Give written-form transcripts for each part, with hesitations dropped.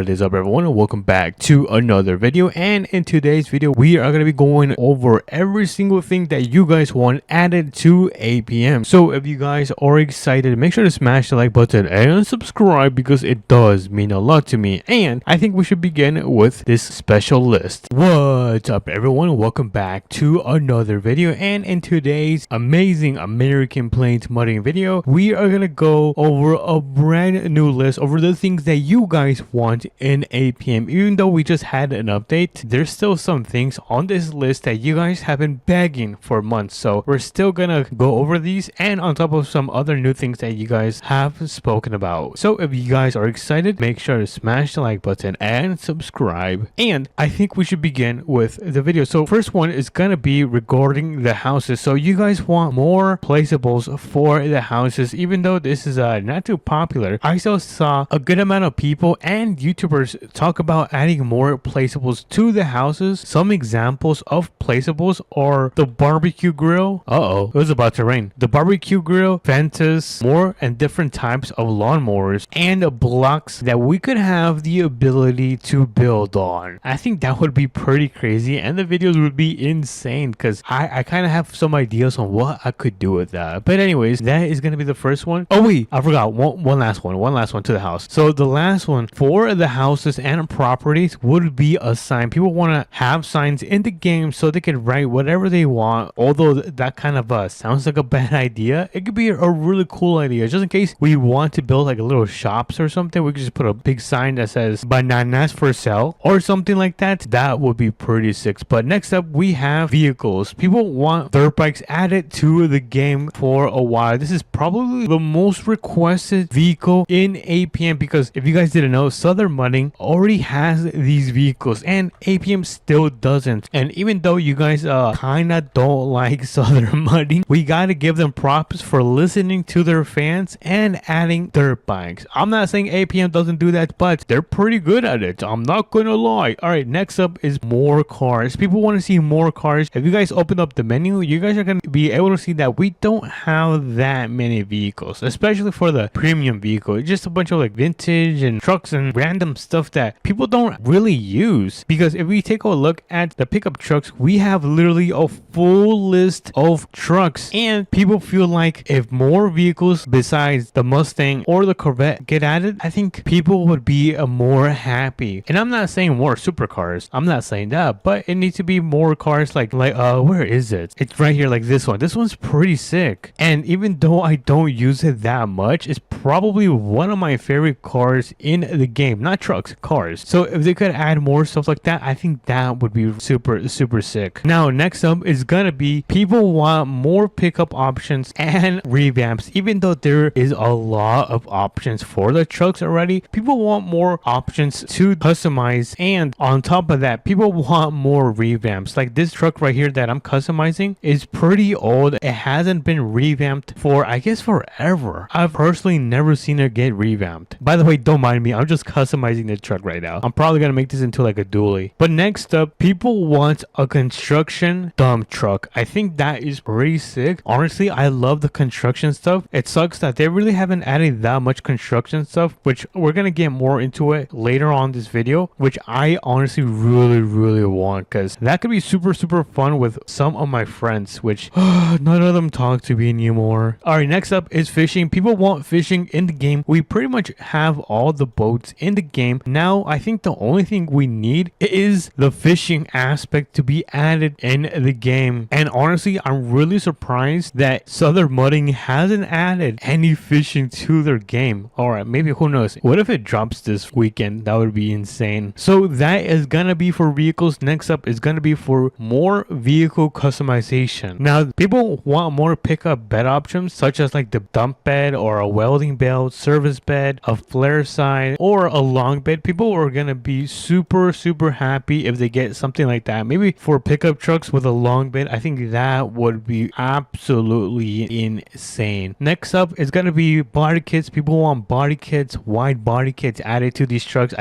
What is up, everyone, and welcome back to another video. And in today's video we are going to be going over every single thing that you guys want added to APM. So if you guys are excited, make sure to smash the like button and subscribe because it does mean a lot to me. And I think we should begin with this special list. What's up, everyone, welcome back to another video. And in today's amazing American Plains modding video, we are going to go over a brand new list over the things that you guys want in APM. Even though we just had an update, there's still some things on this list that you guys have been begging for months, so we're still gonna go over these, and on top of some other new things that you guys have spoken about. So if you guys are excited, make sure to smash the like button and subscribe. And I think we should begin with the video. So first one is gonna be regarding the houses. So you guys want more placeables for the houses. Even though this is not too popular, I still saw a good amount of people and YouTubers talk about adding more placeables to the houses. Some examples of placeables are the barbecue grill. It was about to rain. The barbecue grill, fences, more and different types of lawnmowers, and blocks that we could have the ability to build on. I think that would be pretty crazy, and the videos would be insane because I kind of have some ideas on what I could do with that. But anyways, that is going to be the first one. Oh wait, I forgot one last one to the house. So the last one for the houses and properties would be a sign. People want to have signs in the game so they can write whatever they want. Although that kind of sounds like a bad idea, it could be a really cool idea. Just in case we want to build like a little shops or something, we could just put a big sign that says bananas for sale or something like that. That would be pretty sick. But next up we have vehicles. People want dirt bikes added to the game for a while. This is probably the most requested vehicle in APM because if you guys didn't know, Southern Modding already has these vehicles and APM still doesn't. And even though you guys kinda don't like Southern Modding, we gotta give them props for listening to their fans and adding dirt bikes. I'm not saying APM doesn't do that, but they're pretty good at it, I'm not gonna lie. Alright, next up is more cars. People want to see more cars. If you guys open up the menu, you guys are gonna be able to see that we don't have that many vehicles, especially for the premium vehicle. It's just a bunch of like vintage and trucks and random stuff that people don't really use. Because if we take a look at the pickup trucks, we have literally a full list of trucks, and people feel like if more vehicles besides the Mustang or the Corvette get added, I think people would be more happy. And I'm not saying more supercars, I'm not saying that, but it needs to be more cars like where is it? It's right here, like this one. This one's pretty sick, and even though I don't use it that much, it's probably one of my favorite cars in the game. Not trucks, cars. So if they could add more stuff like that, I think that would be super sick. Now next up is gonna be people want more pickup options and revamps. Even though there is a lot of options for the trucks already, people want more options to customize, and on top of that, people want more revamps. Like this truck right here that I'm customizing is pretty old. It hasn't been revamped for I guess forever. I've personally never seen it get revamped. By the way, don't mind me, I'm just customizing the truck right now. I'm probably gonna make this into like a dually. But next up, people want a construction dump truck. I think that is pretty sick. Honestly, I love the construction stuff. It sucks that they really haven't added that much construction stuff, which we're gonna get more into it later on this video, which I honestly really want, because that could be super fun with some of my friends, which none of them talk to me anymore. Alright, next up is fishing. People want fishing in the game. We pretty much have all the boats in the game now. I think the only thing we need is the fishing aspect to be added in the game. And honestly, I'm really surprised that Southern Modding hasn't added any fishing to their game. Alright, maybe, who knows? What if it drops this weekend? That would be insane. So that is gonna be for vehicles. Next up is gonna be for more vehicle customization. Now people want more pickup bed options, such as like the dump bed or a welding belt, service bed, a flare side, or a long bed. People are gonna be super happy if they get something like that. Maybe for pickup trucks with a long bed, I think that would be absolutely insane. Next up is gonna be body kits. People want body kits, wide body kits added to these trucks.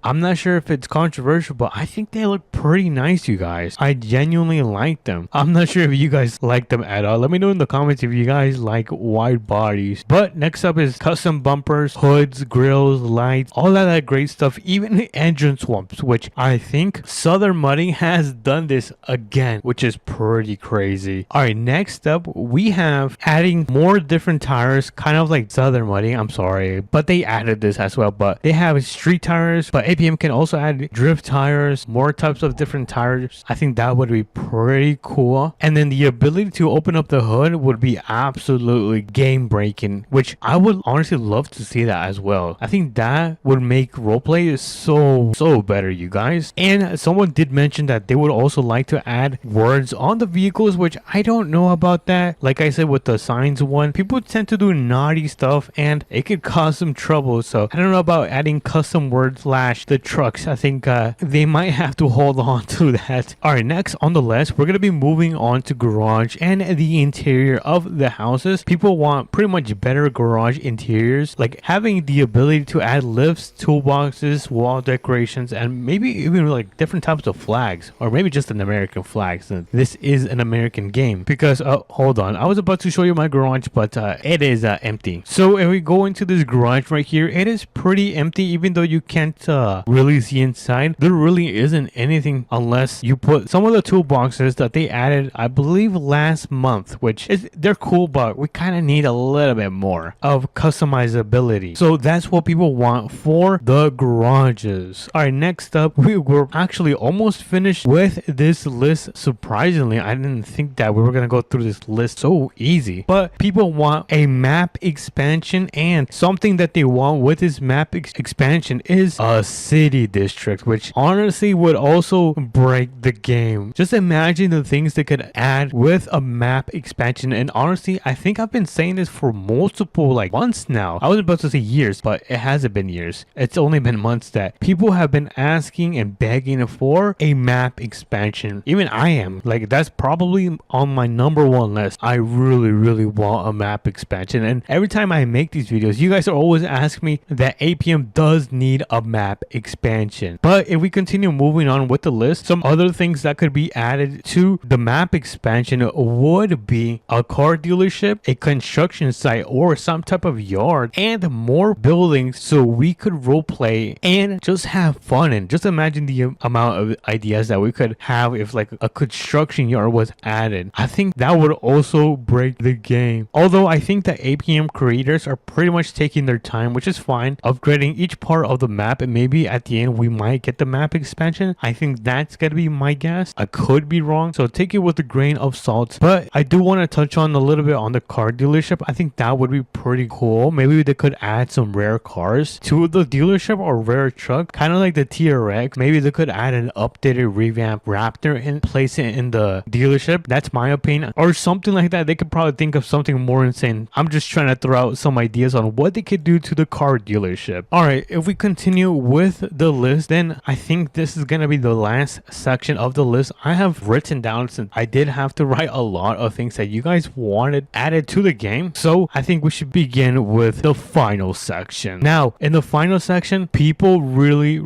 I'm not sure if it's controversial, but I think they look pretty nice, you guys. I genuinely like them. I'm not sure if you guys like them at all. Let me know in the comments if you guys like wide bodies. But next up is custom bumpers, hoods, grills, lights, all that great great stuff, even engine swaps, which I think Southern Mudding has done this again, which is pretty crazy. All right, next up, we have adding more different tires, kind of like Southern Mudding. I'm sorry, but they added this as well. But they have street tires, but APM can also add drift tires, more types of different tires. I think that would be pretty cool. And then the ability to open up the hood would be absolutely game breaking, which I would honestly love to see that as well. I think that would make roleplay so better, you guys. And someone did mention that they would also like to add words on the vehicles, which I don't know about that. Like I said with the signs one, people tend to do naughty stuff and it could cause some trouble. So I don't know about adding custom words slash the trucks. I think they might have to hold on to that. All right, next on the list, we're gonna be moving on to garage and the interior of the houses. People want pretty much better garage interiors, like having the ability to add lifts, toolboxes, wall decorations, and maybe even like different types of flags, or maybe just an American flag since this is an American game. Because hold on, I was about to show you my garage, but it is empty. So if we go into this garage right here, it is pretty empty, even though you can't really see inside. There really isn't anything unless you put some of the toolboxes that they added, I believe last month, which is they're cool, but we kind of need a little bit more of customizability. So that's what people want for the garages. All right, next up, we were actually almost finished with this list. Surprisingly, I didn't think that we were gonna go through this list so easy, but people want a map expansion, and something that they want with this map expansion is a city district, which honestly would also break the game. Just imagine the things they could add with a map expansion. And honestly, I think I've been saying this for multiple like months now. I was about to say years, but it hasn't been years. It's only been months that people have been asking and begging for a map expansion. Even I am like, that's probably on my number one list. I really want a map expansion, and every time I make these videos, you guys are always asking me that APM does need a map expansion. But if we continue moving on with the list, some other things that could be added to the map expansion would be a car dealership, a construction site, or some type of yard, and more buildings so we could roleplay and just have fun. And just imagine the amount of ideas that we could have if like a construction yard was added. I think that would also break the game. Although I think that APM creators are pretty much taking their time, which is fine, upgrading each part of the map, and maybe at the end we might get the map expansion. I think that's gonna be my guess. I could be wrong, so take it with a grain of salt. But I do want to touch on a little bit on the car dealership. I think that would be pretty cool. Maybe they could add some rare cars to the dealership, or rare truck, kind of like the TRX. Maybe they could add an updated revamped Raptor and place it in the dealership. That's my opinion, or something like that. They could probably think of something more insane. I'm just trying to throw out some ideas on what they could do to the car dealership. All right, if we continue with the list, then I think this is gonna be the last section of the list I have written down, since I did have to write a lot of things that you guys wanted added to the game. So I think we should begin with the final section. Now, in the final section, people really,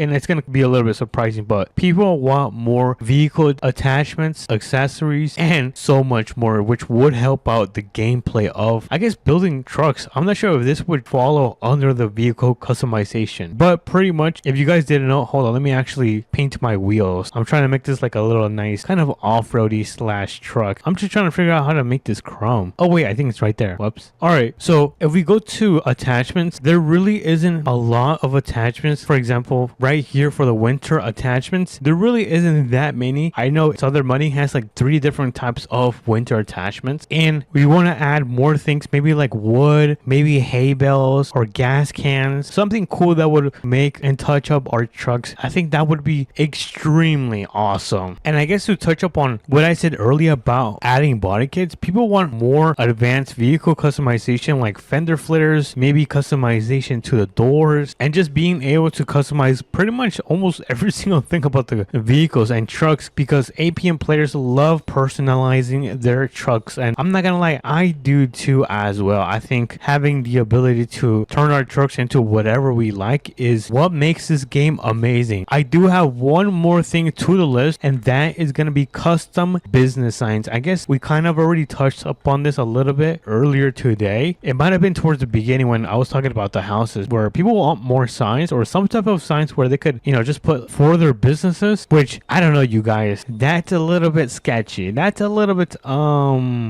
and it's gonna be a little bit surprising, but people want more vehicle attachments, accessories, and so much more, which would help out the gameplay of, I guess, building trucks. I'm not sure if this would follow under the vehicle customization, but pretty much, if you guys didn't know, hold on, let me actually paint my wheels. I'm trying to make this like a little nice kind of off-roady slash truck. I'm just trying to figure out how to make this chrome. Oh wait, I think it's right there. Whoops. All right, so if we go to attachments, there really isn't a lot of attachments. For example, right here for the winter attachments, there really isn't that many. I know Southern Mudding has like 3 different types of winter attachments, and we want to add more things, maybe like wood, maybe hay bales or gas cans, something cool that would make and touch up our trucks. I think that would be extremely awesome. And I guess to touch up on what I said earlier about adding body kits, people want more advanced vehicle customization, like fender flitters, maybe customization to the doors, and just being able to customize pretty much almost every single thing about the vehicles and trucks, because APM players love personalizing their trucks. And I'm not gonna lie, I do too as well. I think having the ability to turn our trucks into whatever we like is what makes this game amazing. I do have one more thing to the list, and that is going to be custom business signs. I guess we kind of already touched upon this a little bit earlier today. It might have been towards the beginning when I was talking about the houses, where people want more signs or some type of signs where they could, just put for their businesses, which I don't know, you guys, that's a little bit sketchy. That's a little bit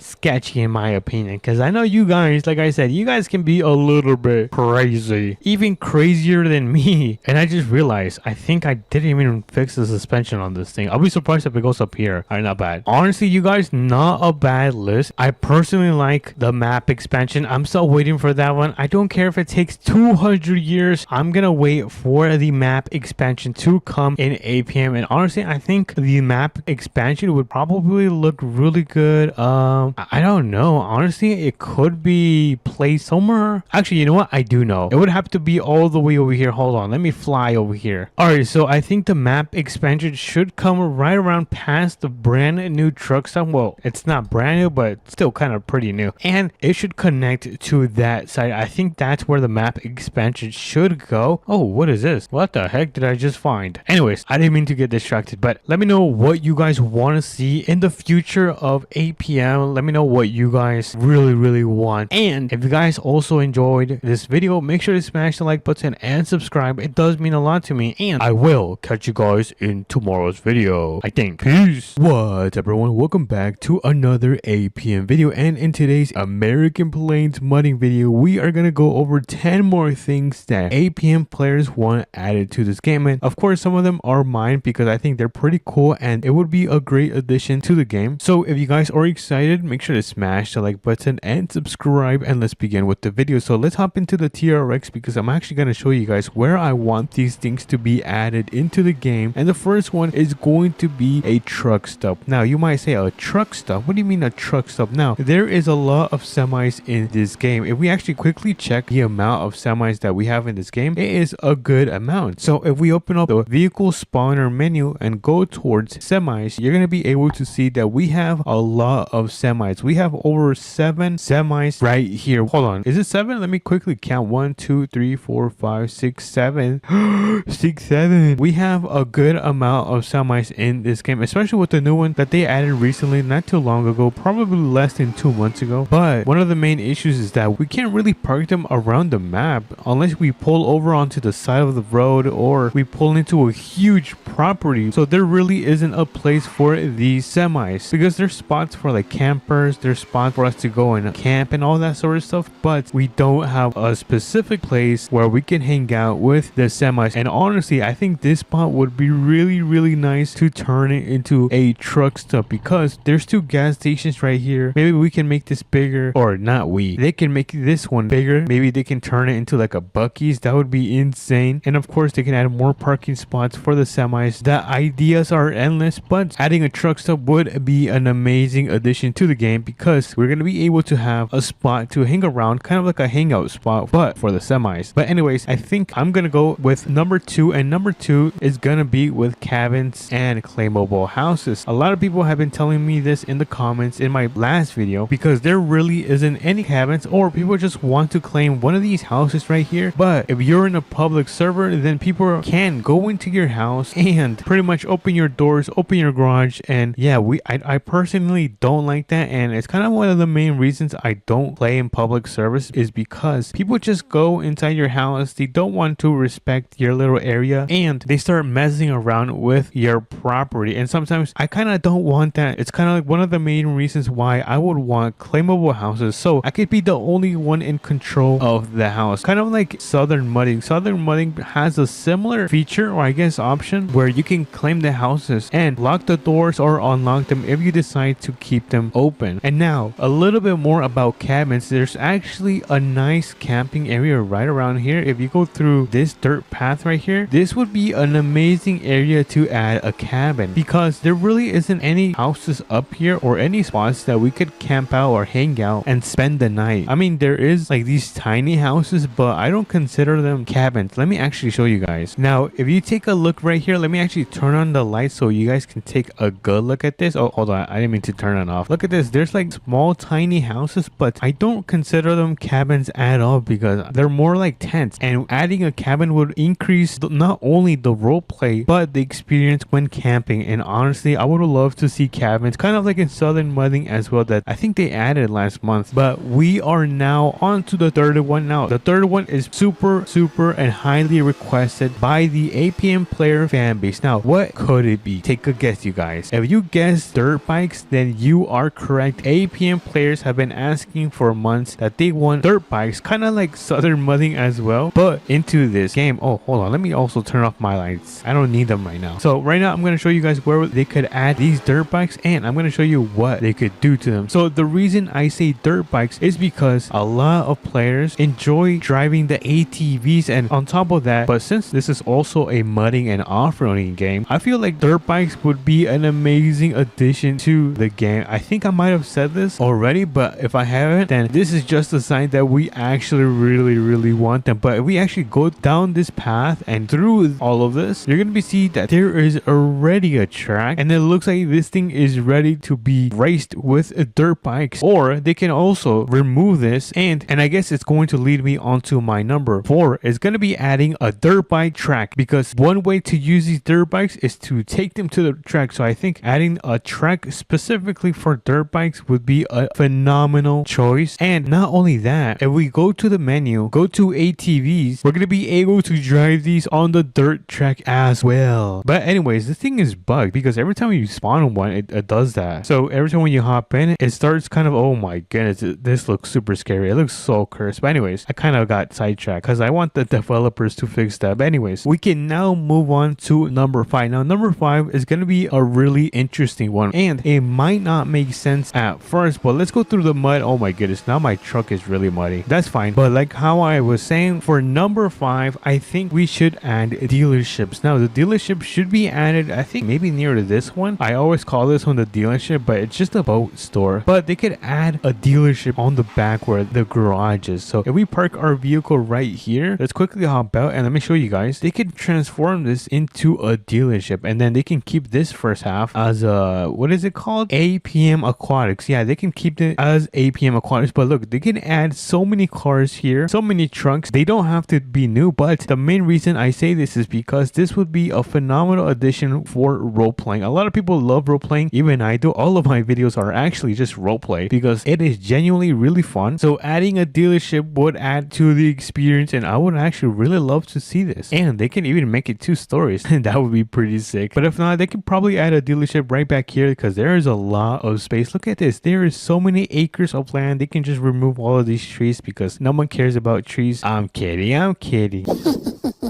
sketchy in my opinion, because I know you guys, like I said, you guys can be a little bit crazy, even crazier than me. And I just realized I think I didn't even fix the suspension on this thing. I'll be surprised if it goes up here. All right, not bad. Honestly, you guys, not a bad list. I personally like the map expansion. I'm still waiting for that one. I don't care if it takes 200 years. I'm gonna wait for the map expansion to come in APM. And honestly, I think the map expansion would probably look really good. I don't know. Honestly, it could be placed somewhere. Actually, you know what? I do know. It would have to be all the way over here. Hold on. Let me fly over here. All right. So I think the map expansion should come right around past the brand new truck stop. Well, it's not brand new, but still kind of pretty new. And it should connect to that side. I think that's where the map expansion should go. Oh, what is this? What the heck did I just find? Anyways, I didn't mean to get distracted, but let me know what you guys want to see in the future of APM. Let me know what you guys really want. And if you guys also enjoyed this video, make sure to smash the like button and subscribe. It does mean a lot to me, and I will catch you guys in tomorrow's video, I think. Peace. What's up, everyone? Welcome back to another APM video, and in today's American Plains modding video, we are gonna go over 10 more things that APM players want added to this game. And of course, some of them are mine because I think they're pretty cool and it would be a great addition to the game. So if you guys are excited, make sure to smash the like button and subscribe, and let's begin with the video. So let's hop into the TRX because I'm actually going to show you guys where I want these things to be added into the game. And the first one is going to be a truck stop. Now you might say, a truck stop? What do you mean a truck stop? Now there is a lot of semis in this game. If we actually quickly check the amount of semis that we have in this game, it is a good amount. So if we open up the vehicle spawner menu and go towards semis, you're going to be able to see that we have a lot of semis. We have over 7 semis right here. Hold on, is it 7? Let me quickly count. 1 2 3 4 5 6 7 6 7. We have a good amount of semis in this game, especially with the new one that they added recently, not too long ago, probably less than 2 months ago. But one of the main issues is that we can't really park them around the map unless we pull over onto the side of the road or we pull into a huge property. So there really isn't a place for these semis because there's spots for like campers, there's spots for us to go and camp and all that sort of stuff, but we don't have a specific place where we can hang out with the semis. And honestly, I think this spot would be really nice to turn it into a truck stop because there's 2 gas stations right here. Maybe we can make this bigger, or not they can make this one bigger. Maybe they can turn it into like a Buc-ee's. That would be insane. And of course they can add more parking spots for the semis. The ideas are endless, but adding a truck stop would be an amazing addition to the game because we're going to be able to have a spot to hang around, kind of like a hangout spot, but for the semis. But anyways, I think I'm going to go with number 2, and number 2 is going to be with cabins and claimable houses. A lot of people have been telling me this in the comments in my last video because there really isn't any cabins, or people just want to claim one of these houses right here. But if you're in a public server, then people can go into your house and pretty much open your doors, open your garage. And yeah, I personally don't like that, and it's kind of one of the main reasons I don't play in public service is because people just go inside your house. They don't want to respect your little area and they start messing around with your property, and sometimes I kind of don't want that. It's kind of like one of the main reasons why I would want claimable houses, so I could be the only one in control of the house, kind of like Southern Mudding. Southern Mudding has a similar feature, or I guess option, where you can claim the houses and lock the doors or unlock them if you decide to keep them open. And now a little bit more about cabins. There's actually a nice camping area right around here. If you go through this dirt path right here, this would be an amazing area to add a cabin because there really isn't any houses up here or any spots that we could camp out or hang out and spend the night. I mean, there is like these tiny houses, but I don't consider them cabins. Let me actually show you guys. Now, if you take a look right here, let me actually turn on the light so you guys can take a good look at this. Oh, hold on. I didn't mean to turn it off. Look at this. There's like small, tiny houses, but I don't consider them cabins at all because they're more like tents. And adding a cabin would increase not only the role play, but the experience when camping. And honestly, I would love to see cabins, kind of like in Southern Mudding as well, that I think they added last month. But we are now on to the third one. Now, the third one is super super and highly requested by the APM player fan base. Now, what could it be? Take a guess, you guys. If you guess dirt bikes, then you are correct. APM players have been asking for months that they want dirt bikes, kind of like southern mudding as well, but into this game. Oh, hold on. Let me also turn off my lights. I don't need them right now. So right now, I'm going to show you guys where they could add these dirt bikes, and I'm going to show you what they could do to them. So the reason I say dirt bikes is because a lot of players enjoy driving the ATVs, and on top of that, but since this is also a mudding and off-roading game, I feel like dirt bikes would be an amazing addition to the game. I think I might have said this already, but if I haven't, then this is just a sign that we actually really want them. But if we actually go down this path and through all of this, you're gonna be see that there is already a track, and it looks like this thing is ready to be raced with dirt bikes. Or they can also remove this, and I guess it's going to lead me onto my number 4. It's going to be adding a dirt bike track, because one way to use these dirt bikes is to take them to the track. So I think adding a track specifically for dirt bikes would be a phenomenal choice. And not only that, if we go to the menu, go to ATVs, we're going to be able to drive these on the dirt track as well. But anyways, this thing is bugged because every time you spawn one, it does that. So every time when you hop in, it starts kind of, oh my goodness, this looks super scary. It looks so cursed. But anyways, I kind of got sidetracked because I want the developers to fix that. But anyways, we can now move on to number 5. Now number 5 is going to be a really interesting one, and it might not make sense at first, but let's go through the mud. Oh my goodness, now my truck is really muddy. That's fine. But like how I was saying, for number 5, I think we should add dealerships. Now the dealership should be added, I think maybe near to this one. I always call this one the dealership, but it's just a boat store. But they could add a dealership on the back where the garage is. So if we park our vehicle right here, let's quickly hop out and let me show you guys. They could transform this into a dealership, and then they can keep this first half as a, what is it called? APM Aquatics. Yeah, they can keep it as APM Aquatics, but look, they can add so many cars here, so many trunks. They don't have to be new, but the main reason I say this is because this would be a phenomenal addition for role playing. A lot of people love role playing, even I do. All of my videos are actually just role play because it is genuinely really fun. So adding a dealership would add to the experience, and I would actually really love to see this. And they can even make it 2 stories, and that would be pretty sick. But if not, they could probably add a dealership right back here because there is a lot of space. Look at this. There is so many acres of land. They can just remove all of these trees because no one cares about trees. I'm kidding.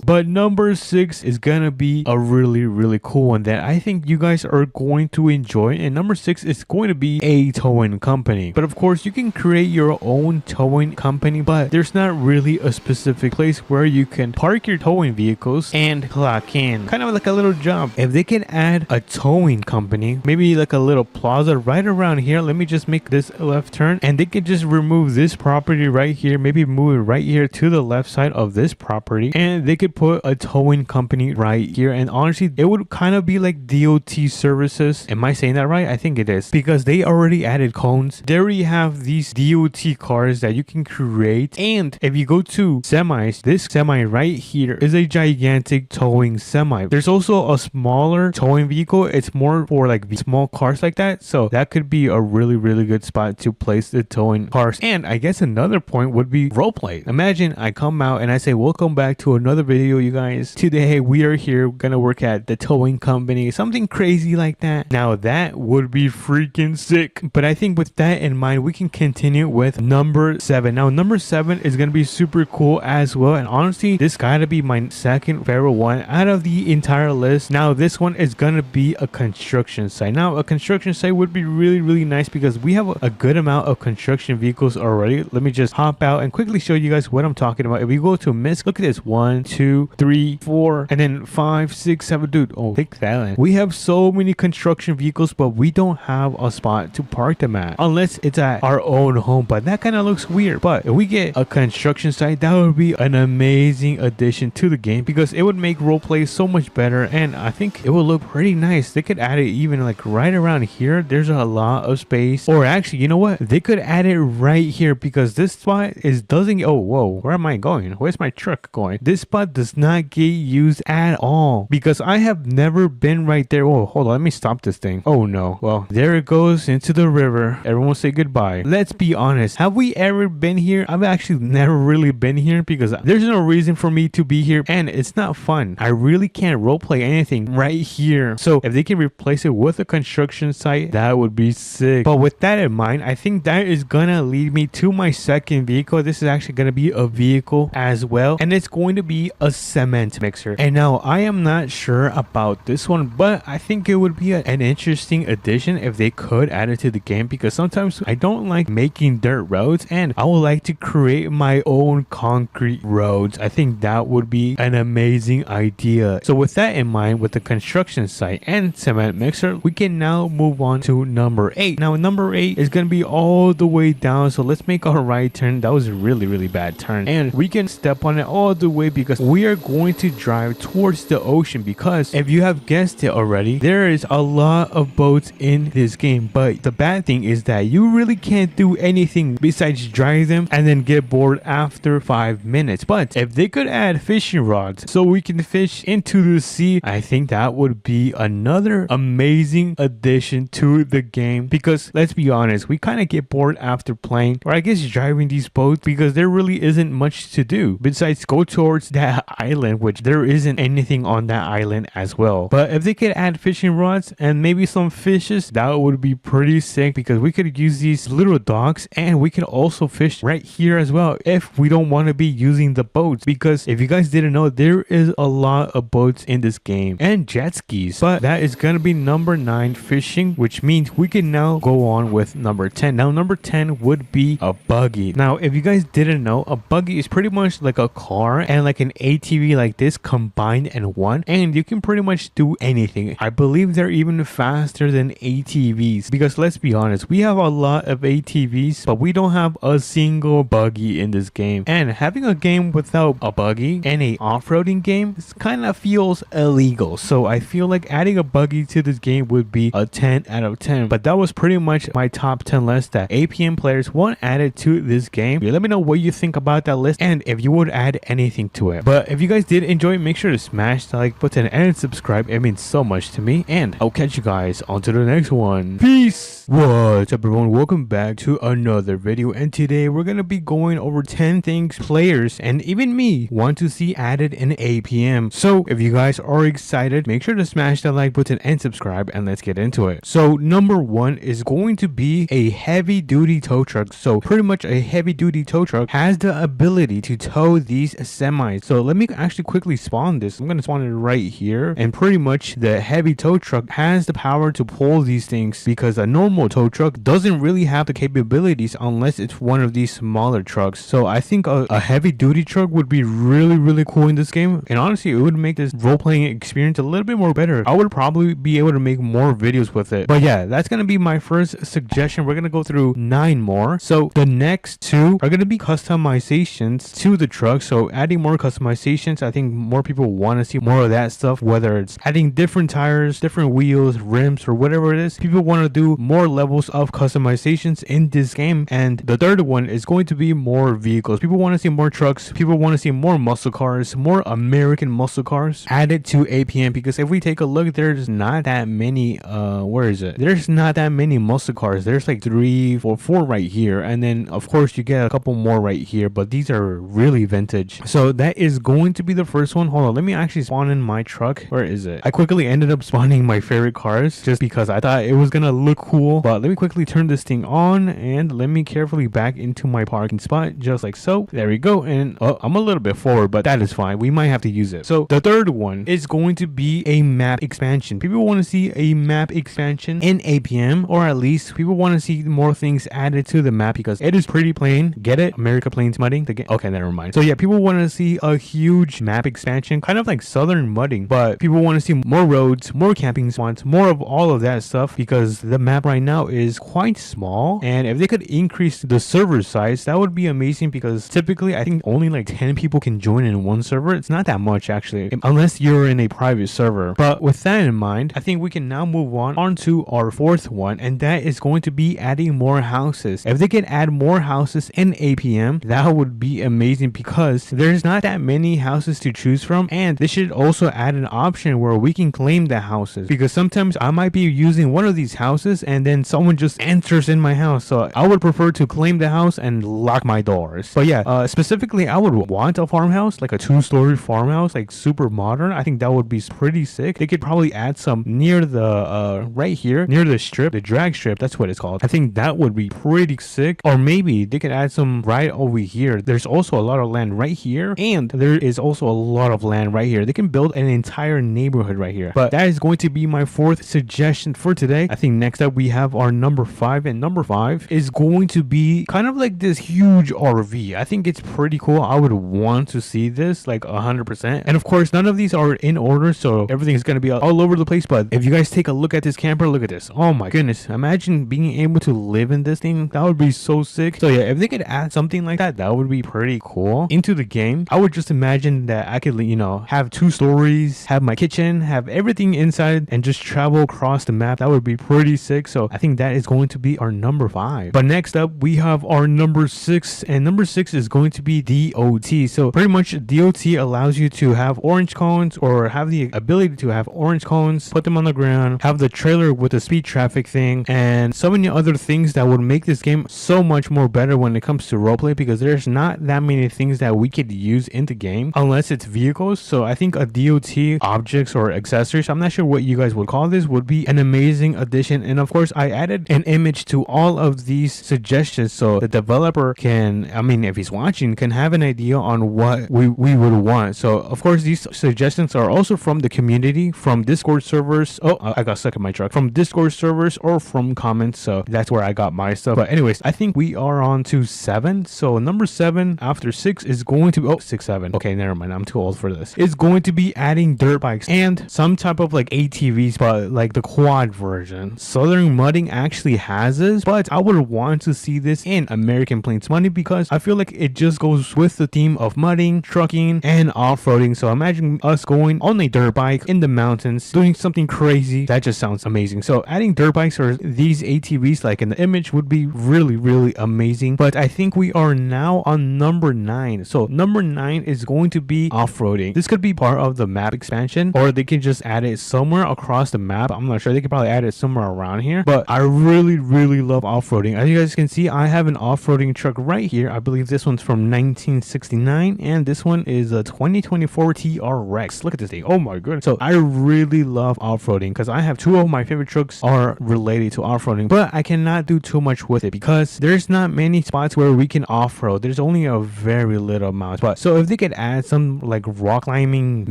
But number 6 is gonna be a really cool one that I think you guys are going to enjoy. And number 6 is going to be a towing company. But of course, you can create your own towing company, but there's not really a specific place where you can park your towing vehicles and clock in. Kind of like a little job. If they can add a towing company, maybe like a little plaza right around here. Let me just make this a left turn, and they can just remove this property right here, maybe move it right here to the left side of this property, and they could put a towing company right here. And honestly, it would kind of be like DOT services. Am I saying that right? I think it is, because they already added cones. They already have these DOT cars that you can create. And if you go to semis, this semi right here is a gigantic towing semi. There's also a smaller towing vehicle. It's more for like small cars like that. So that could be a really good spot to place the towing cars. And I guess another point would be roleplay. Imagine I come out and I say, welcome back to another video, you guys. Today we are here gonna work at the towing company, something crazy like that. Now that would be freaking sick. But I think with that in mind, we can continue with number 7. Now number 7 is gonna be super cool as well, and honestly, this gotta be my second favorite one out of the entire list. Now this one is gonna be a construction site. Now a construction site would be really nice because we have a good amount of construction vehicles already. Let me just hop out and quickly show you guys what I'm talking about. If we go to MISC, look at this, 1 2 3 4 and then 5 6 7. Dude, oh, take that. We have so many construction vehicles, but we don't have a spot to park them at unless it's at our own home, but that kind of looks weird. But if we get a construction site, that would be an amazing addition to the game because it would make roleplay so much better, and I think it would look pretty nice. They could add it even like right around here. There's a lot of space. Or actually, you know what, they could add it right here because this spot is doesn't, oh whoa, where am I going? Where's my truck going? This spot does not get used at all because I have never been right there. Oh, hold on, let me stop this thing. Oh no, well, there it goes into the river. Everyone say goodbye. Let's be honest, have we ever been here? I've actually never really been here because because there's no reason for me to be here and it's not fun. I really can't roleplay anything right here. So if they can replace it with a construction site, that would be sick. But with that in mind, I think that is gonna lead me to my second vehicle. This is actually gonna be a vehicle as well, and it's going to be a cement mixer. And now I am not sure about this one, but I think it would be an interesting addition if they could add it to the game, because sometimes I don't like making dirt roads and I would like to create my own concrete roads. I think that would be an amazing idea. So with that in mind, with the construction site and cement mixer, we can now move on to number 8. Now number 8 is going to be all the way down, so let's make a right turn. That was a really bad turn, and we can step on it all the way because we are going to drive towards the ocean. Because if you have guessed it already, there is a lot of boats in this game, but the bad thing is that you really can't do anything besides drive them and then get bored after 5 minutes. But if they could add fishing rods so we can fish into the sea, I think that would be another amazing addition to the game, because let's be honest, we kind of get bored after playing, or I guess driving these boats, because there really isn't much to do besides go towards that island, which there isn't anything on that island as well. But if they could add fishing rods and maybe some fishes, that would be pretty sick, because we could use these little docks and we can also fish right here as well if we don't want to be using the boats. Because if you guys didn't know, there is a lot of boats in this game and jet skis. But that is going to be number 9, fishing, which means we can now go on with number 10. Now number 10 would be a buggy. Now if you guys didn't know, a buggy is pretty much like a car and like an ATV like this combined in one, and you can pretty much do anything. I believe they're even faster than ATVs, because let's be honest, we have a lot of ATVs but we don't have a single buggy in this game, and having a game without a buggy and a off-roading game kind of feels illegal. So I feel like adding a buggy to this game would be a 10 out of 10. But that was pretty much my top 10 list that APM players want added to this game. Let me know what you think about that list and if you would add anything to it. But if you guys did enjoy, make sure to smash the like button and subscribe. It means so much to me, and I'll catch you guys on to the next one. Peace. What's up everyone, welcome back to another video, and today we're gonna be going over 10 things players and even me want to see added in APM. So if you guys are excited, make sure to smash that like button and subscribe, and let's get into it. So number 1 is going to be a heavy duty tow truck. So pretty much a heavy duty tow truck has the ability to tow these semis. So let me actually quickly spawn this. I'm gonna spawn it right here, and pretty much the heavy tow truck has the power to pull these things, because a normal tow truck doesn't really have the capabilities unless it's one of these smaller trucks. So I think a heavy duty truck would be really cool in this game, and honestly it would make this role-playing experience a little bit more better. I would probably be able to make more videos with it. But yeah, that's gonna be my first suggestion. We're gonna go through 9 more. So the next 2 are gonna be customizations to the truck. So adding more customizations, I think more people want to see more of that stuff, whether it's adding different tires, different wheels, rims, or whatever it is. People want to do more levels of customizations in this game. And the third one is going to be more vehicles. People want to see more trucks. People want to see more muscle cars, more American muscle cars added to APM, because if we take a look, there's not that many where is it? There's not that many muscle cars. There's like 3 or 4 right here, and then of course you get a couple more right here, but these are really vintage. So that is going to be the first one. Hold on, let me actually spawn in my truck. Where is it? I quickly ended up spawning my favorite cars just because I thought it was gonna look cool. But let me quickly turn this thing on and let me carefully back into my parking spot, just like so. There we go. And oh, I'm a little bit forward, but that is fine. We might have to use it. So the third one is going to be a map expansion. People want to see a map expansion in APM, or at least people want to see more things added to the map, because it is pretty plain. Get it? America Plains mudding. Okay, never mind. So yeah, people want to see a huge map expansion, kind of like southern mudding, but people want to see more roads, more camping spots, more of all of that stuff, because the map right now is quite small. And if they could increase the server size, that would be amazing, because typically I think only like 10 people can join in one server. It's not that much actually, unless you're in a private server. But with that in mind, I think we can now move on to our fourth one, and that is going to be adding more houses. If they can add more houses in APM, that would be amazing, because there's not that many houses to choose from. And they should also add an option where we can claim the houses, because sometimes I might be using one of these houses and then someone just enters in my house. So I would prefer to claim the house and lock my doors. But yeah, specifically Basically, I would want a farmhouse, like a 2-story farmhouse, like super modern. I think that would be pretty sick. They could probably add some near the right here, near the strip, the drag strip, that's what it's called. I think that would be pretty sick. Or maybe they could add some right over here. There's also a lot of land right here, and there is also a lot of land right here. They can build an entire neighborhood right here. But that is going to be my fourth suggestion for today. I think next up we have our number 5, and number 5 is going to be kind of like this huge RV. I think it's pretty cool. I would want to see this like 100%. And of course, none of these are in order, so everything is going to be all over the place. But if you guys take a look at this camper, look at this. Oh my goodness, imagine being able to live in this thing. That would be so sick. So yeah, if they could add something like that, that would be pretty cool into the game. I would just imagine that I could, you know, have 2 stories, have my kitchen, have everything inside, and just travel across the map. That would be pretty sick. So I think that is going to be our number 5. But next up we have our number 6, and number 6 is going to be DOT. So pretty much DOT allows you to have orange cones, or have the ability to have orange cones, put them on the ground, have the trailer with the speed traffic thing, and so many other things that would make this game so much more better when it comes to roleplay, because there's not that many things that we could use in the game unless it's vehicles. So I think a DOT objects or accessories, I'm not sure what you guys would call this, would be an amazing addition. And of course, I added an image to all of these suggestions so the developer can, I mean, if he's watching, can have an idea on what we would want. So of course, these suggestions are also from the community, from Discord servers. Oh, I got stuck in my truck. From Discord servers or from comments. So that's where I got my stuff. But anyways, I think we are on to 7. So number 7 after 6 is going to be 6, 7. Okay, never mind. I'm too old for this. It's going to be adding dirt bikes and some type of like ATVs, but like the quad version. Southern Mudding actually has this, but I would want to see this in American Plains Mudding because I feel like it just goes with the theme of mudding, trucking, and off-roading. So imagine us going on a dirt bike in the mountains, doing something crazy. That just sounds amazing. So adding dirt bikes or these ATVs like in the image would be really, really amazing. But I think we are now on number 9. So number 9 is going to be off-roading. This could be part of the map expansion, or they can just add it somewhere across the map. I'm not sure. They could probably add it somewhere around here. But I really, really love off-roading. As you guys can see, I have an off-roading truck right here. I believe this one's from 1969, and this one is a 2024 TRX. Look at this thing. Oh my goodness. So I really love off-roading because I have 2 of my favorite trucks are related to off-roading, but I cannot do too much with it because there's not many spots where we can off-road. There's only a very little amount. But so if they could add some like rock climbing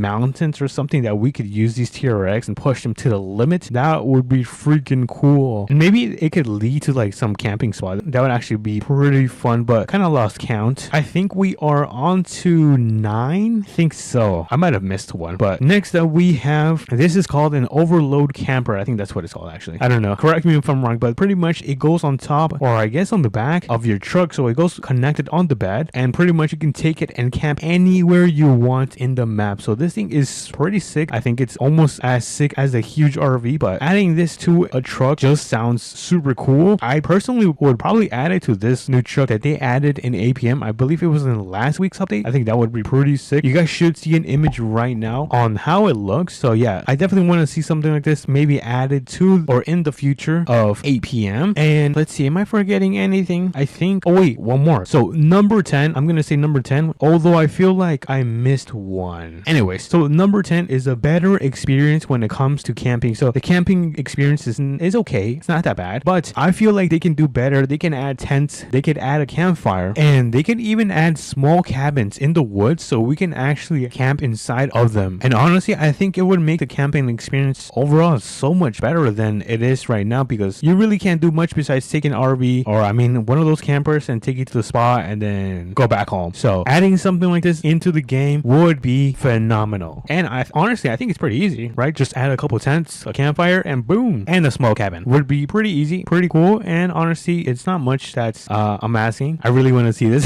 mountains or something that we could use these TRX and push them to the limit, that would be freaking cool. And maybe it could lead to like some camping spot. That would actually be pretty fun, but kind of lost count. I think we are on to 9. I think so. I might have missed one. But next up we have, this is called an overload camper. I think that's what it's called actually. I don't know. Correct me if I'm wrong, but pretty much it goes on top, or I guess on the back of your truck. So it goes connected on the bed, and pretty much you can take it and camp anywhere you want in the map. So this thing is pretty sick. I think it's almost as sick as a huge RV, but adding this to a truck just sounds super cool. I personally would probably add it to this new truck that they added in APM. I believe it was in last week's update. I think that would be pretty sick. You guys should see an image right now on how it looks. So yeah, I definitely want to see something like this maybe added to or in the future of APM. And let's see, am I forgetting anything? I think, oh wait, one more. So number 10, I'm gonna say number 10, although I feel like I missed one. Anyways, so number 10 is a better experience when it comes to camping. So the camping experience is okay. It's not that bad, but I feel like they can do better. They can add tents, they could add a campfire, and they can even add small cabins in the woods so we can actually camp inside of them. And honestly, I think it would make the camping experience overall so much better than it is right now, because you really can't do much besides take an RV, or I mean one of those campers, and take you to the spot and then go back home. So adding something like this into the game would be phenomenal. And I honestly, I think it's pretty easy, right? Just add a couple tents, a campfire, and boom, and a small cabin. Would be pretty easy, pretty cool. And honestly, it's not much that's I'm asking. I really want to see this.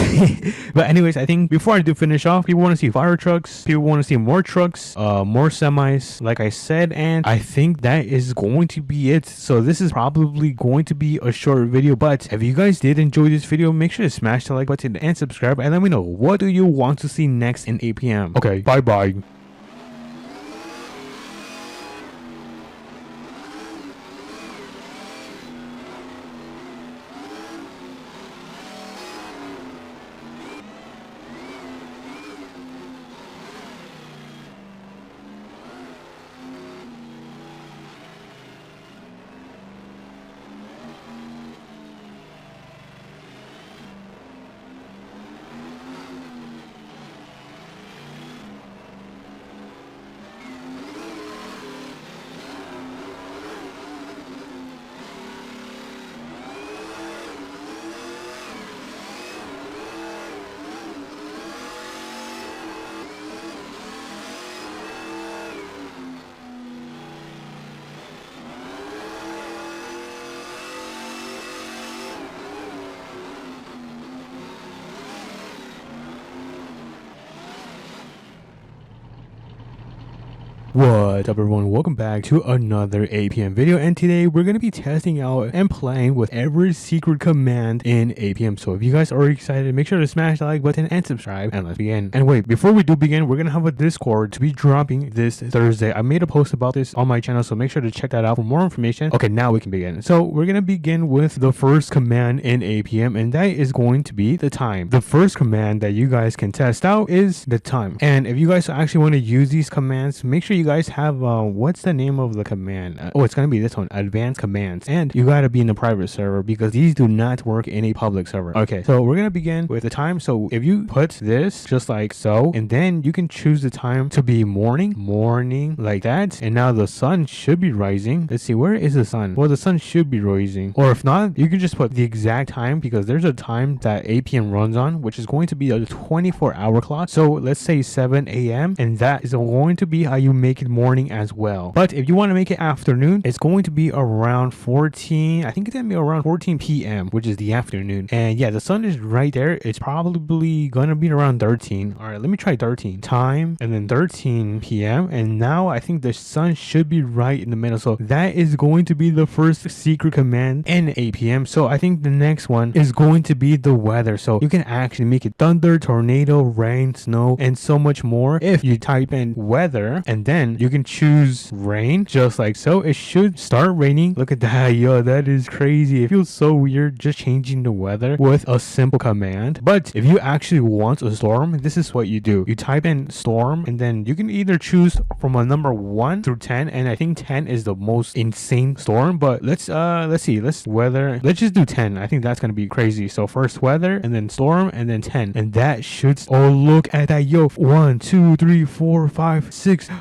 But anyways, I think before I do finish off, people want to see fire trucks, people want to see more trucks, more semis, like I said, and I think that is going to be it. So this is probably going to be a short video, but if you guys did enjoy this video, make sure to smash the like button and subscribe, and let me know, what do you want to see next in APM. Okay, bye bye. What's up everyone, welcome back to another APM video, and today we're going to be testing out and playing with every secret command in APM. So if you guys are excited, make sure to smash the like button and subscribe, and let's begin. And wait, before we do begin, we're going to have a Discord to be dropping this Thursday. I made a post about this on my channel, so make sure to check that out for more information. Okay, now we can begin. So we're going to begin with the first command in APM, and that is going to be the time. The first command that you guys can test out is the time. And if you guys actually want to use these commands, make sure you guys have what's the name of the command? It's gonna be this one, advanced commands, and you gotta be in a private server because these do not work in a public server. Okay, so we're gonna begin with the time. So if you put this just like so, and then you can choose the time to be morning like that, and now the sun should be rising. Let's see, where is the sun? Well, the sun should be rising, or if not, you can just put the exact time because there's a time that APM runs on, which is going to be a 24-hour clock. So let's say 7 a.m. and that is going to be how you make it morning as well. But if you want to make it afternoon, it's going to be around 14, I think it's gonna be around 14 p.m., which is the afternoon. And yeah, the sun is right there. It's probably gonna be around 13. All right, let me try 13 time and then 13 p.m. and now I think the sun should be right in the middle. So that is going to be the first secret command in APM. So I think the next one is going to be the weather. So you can actually make it thunder, tornado, rain, snow, and so much more. If you type in weather and then you can choose rain just like so, it should start raining. Look at that, yo, that is crazy. It feels so weird just changing the weather with a simple command. But if you actually want a storm, this is what you do. You type in storm and then you can either choose from a number 1 through 10, and I think 10 is the most insane storm. But let's see, let's just do 10. I think that's gonna be crazy. So first weather and then storm and then 10, and that should, oh look at that, yo, 1 2 3 4 5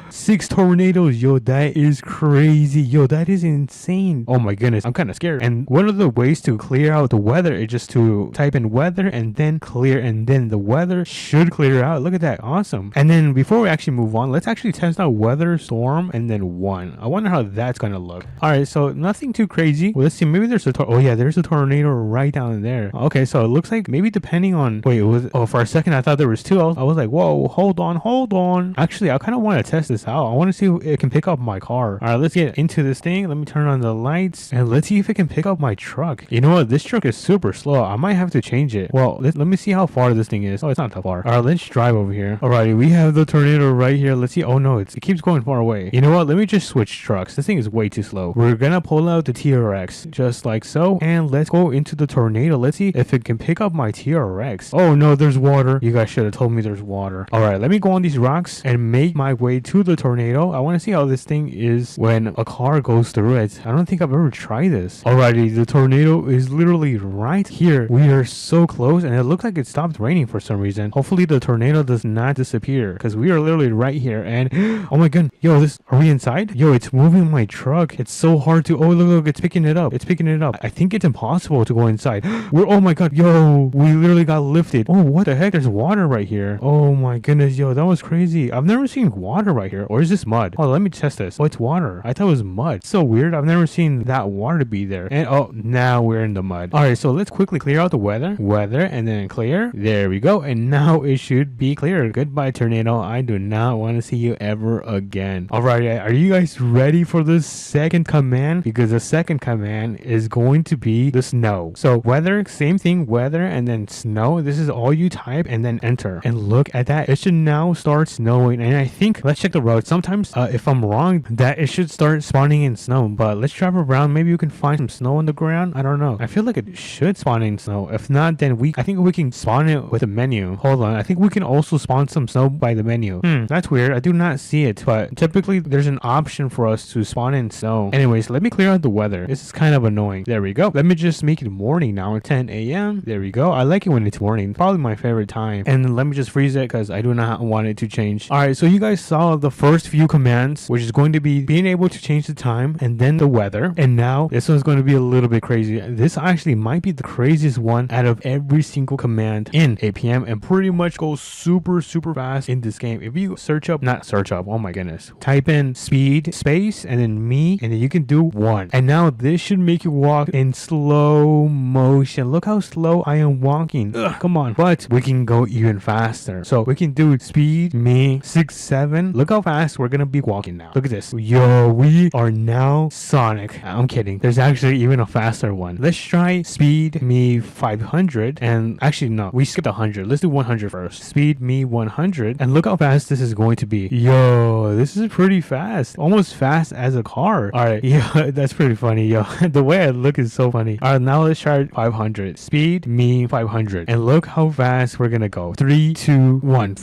6 tornadoes, yo, that is crazy, yo, that is insane. Oh my goodness, I'm kind of scared. And one of the ways to clear out the weather is just to type in weather and then clear, and then the weather should clear out. Look at that, awesome. And then before we actually move on, let's actually test out weather, storm, and then 1. I wonder how that's gonna look. All right, so nothing too crazy. Well, let's see, maybe there's a oh yeah, there's a tornado right down there. Okay, so it looks like maybe depending on, wait, it was, oh, for a second I thought there was 2. I was like, whoa, hold on. Actually, I kind of want to test this out. I want to see if it can pick up my car. All right, let's get into this thing. Let me turn on the lights and let's see if it can pick up my truck. You know what, this truck is super slow. I might have to change it. Well, let me see how far this thing is. Oh, it's not that far. All right, let's drive over here. Alrighty, we have the tornado right here. Let's see. Oh no, it keeps going far away. You know what, let me just switch trucks. This thing is way too slow. We're gonna pull out the TRX just like so, and let's go into the tornado. Let's see if it can pick up my TRX. Oh no, there's water. You guys should have told me there's water. All right, let me go on these rocks and make my way to the tornado. I want to see how this thing is when a car goes through it. I don't think I've ever tried this. Alrighty, the tornado is literally right here. We are so close, and it looks like it stopped raining for some reason. Hopefully the tornado does not disappear because we are literally right here. And oh my god, yo, are we inside? Yo, it's moving my truck. It's so hard to, oh look, it's picking it up. I think it's impossible to go inside. Oh my god, yo, we literally got lifted. Oh, what the heck, there's water right here. Oh my goodness, yo, that was crazy. I've never seen water right here. Or is this mud? Oh, let me test this. Oh, it's water. I thought it was mud. So weird. I've never seen that water be there. And oh, now we're in the mud. All right, so let's quickly clear out the weather, and then clear. There we go. And now it should be clear. Goodbye, tornado. I do not want to see you ever again. All right, are you guys ready for the second command? Because the second command is going to be the snow. So weather, same thing, weather and then snow. This is all you type and then enter. And look at that. It should now start snowing. And I think, let's check the road. Sometimes if I'm wrong, that it should start spawning in snow. But let's drive around. Maybe you can find some snow on the ground. I don't know. I feel like it should spawn in snow. If not, then I think we can spawn it with a menu. Hold on. I think we can also spawn some snow by the menu. That's weird. I do not see it. But typically there's an option for us to spawn in snow. Anyways, let me clear out the weather. This is kind of annoying. There we go. Let me just make it morning now. 10 a.m. There we go. I like it when it's morning. Probably my favorite time. And let me just freeze it because I do not want it to change. All right, so you guys saw the first few commands, which is going to be being able to change the time and then the weather. And now this one's going to be a little bit crazy. This actually might be the craziest one out of every single command in APM, and pretty much goes super fast in this game. If you oh my goodness, type in speed space and then me, and then you can do 1. And now this should make you walk in slow motion. Look how slow I am walking. Come on. But we can go even faster. So we can do speed me 6 7. Look how fast fast we're gonna be walking now. Look at this. Yo, we are now Sonic. I'm kidding. There's actually even a faster one. Let's try speed me 500. And actually, no, we skipped 100. Let's do 100 first. Speed me 100. And look how fast this is going to be. Yo, this is pretty fast. Almost fast as a car. All right. Yeah, that's pretty funny. Yo, the way I look is so funny. All right, now let's try 500. Speed me 500. And look how fast we're gonna go. 3, 2, 1.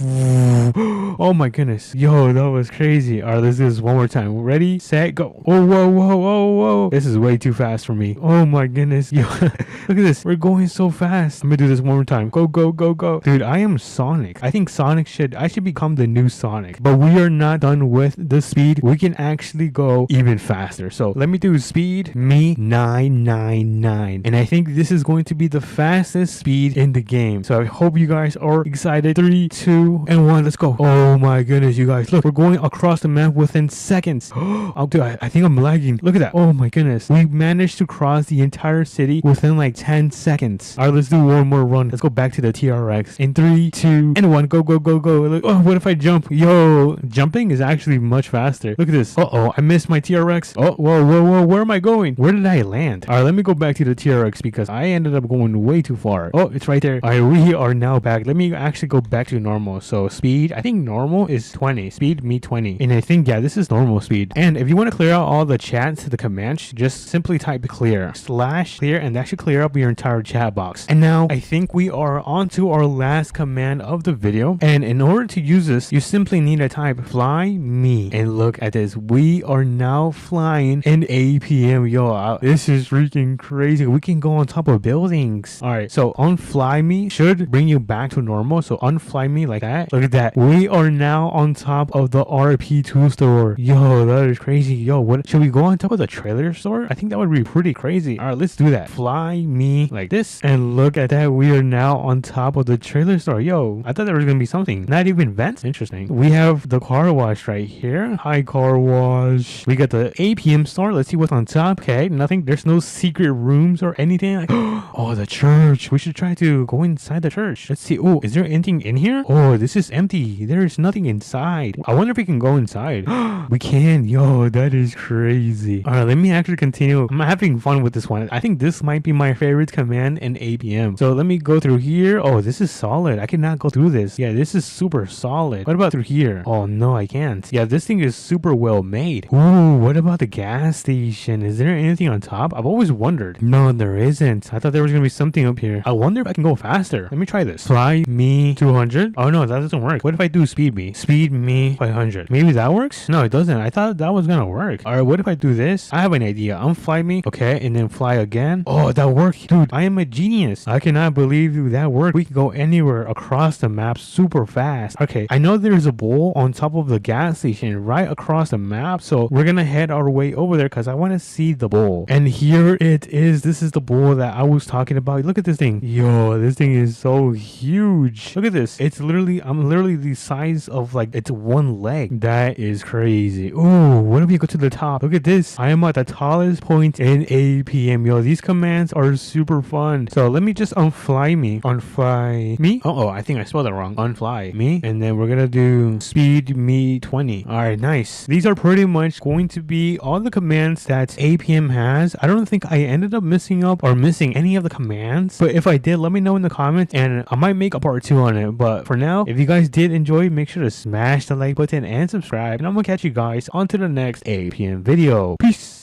Oh my goodness. Yo, that was crazy. All right, let's do this one more time. Ready, set, go. Oh, whoa, whoa, whoa, whoa. This is way too fast for me. Oh my goodness. Yo, look at this. We're going so fast. I'm gonna do this one more time. Go, go, go, go. Dude, I am Sonic. I think I should become the new Sonic. But we are not done with the speed. We can actually go even faster. So let me do speed me 999. And I think this is going to be the fastest speed in the game. So I hope you guys are excited. 3, 2, and 1. Let's go. Oh my goodness, you guys. Look, we're going across the map within seconds. Oh, dude, I think I'm lagging. Look at that. Oh my goodness. We managed to cross the entire city within like 10 seconds. All right, let's do one more run. Let's go back to the TRX. In 3, 2, and 1. Go, go, go, go. Look, oh, what if I jump? Yo, jumping is actually much faster. Look at this. Uh-oh, I missed my TRX. Oh, whoa, whoa, whoa. Where am I going? Where did I land? All right, let me go back to the TRX because I ended up going way too far. Oh, it's right there. All right, we are now back. Let me actually go back to normal. So speed, I think normal is 20. Speed me 20. And I think, yeah, this is normal speed. And if you want to clear out all the chats, the commands, just simply type clear /clear and that should clear up your entire chat box. And now I think we are on to our last command of the video. And in order to use this, you simply need to type fly me. And look at this. We are now flying in APM. Yo, this is freaking crazy. We can go on top of buildings. All right, so unfly me should bring you back to normal. So unfly me like that. Look at that. We are now on top of the RP2 store. Yo, that is crazy. Yo, what should we go on top of the trailer store? I think that would be pretty crazy. All right, let's do that. Fly me like this. And look at that. We are now on top of the trailer store. Yo, I thought there was gonna be something. Not even vents. Interesting. We have the car wash right here. Hi, car wash. We got the APM store. Let's see what's on top. Okay, nothing. There's no secret rooms or anything. Like, oh, the church. We should try to go inside the church. Let's see. Oh, is there anything in here? Oh, this is empty. There's nothing inside. I wonder if we can go inside. We can. Yo, that is crazy. All right, let me actually continue. I'm having fun with this one. I think this might be my favorite command in APM. So let me go through here. Oh, this is solid. I cannot go through this. Yeah, this is super solid. What about through here? Oh, no, I can't. Yeah, this thing is super well made. Ooh, what about the gas station? Is there anything on top? I've always wondered. No, there isn't. I thought there was going to be something up here. I wonder if I can go faster. Let me try this. Fly me 200. Oh, no, that doesn't work. What if I do speed me? Speed me 500. Maybe that works? No, it doesn't. I thought that was going to work. All right, what if I do this? I have an idea. Unfly me. Okay, and then fly again. Oh, that worked. Dude, I am a genius. I cannot believe that worked. We can go anywhere across the map super fast. Okay, I know there's a bowl on top of the gas station right across the map. So we're going to head our way over there because I want to see the bowl. And here it is. This is the bowl that I was talking about. Look at this thing. Yo, this thing is so huge. Look at this. I'm literally the size of like it's one leg. That is crazy. Ooh, what if we go to the top? Look at this. I am at the tallest point in APM. Yo, these commands are super fun. So let me just unfly me. Unfly me. Oh, I think I spelled it wrong. Unfly me. And then we're gonna do speed me 20. All right, nice. These are pretty much going to be all the commands that APM has. I don't think I ended up missing any of the commands, but if I did, let me know in the comments and I might make a part 2 on it. But for now, if you guys did enjoy, make sure to smash the like button and subscribe, and I'm gonna catch you guys on to the next APM video. Peace.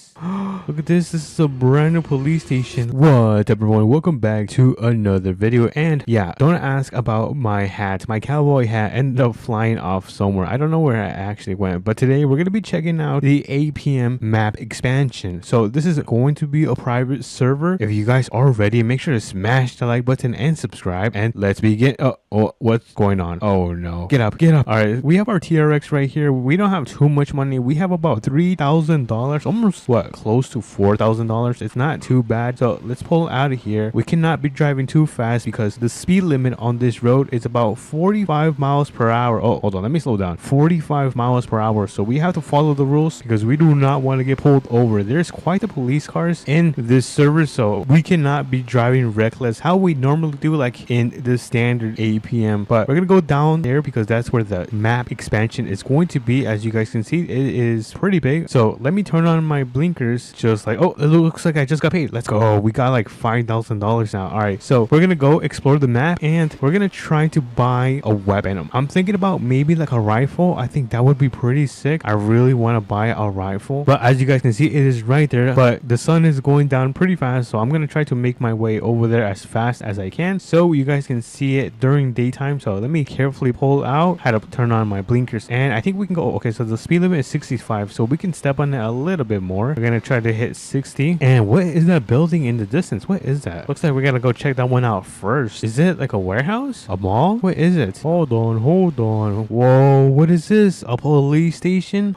Look at this. This is a brand new police station. What everyone, welcome back to another video. And yeah, don't ask about my hat. My cowboy hat ended up flying off somewhere. I don't know where it actually went, but today we're going to be checking out the APM map expansion. So this is going to be a private server. If you guys are ready, make sure to smash the like button and subscribe, and let's begin. Oh, what's going on? Oh no, get up. All right, we have our TRX right here. We don't have too much money. We have about $3,000, almost what, close to $4,000. It's not too bad. So let's pull out of here. We cannot be driving too fast because the speed limit on this road is about 45 miles per hour. Oh, hold on, let me slow down. 45 miles per hour. So we have to follow the rules because we do not want to get pulled over. There's quite the police cars in this server, so we cannot be driving reckless how we normally do, like in the standard APM. But we're gonna go down there because that's where the map expansion is going to be. As you guys can see, it is pretty big. So let me turn on my blinkers, just like, oh, it looks like I just got paid. Let's go. Oh, we got like $5,000 now. All right, so we're gonna go explore the map and we're gonna try to buy a weapon. I'm thinking about maybe like a rifle. I think that would be pretty sick. I really want to buy a rifle, but as you guys can see, it is right there, but the sun is going down pretty fast, so I'm gonna try to make my way over there as fast as I can so you guys can see it during daytime. So let me carefully pull out, had to turn on my blinkers, and I think we can go. Okay, so the speed limit is 65, so we can step on it a little bit more. We're gonna try to hit 60. And what is that building in the distance? What is that? Looks like we gotta go check that one out first. Is it like a warehouse, a mall? What is it? Hold on. Whoa, what is this? A police station?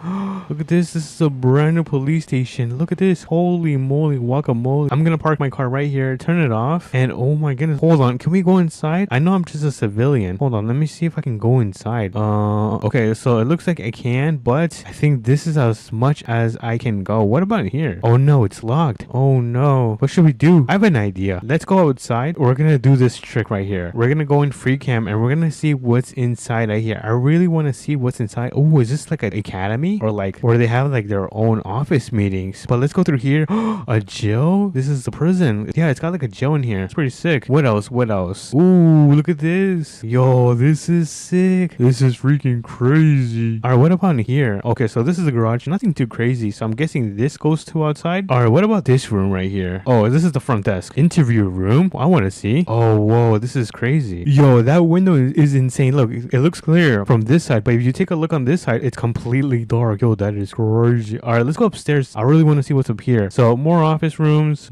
Look at this. This is a brand new police station. Look at this. Holy moly, guacamole. I'm gonna park my car right here, turn it off, and oh my goodness, hold on, can we go inside? I know I'm just a civilian. Hold on, let me see if I can go inside. Okay, so it looks like I can, but I think this is as much as I can go. What about here? Oh no, it's locked. Oh no, what should we do? I have an idea. Let's go outside. We're gonna do this trick right here. We're gonna go in free cam and we're gonna see what's inside right here. I really want to see what's inside. Oh, is this like an academy or like where they have like their own office meetings? But let's go through here. A jail? This is the prison. Yeah, it's got like a jail in here. It's pretty sick. What else? Ooh, look at this. Yo, this is sick. This is freaking crazy. All right, what about here? Okay, so this is the garage. Nothing too crazy, so I'm guessing this goes to outside. All right, what about this room right here? Oh, this is the front desk. Interview room. I want to see. Oh, whoa, this is crazy. Yo, that window is insane. Look, it looks clear from this side, but if you take a look on this side, it's completely dark. Yo, that is crazy. All right, let's go upstairs. I really want to see what's up here. So more office rooms,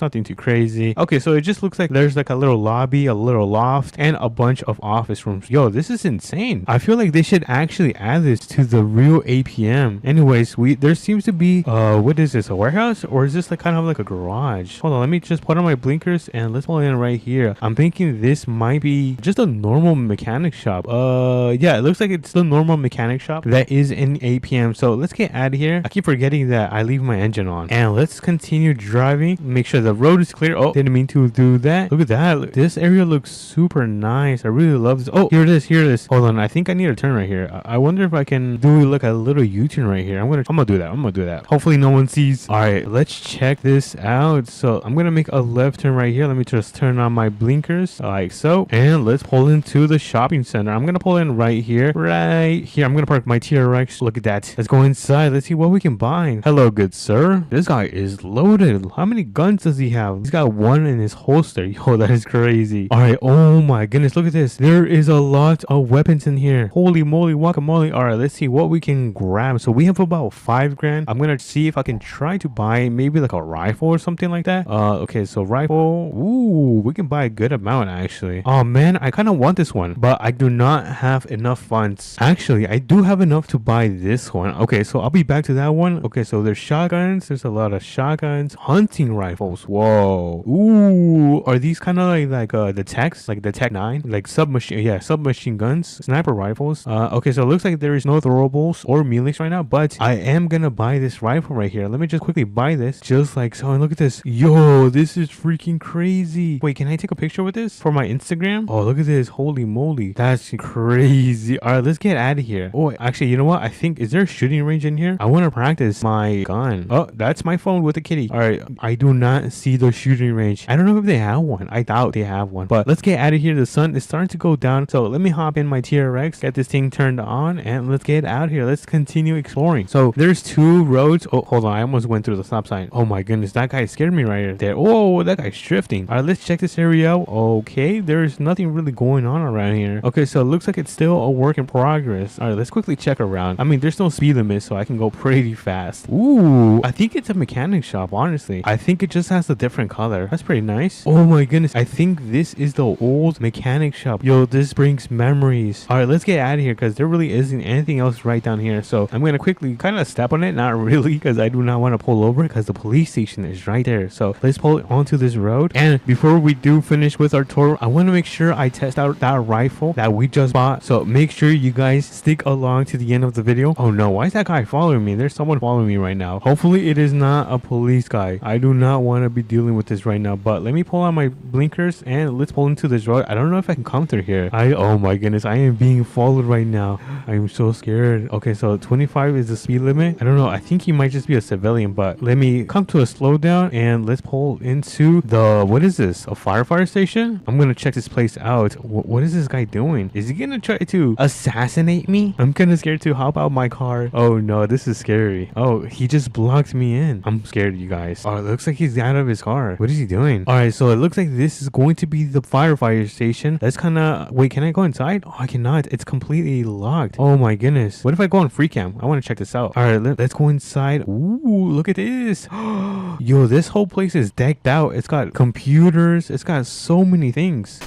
nothing too crazy. Okay, so it just looks like there's like a little lobby, a little loft, and a bunch of office rooms. Yo, this is insane. I feel like they should actually add this to the real APM. Anyways, there seems to be what is this, a warehouse, or is this like kind of like a garage? Hold on, let me just put on my blinkers and let's pull in right here. I'm thinking this might be just a normal mechanic shop. Yeah, it looks like it's the normal mechanic shop that is in APM. So let's get out of here. I keep forgetting that I leave my engine on, and let's continue driving. Make sure the road is clear. Oh, didn't mean to do that. Look at that. This area looks super nice. I really love this. Oh, here it is. Hold on, I think I need to turn right here. I wonder if I can do like a little U-turn right here. I'm gonna do that. Hopefully no one sees. All right, let's check this out. So I'm gonna make a left turn right here. Let me just turn on my blinkers like so, and let's pull into the shopping center. I'm gonna pull in right here. I'm gonna park my TRX. Look at that. Let's go inside. Let's see what we can buy. Hello, good sir. This guy is loaded. How many guns does he have? He's got one in his holster. Yo, that is crazy. All right, oh my goodness, look at this. There is a lot of weapons in here. Holy moly, guacamole. All right, let's see what we can grab. So we have about 5 grand. I'm gonna see if I can try to buy maybe like a rifle or something like that. Okay, so rifle. Ooh, we can buy a good amount actually. Oh man, I kind of want this one, but I do not have enough funds. Actually, I do have enough to buy this one. Okay, so I'll be back to that one. Okay, so there's shotguns. There's a lot of shotguns. Hunting rifles. Whoa. Ooh, are these kind of like the techs, like the Tech 9, like submachine guns, sniper rifles. Okay, so it looks like there is no throwables or melees right now, but I am gonna buy this rifle right here. Let me just quickly buy this, just like so. And look at this. Yo, this is freaking crazy. Wait, can I take a picture with this for my Instagram? Oh, look at this. Holy moly, that's crazy. All right, let's get out of here. Oh, actually, you know what? I think, is there a shooting range in here? I want to practice my gun. Oh, that's my phone with a kitty. All right, I do not see the shooting range. I don't know if they have one. I doubt they have one, but let's get out of here. The sun is starting to go down, so let me hop in my TRX, get this thing turned on, and let's get out here. Let's continue exploring. So there's 2 roads. Oh, hold on, I almost went through the stop sign. Oh my goodness, that guy scared me right there. Oh, that guy's drifting. All right, let's check this area out. Okay, there's nothing really going on around here. Okay, so it looks like it's still a work in progress. All right, let's quickly check around. I mean, there's no speed limit, so I can go pretty fast. Ooh, I think it's a mechanic shop, honestly. I think it just has a different color. That's pretty nice. Oh my goodness, I think this is the old mechanic shop. Yo, this brings memories. All right, let's get out of here because there really isn't anything else right down here. So I'm gonna quickly kind of step on it. Not really, because I do not want to pull over because the police station is right there. So let's pull onto this road. And before we do finish with our tour, I want to make sure I test out that rifle that we just bought. So make sure you guys stick along to the end of the video. Oh no, why is that guy following me? There's someone following me right now. Hopefully it is not a police guy. I do not want to be dealing with this right now, but let me pull out my blinkers and let's pull into this road. I don't know if I can come through here. Oh my goodness, I am being followed right now. I am so scared. Okay, so 25 is the speed limit. I don't know. I think he might just be a civilian, but let me come to a slowdown and let's pull into the, what is this? A firefighter station? I'm gonna check this place out. What is this guy doing? Is he gonna try to assassinate me? I'm kind of scared to hop out my car. Oh no, this is scary. Oh, he just blocked me in. I'm scared, you guys. Oh, it looks like he's out of his car. What is he doing? All right, so it looks like this is going to be the firefighter station. Let's kind of, wait, can I go inside? Oh, I cannot. It's completely locked. Oh my goodness. What if I go on free cam? I want to check this out. All right, let's go inside. Ooh, look at this. Yo, this whole place is decked out. It's got computers. It's got so many things.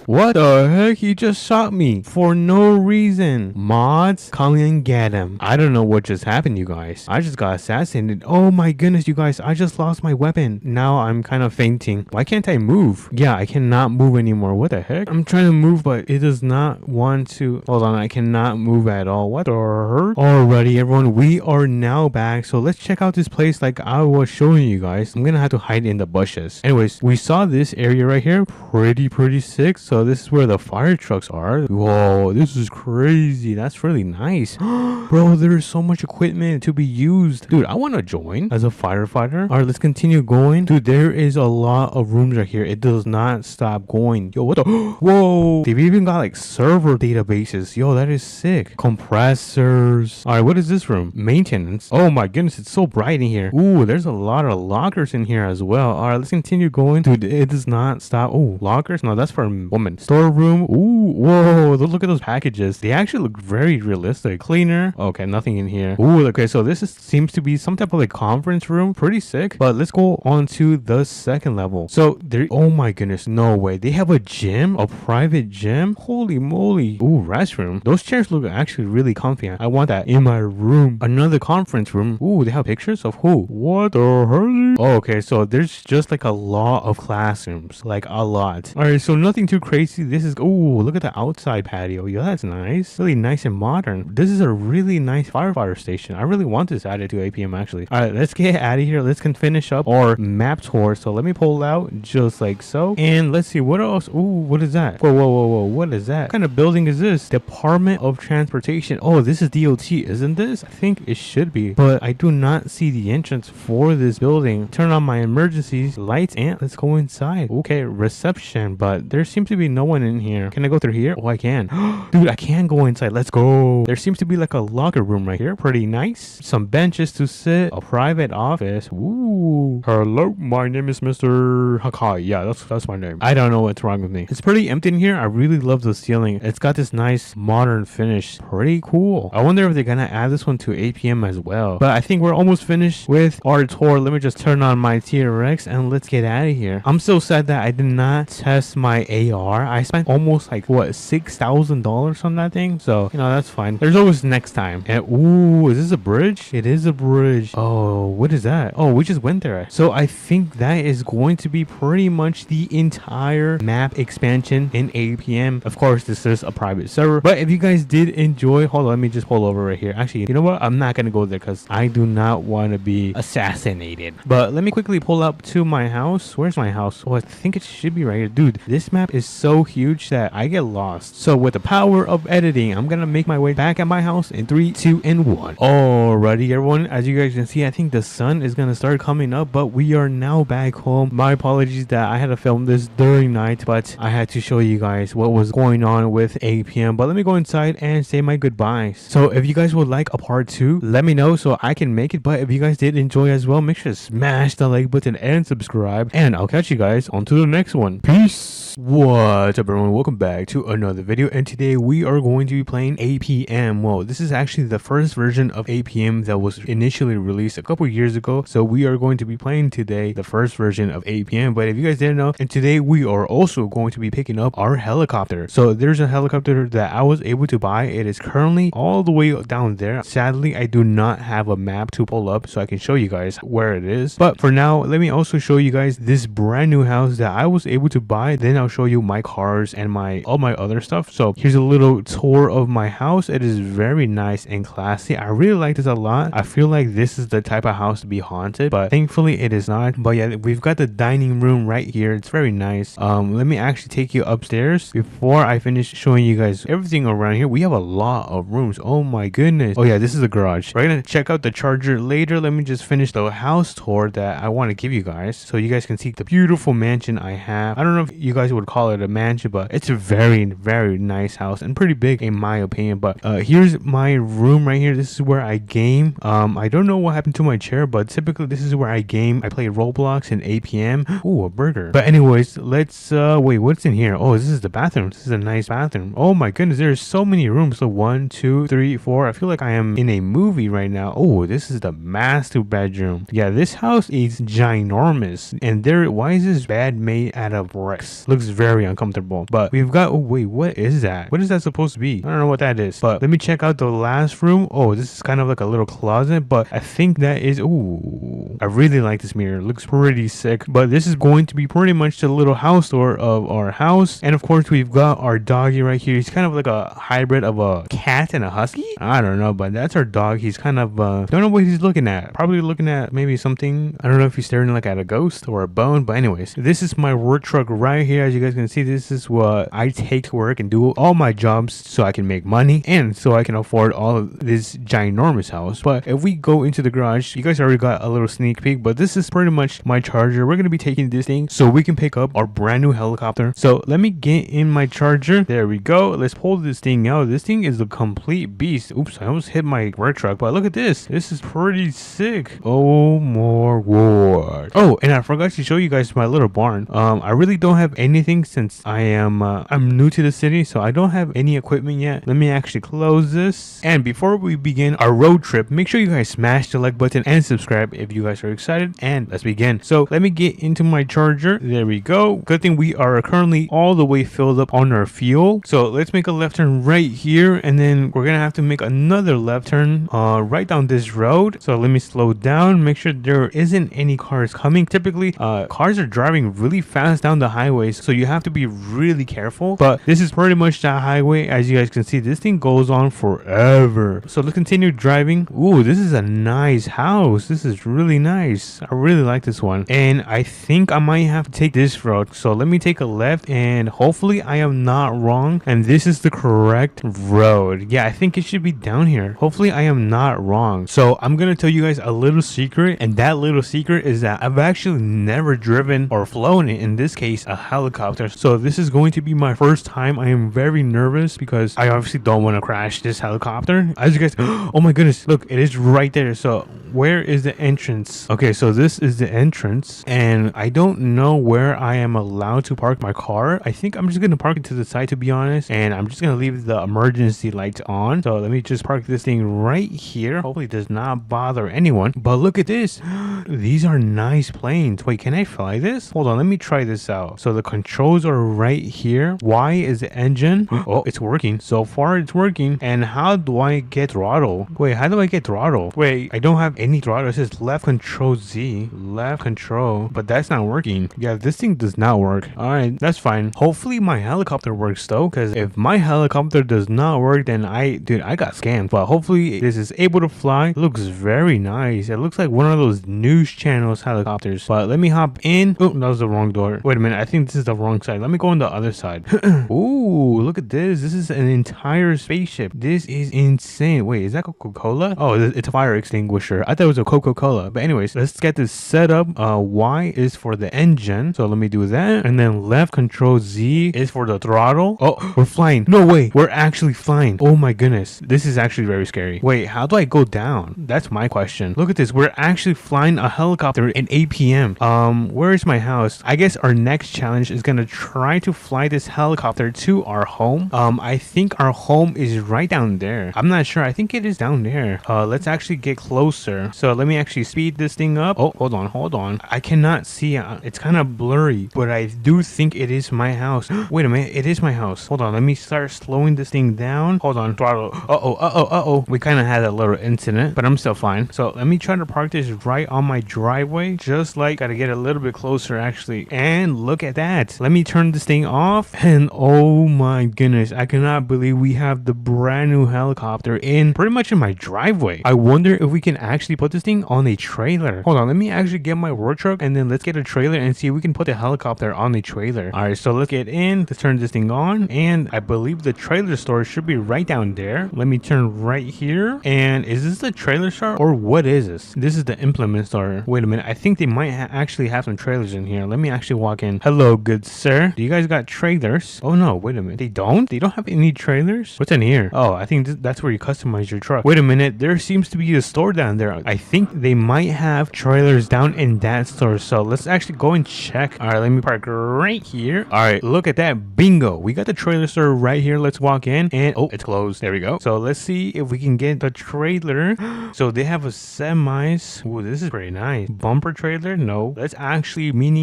What the heck? He just shot me for no reason. Mods, come and get him. I don't know what just happened, you guys. I just got assassinated. Oh my goodness, you guys. I just lost my weapon. Now I'm kind of fainting. Why can't I move? Yeah, I cannot move anymore. What the heck? I'm trying to move, but it does not want to. Hold on, I cannot move at all. What the heck? Alrighty, everyone. We are now back. So let's check out this place like I was showing you guys. I'm gonna have to hide in the bushes. Anyways, we saw this area right here. Pretty sick. So this is where the fire trucks are. Whoa, this is crazy. That's really nice. Bro, there's so much equipment to be used. Dude, I want to join as a firefighter. All right, let's continue going. Dude, there is a lot of rooms right here. It does not stop going. Yo, what the? Whoa, they've even got like server databases. Yo, that is sick. Compressors. All right, what is this room? Maintenance. Oh my goodness, it's so bright in here. Ooh, there's a lot of lockers in here as well. All right, let's continue going. Dude, it does not stop. Oh, lockers? No, that's for a woman. Storeroom. Ooh, whoa, look at those packages. They actually look very realistic. Cleaner. Okay, nothing in here. Ooh, okay, so this seems to be some type of like conference room. Pretty sick. But let's go on to the second level. So there, oh my goodness, no way. They have a gym, a private gym. Holy moly. Ooh, restroom. Those chairs look actually really comfy. I want that in my room. Another conference room. Ooh, they have pictures of who? What the hell? Oh, okay, so there's just like a lot of classrooms. Like a lot. All right, so nothing too crazy. This is, ooh, look at the outside patio. Yo, that's nice. Really nice and modern. This is a really nice firefighter station. I really want this added to APM actually. All right, let's get out of here. Let's finish up our map tour. So let me pull out just like so. And let's see what else. Ooh, what is that? Whoa. What is that? What kind of building is this? Department of Transportation. Oh, this is DOT, isn't this? I think it should be, but I do not see the entrance for this building. Turn on my emergency lights and let's go inside. Okay, reception, but there seems to be no one in here. Can I go through here? Oh, I can. Dude, I can go inside. Let's go. There seems to be like a locker room right here. Pretty nice. Some benches to sit. A private office. Ooh. Hello, my name is Mr. Hakai. Yeah, that's my name. I don't know what's wrong with me. It's pretty empty in here. I really love the ceiling. It's got this nice modern finish. Pretty cool. I wonder if they're gonna add this one to APM as well. But I think we're almost finished with our tour. Let me just turn on my TRX and let's get out of here. I'm so sad that I did not test my AR. I spent almost like what, $6,000 on that thing, so you know that's fine. There's always next time. And ooh, is this a bridge? It is a bridge. Oh, what is that? Oh, we just went there. So I think that is going to be pretty much the entire map expansion in APM. Of course, this is a private server, but if you guys did enjoy, hold on, let me just pull over right here. Actually, you know what, I'm not gonna go there because I do not want to be assassinated. But let me quickly pull up to my house. Where's my house? Oh, I think it should be right here. Dude, this map is so huge that I get lost. So with the power of editing, I'm gonna make my way back at my house in 3, 2, and 1. Alrighty, everyone, as you guys can see, I think the sun is gonna start coming up, but we are now back home. My apologies that I had to film this during night, but I had to show you guys what was going on with APM. But let me go inside and say my goodbyes. So if you guys would like a part 2, let me know so I can make it. But if you guys did enjoy as well, make sure to smash the like button and subscribe, and I'll catch you guys on to the next one. Peace. What's up everyone, welcome back to another video, and today we are going to be playing APM. Well, this is actually the first version of APM that was initially released a couple years ago, so we are going to be playing today the first version of APM. But if you guys didn't know, and today we are also going to be picking up our helicopter. So there's a helicopter that I was able to buy. It is currently all the way down there. Sadly, I do not have a map to pull up so I can show you guys where it is, but for now let me also show you guys this brand new house that I was able to buy. Then I'll show you my cars and all my other stuff. So here's a little tour of my house. It is very nice and classy. I really like this a lot. I feel like this is the type of house to be haunted, but thankfully it is not. But yeah, we've got the dining room right here. It's very nice. Let me actually take you upstairs before I finish showing you guys everything around here. We have a lot of rooms. Oh my goodness. Oh yeah, this is the garage. We're gonna check out the charger later. Let me just finish the house tour that I want to give you guys so you guys can see the beautiful mansion I have. I don't know if you guys would call it a mansion, but it's a very nice house and pretty big in my opinion. But here's my room right here. This is where I game. I don't know what happened to my chair, but typically this is where I game. I play Roblox and APM. Ooh, a burger. But anyways, let's wait, what's in here? Oh, this is the bathroom. This is a nice bathroom. Oh my goodness, there's so many rooms. So 1 2 3 4. I feel like I am in a movie right now. Oh, this is the master bedroom. Yeah, this house is ginormous. And why is this bed made out of bricks? Looks very uncomfortable. But we've got, oh wait, what is that? What is that supposed to be? I don't know what that is. But let me check out the last room. Oh, this is kind of like a little closet, but I think that is, ooh, I really like this mirror. It looks pretty sick. But this is going to be pretty much the little house tour of our house. And of course we've got our doggy right here. He's kind of like a hybrid of a cat and a husky. I don't know, but that's our dog. He's kind of don't know what he's looking at. Probably looking at maybe something. I don't know if he's staring like at a ghost or a bone. But anyways, this is my work truck right here. As you guys can see, this is what I take to work and do all my jobs so I can make money and so I can afford all of this ginormous house. But if we go into the garage, you guys already got a little sneak peek, but this is pretty much my charger. We're going to be taking this thing so we can pick up our brand new helicopter. So let me get in my charger. There we go. Let's pull this thing out. This thing is a complete beast. Oops, I almost hit my work truck, but look at this. This is pretty sick. Oh my god. Oh, and I forgot to show you guys my little barn. I really don't have anything since I'm new to the city, so I don't have any equipment yet. Let me actually close this. And before we begin our road trip, make sure you guys smash the like button and subscribe if you guys are excited, and let's begin. So let me get into my charger. There we go. Good thing we are currently all the way filled up on our fuel. So let's make a left turn right here, and then we're gonna have to make another left turn right down this road. So let me slow down, make sure there isn't any cars coming. Typically cars are driving really fast down the highways, so you have to be really careful. But this is pretty much that highway. As you guys can see, this thing goes on forever. So let's continue driving. Ooh, this is a nice house. This is really nice. I really like this one, and I think I might have to take this road. So let me take a left, and hopefully I am not wrong and this is the correct road. Yeah, I think it should be down here. Hopefully I am not wrong. So I'm gonna tell you guys a little secret, and that little secret is that I've actually never driven or flown, in this case, a helicopter. So this is going to be my first time. I am very nervous because I obviously don't want to crash this helicopter. As you guys, oh my goodness, look, it is right there. So where is the entrance? Okay, so this is the entrance, and I don't know where I am allowed to park my car. I think I'm just gonna park it to the side, to be honest, and I'm just gonna leave the emergency lights on. So let me just park this thing right here. Hopefully it does not bother anyone. But look at this. These are nice planes. Wait, can I fly this? Hold on, let me try this out. So the controls are right here. Y is the engine. Oh, it's working. So far it's working. And how do I get throttle? Wait, how do I get throttle? Wait, I don't have any throttle. It says left control Z, left control, but that's not working. Yeah, this thing does not work. All right, that's fine. Hopefully my helicopter works though, because if my helicopter does not work, then I got scammed. But hopefully this is able to fly. It looks very nice. It looks like one of those news channels helicopters. But let me hop in. Oh, that was the wrong door. Wait a minute, I think this is the wrong side. Let me go on the other side. Ooh, look at this. This is an entire spaceship. This is insane. Wait, is that Coca-Cola? Oh, it's a fire extinguisher. I thought it was a Coca-Cola. But anyways, let's get this set up. Y is for the engine, so let me do that. And then left control Z is for the throttle. Oh, we're flying. No way, we're actually flying. Oh my goodness, this is actually very scary. Wait, how do I go down? That's my question. Look at this, we're actually flying a helicopter in APM. Where is my house? I guess our next challenge is gonna try to fly this helicopter to our home. I think our home is right down there. I'm not sure. I think it is down there. Let's actually get closer. So let me actually speed this thing up. Oh, hold on. I cannot see. It's kind of blurry, but I do think it is my house. Wait a minute. It is my house. Hold on. Let me start slowing this thing down. Hold on. Throttle. Uh-oh. We kind of had a little incident, but I'm still fine. So let me try to park this right on my driveway. Just like, gotta get a little bit closer actually. And look at that. Let me turn this thing off. And oh my goodness, I cannot believe we have the brand new helicopter in pretty much in my driveway. I wonder if we can actually put this thing on a trailer. Hold on, let me actually get my work truck and then let's get a trailer and see if we can put the helicopter on the trailer. All right, so let's get in. Let's turn this thing on, and I believe the trailer store should be right down there. Let me turn right here. And is this the trailer store or what is this? This is the implement store. Wait a minute, I think they might actually have some trailers in here. Let me actually walk in. Hello, good sir. Do you guys got trailers? Oh no, wait a minute. They don't have any trailers? What's in here? Oh, I think that's where you customize your truck. Wait a minute, there seems to be a store down there. I think they might have trailers down in that store. So let's actually go and check. All right, let me park right here. All right, look at that. Bingo. We got the trailer store right here. Let's walk in and oh, it's closed. There we go. So let's see if we can get the trailer. So they have a semis. Oh, this is pretty nice. Bumper trailer? No. Let's actually mini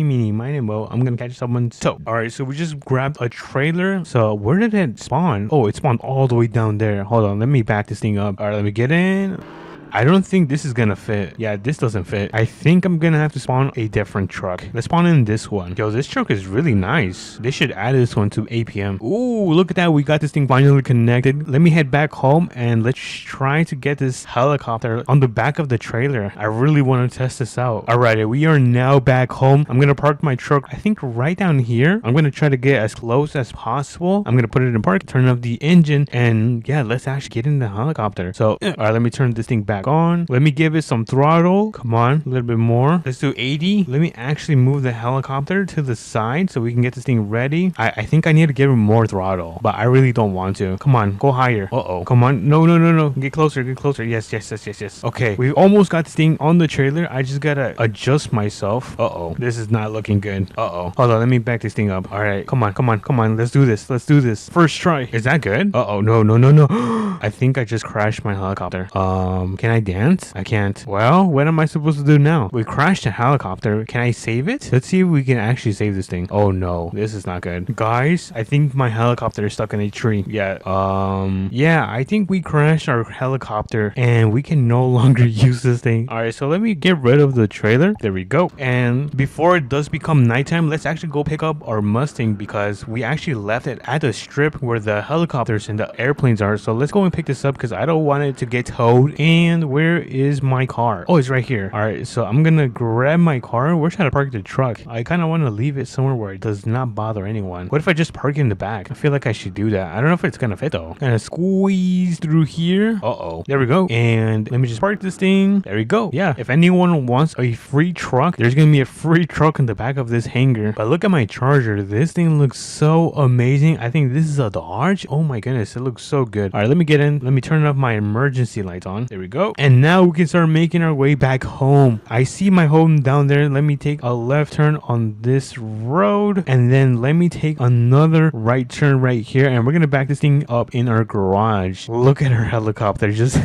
well, I'm gonna catch someone's toe. All right, so we just grabbed a trailer. So where did it spawn? Oh, it spawned all the way down there. Hold on, let me back this thing up. All right, let me get in. I don't think this is gonna fit. Yeah, this doesn't fit. I think I'm gonna have to spawn a different truck. Let's spawn in this one. Yo, this truck is really nice. They should add this one to APM. Ooh, look at that. We got this thing finally connected. Let me head back home and let's try to get this helicopter on the back of the trailer. I really want to test this out. Alrighty, we are now back home. I'm gonna park my truck, I think right down here. I'm gonna try to get as close as possible. I'm gonna put it in park, turn off the engine, and yeah, let's actually get in the helicopter. So, alright, let me turn this thing back on. Let me give it some throttle. Come on, a little bit more. Let's do 80. Let me actually move the helicopter to the side so we can get this thing ready. I think I need to give it more throttle, but I really don't want to. Come on, go higher. Uh-oh. Come on. No. Get closer. Yes. Okay, we almost got this thing on the trailer. I just gotta adjust myself. Uh-oh. This is not looking good. Uh-oh. Hold on, let me back this thing up. All right, come on. Let's do this. First try. Is that good? Uh-oh. No. I think I just crashed my helicopter. Can I dance? I can't. Well, what am I supposed to do now? We crashed a helicopter. Can I save it? Let's see if we can actually save this thing. Oh no, this is not good. Guys, I think my helicopter is stuck in a tree. Yeah, I think we crashed our helicopter and we can no longer use this thing. All right, so let me get rid of the trailer. There we go. And before it does become nighttime, let's actually go pick up our Mustang because we actually left it at the strip where the helicopters and the airplanes are. So let's go and pick this up because I don't want it to get towed. And where is my car? Oh, it's right here. All right, so I'm gonna grab my car. Where should I park the truck? I kind of want to leave it somewhere where it does not bother anyone. What if I just park it in the back? I feel like I should do that. I don't know if it's gonna fit though. Gonna squeeze through here. Uh-oh. There we go. And let me just park this thing. There we go. Yeah, if anyone wants a free truck, there's gonna be a free truck in the back of this hangar. But look at my Charger. This thing looks so amazing. I think this is a Dodge. Oh my goodness, it looks so good. All right, let me get in. Let me turn off my emergency lights on. There we go. And now we can start making our way back home. I see my home down there. Let me take a left turn on this road, and then let me take another right turn right here, and we're gonna back this thing up in our garage. Look at our helicopter. Just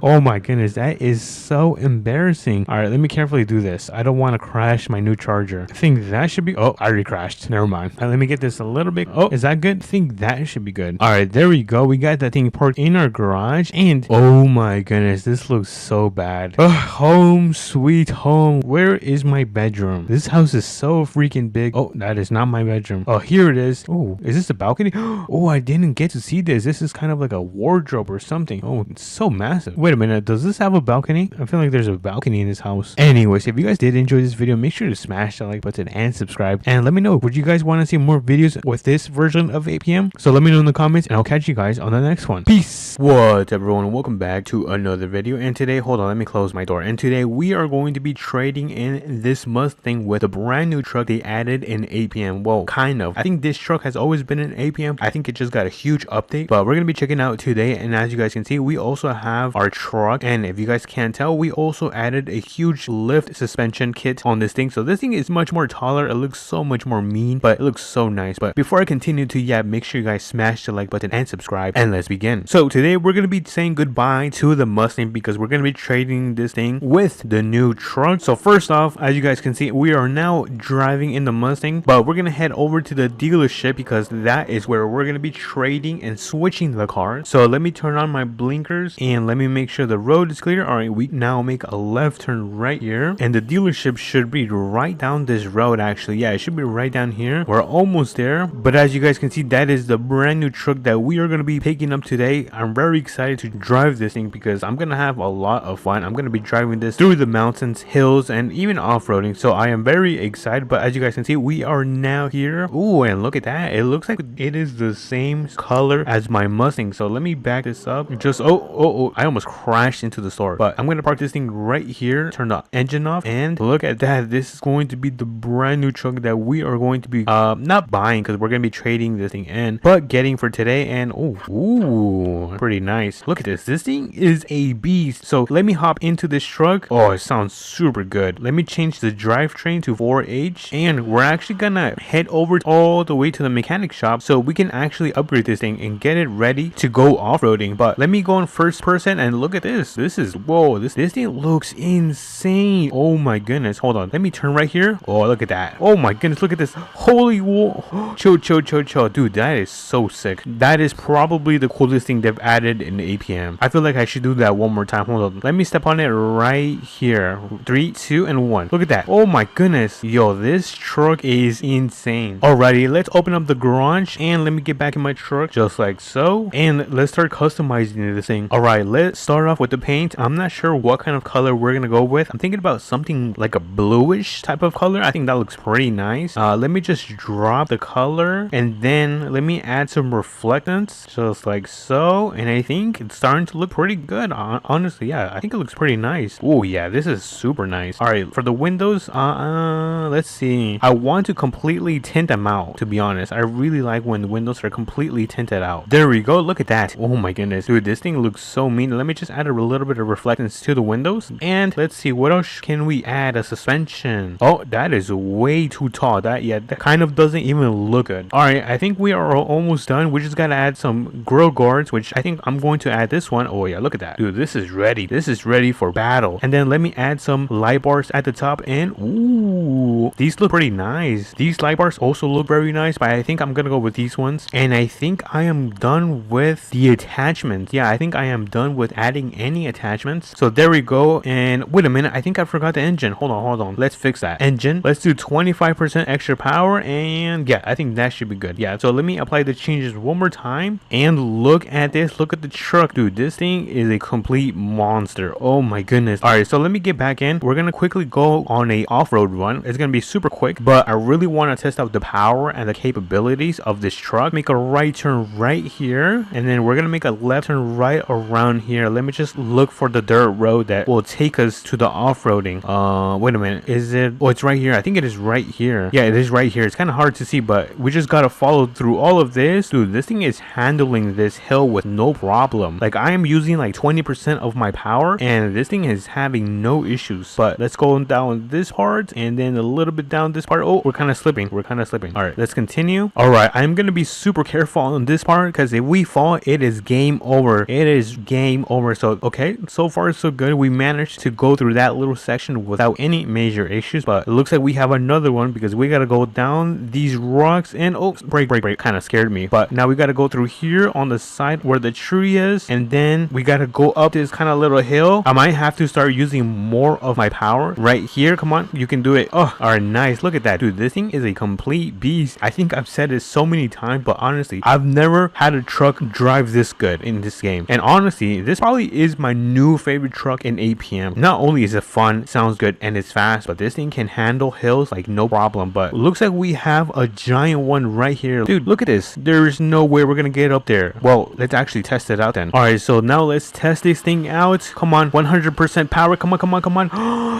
oh my goodness, that is so embarrassing. All right, let me carefully do this. I don't want to crash my new Charger. I think that should be I already crashed. Never mind. All right, let me get this a little bit. Oh, is that good? I think that should be good. All right, there we go. We got that thing parked in our garage, and oh my goodness, this looks so bad. Home sweet home. Where is my bedroom? This house is so freaking big. Oh, that is not my bedroom. Oh, here it is. Oh, is this the balcony? Oh, I didn't get to see this. This is kind of like a wardrobe or something. Oh, it's so massive. Wait a minute, does this have a balcony? I feel like there's a balcony in this house. Anyways, if you guys did enjoy this video, make sure to smash that like button and subscribe, and let me know, would you guys want to see more videos with this version of APM? So let me know in the comments, and I'll catch you guys on the next one. Peace. What's up, everyone? Welcome back to another video. and today, hold on, let me close my door. And today we are going to be trading in this Mustang with a brand new truck they added in APM. Well, kind of. I think this truck has always been in APM. I think it just got a huge update, but we're going to be checking out today. And as you guys can see, we also have our truck. And if you guys can't tell, we also added a huge lift suspension kit on this thing. So this thing is much more taller. It looks so much more mean, but it looks so nice. But before I continue to make sure you guys smash the like button and subscribe, and let's begin. So today we're going to be saying goodbye to the Mustang because we're going to be trading this thing with the new truck. So first off, as you guys can see, we are now driving in the Mustang, but we're going to head over to the dealership because that is where we're going to be trading and switching the car. So let me turn on my blinkers and let me make sure the road is clear. All right, we now make a left turn right here, and the dealership should be right down this road. Actually, yeah, it should be right down here. We're almost there, but as you guys can see, that is the brand new truck that we are going to be picking up today. I'm very excited to drive this thing because I'm going to have a lot of fun. I'm going to be driving this through the mountains, hills, and even off-roading, so I am very excited. But as you guys can see, we are now here. Oh, and look at that, it looks like it is the same color as my Mustang. So let me back this up. Just oh, I almost crashed into the store, but I'm going to park this thing right here, turn the engine off, and look at that. This is going to be the brand new truck that we are going to be not buying because we're going to be trading this thing in, but getting for today. And ooh, pretty nice. Look at this. This thing is a beast. So let me hop into this truck. Oh, it sounds super good. Let me change the drivetrain to 4H, and we're actually gonna head over all the way to the mechanic shop so we can actually upgrade this thing and get it ready to go off-roading. But let me go in first person and look at this. This is, whoa, this thing looks insane. Oh my goodness. Hold on, let me turn right here. Oh, look at that. Oh my goodness, look at this. Holy whoa. Chill. Dude, that is so sick. That is probably the coolest thing they've added in the APM. I feel like I should do that one more time. Hold on, let me step on it right here. 3, 2, and 1. Look at that. Oh my goodness. Yo, this truck is insane. Alrighty, let's open up the garage and let me get back in my truck just like so, and let's start customizing this thing. Alright, let's start off with the paint. I'm not sure what kind of color we're gonna go with. I'm thinking about something like a bluish type of color. I think that looks pretty nice. Let me just drop the color, and then let me add some reflectance just like so, and I think it's starting to look pretty good. Honestly, yeah, I think it looks pretty nice. Oh yeah, this is super nice. All right, for the windows, let's see, I want to completely tint them out, to be honest. I really like when the windows are completely tinted out. There we go. Look at that. Oh my goodness, dude, this thing looks so mean. Let me just add a little bit of reflectance to the windows, and let's see, what else can we add? A suspension. Oh, that is way too tall. That kind of doesn't even look good. All right, I think we are almost done. We just gotta add some grill guards, which I think I'm going to add this one. Oh yeah, look at that, dude, this is ready. This is ready for battle. And then let me add some light bars at the top, and ooh, these look pretty nice. These light bars also look very nice, but I think I'm gonna go with these ones. And I think I am done with the attachments. Yeah, I think I am done with adding any attachments. So there we go. And wait a minute, I think I forgot the engine. Hold on, let's fix that engine. Let's do 25% extra power, and yeah, I think that should be good. Yeah, so let me apply the changes one more time, and look at this. Look at the truck, dude. This thing is a complete monster. Oh my goodness. All right, so let me get back in. We're gonna quickly go on a off-road run. It's gonna be super quick, but I really want to test out the power and the capabilities of this truck. Make a right turn right here, and then we're gonna make a left turn right around here. Let me just look for the dirt road that will take us to the off-roading. Wait a minute, is it? Oh, it's right here. I think it is right here. Yeah, it is right here. It's kind of hard to see, but we just gotta follow through all of this. Dude, this thing is handling this hill with no problem. Like, I am using like 20% of my power, and this thing is having no issues. But let's go down this part, and then a little bit down this part. Oh, we're kind of slipping. All right, let's continue. All right, I'm gonna be super careful on this part because if we fall, it is game over. So okay, so far so good. We managed to go through that little section without any major issues, but it looks like we have another one because we gotta go down these rocks, and oh, break, kind of scared me. But now we gotta go through here on the side where the tree is, and then we gotta go up this kind of little hill. I might have to start using more of my power right here. Come on, you can do it. Oh, all right, nice. Look at that, dude. This thing is a complete beast. I think I've said it so many times, but honestly, I've never had a truck drive this good in this game. And honestly, this probably is my new favorite truck in APM. Not only is it fun, sounds good, and it's fast, but this thing can handle hills like no problem. But looks like we have a giant one right here. Dude, look at this. There's no way we're gonna get up there. Well, let's actually test it out then. All right, so now let's test this thing maxing out. Come on, 100% power. Come on, come on, come on.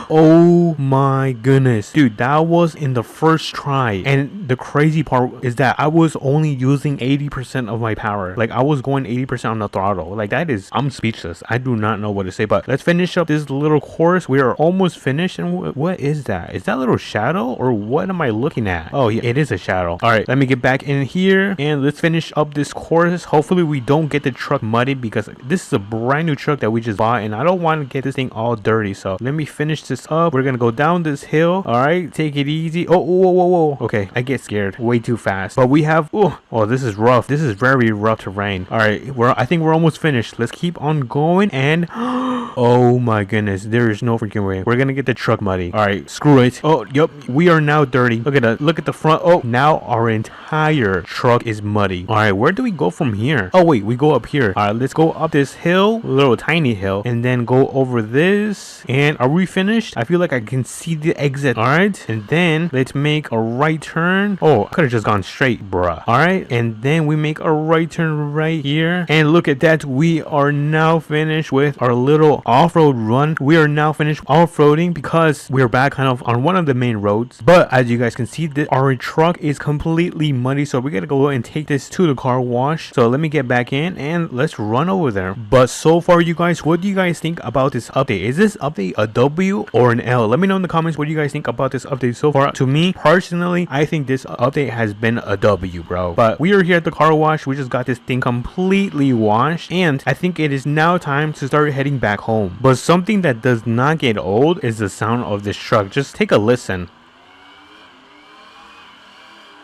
Oh my goodness, dude, that was in the first try. And the crazy part is that I was only using 80% of my power. Like, I was going 80% on the throttle. Like, that is, I'm speechless. I do not know what to say. But let's finish up this little course. We are almost finished. And what is that? Is that little shadow, or what am I looking at? Oh yeah, it is a shadow. All right, let me get back in here and let's finish up this course. Hopefully we don't get the truck muddy, because this is a brand new truck that we just bought and I don't want to get this thing all dirty. So let me finish this up. We're gonna go down this hill. All right, take it easy. Oh, whoa, whoa, whoa. Okay, I get scared way too fast. But we have, oh, this is rough. This is very rough terrain. All right, I think we're almost finished. Let's keep on going. And oh my goodness, there is no freaking way we're gonna get the truck muddy. All right, screw it. Oh, yep, we are now dirty. Look at that. Look at the front. Oh, now our entire truck is muddy. All right, where do we go from here? Oh wait, we go up here. All right, let's go up this hill, little tiny hill, and then go over this. And are we finished? I feel like I can see the exit. All right, and then let's make a right turn. Oh, I could have just gone straight, bruh. All right, and then we make a right turn right here, and look at that, we are now finished with our little off-road run. We are now finished off-roading because we're back kind of on one of the main roads. But as you guys can see, that our truck is completely muddy, so we gotta go and take this to the car wash. So let me get back in and let's run over there. But so far, you guys, what do you guys think about this update? Is this update a W or an L? Let me know in the comments what you guys think about this update so far. To me personally, I think this update has been a W, bro. But we are here at the car wash. We just got this thing completely washed, and I think it is now time to start heading back home. But something that does not get old is the sound of this truck. Just take a listen.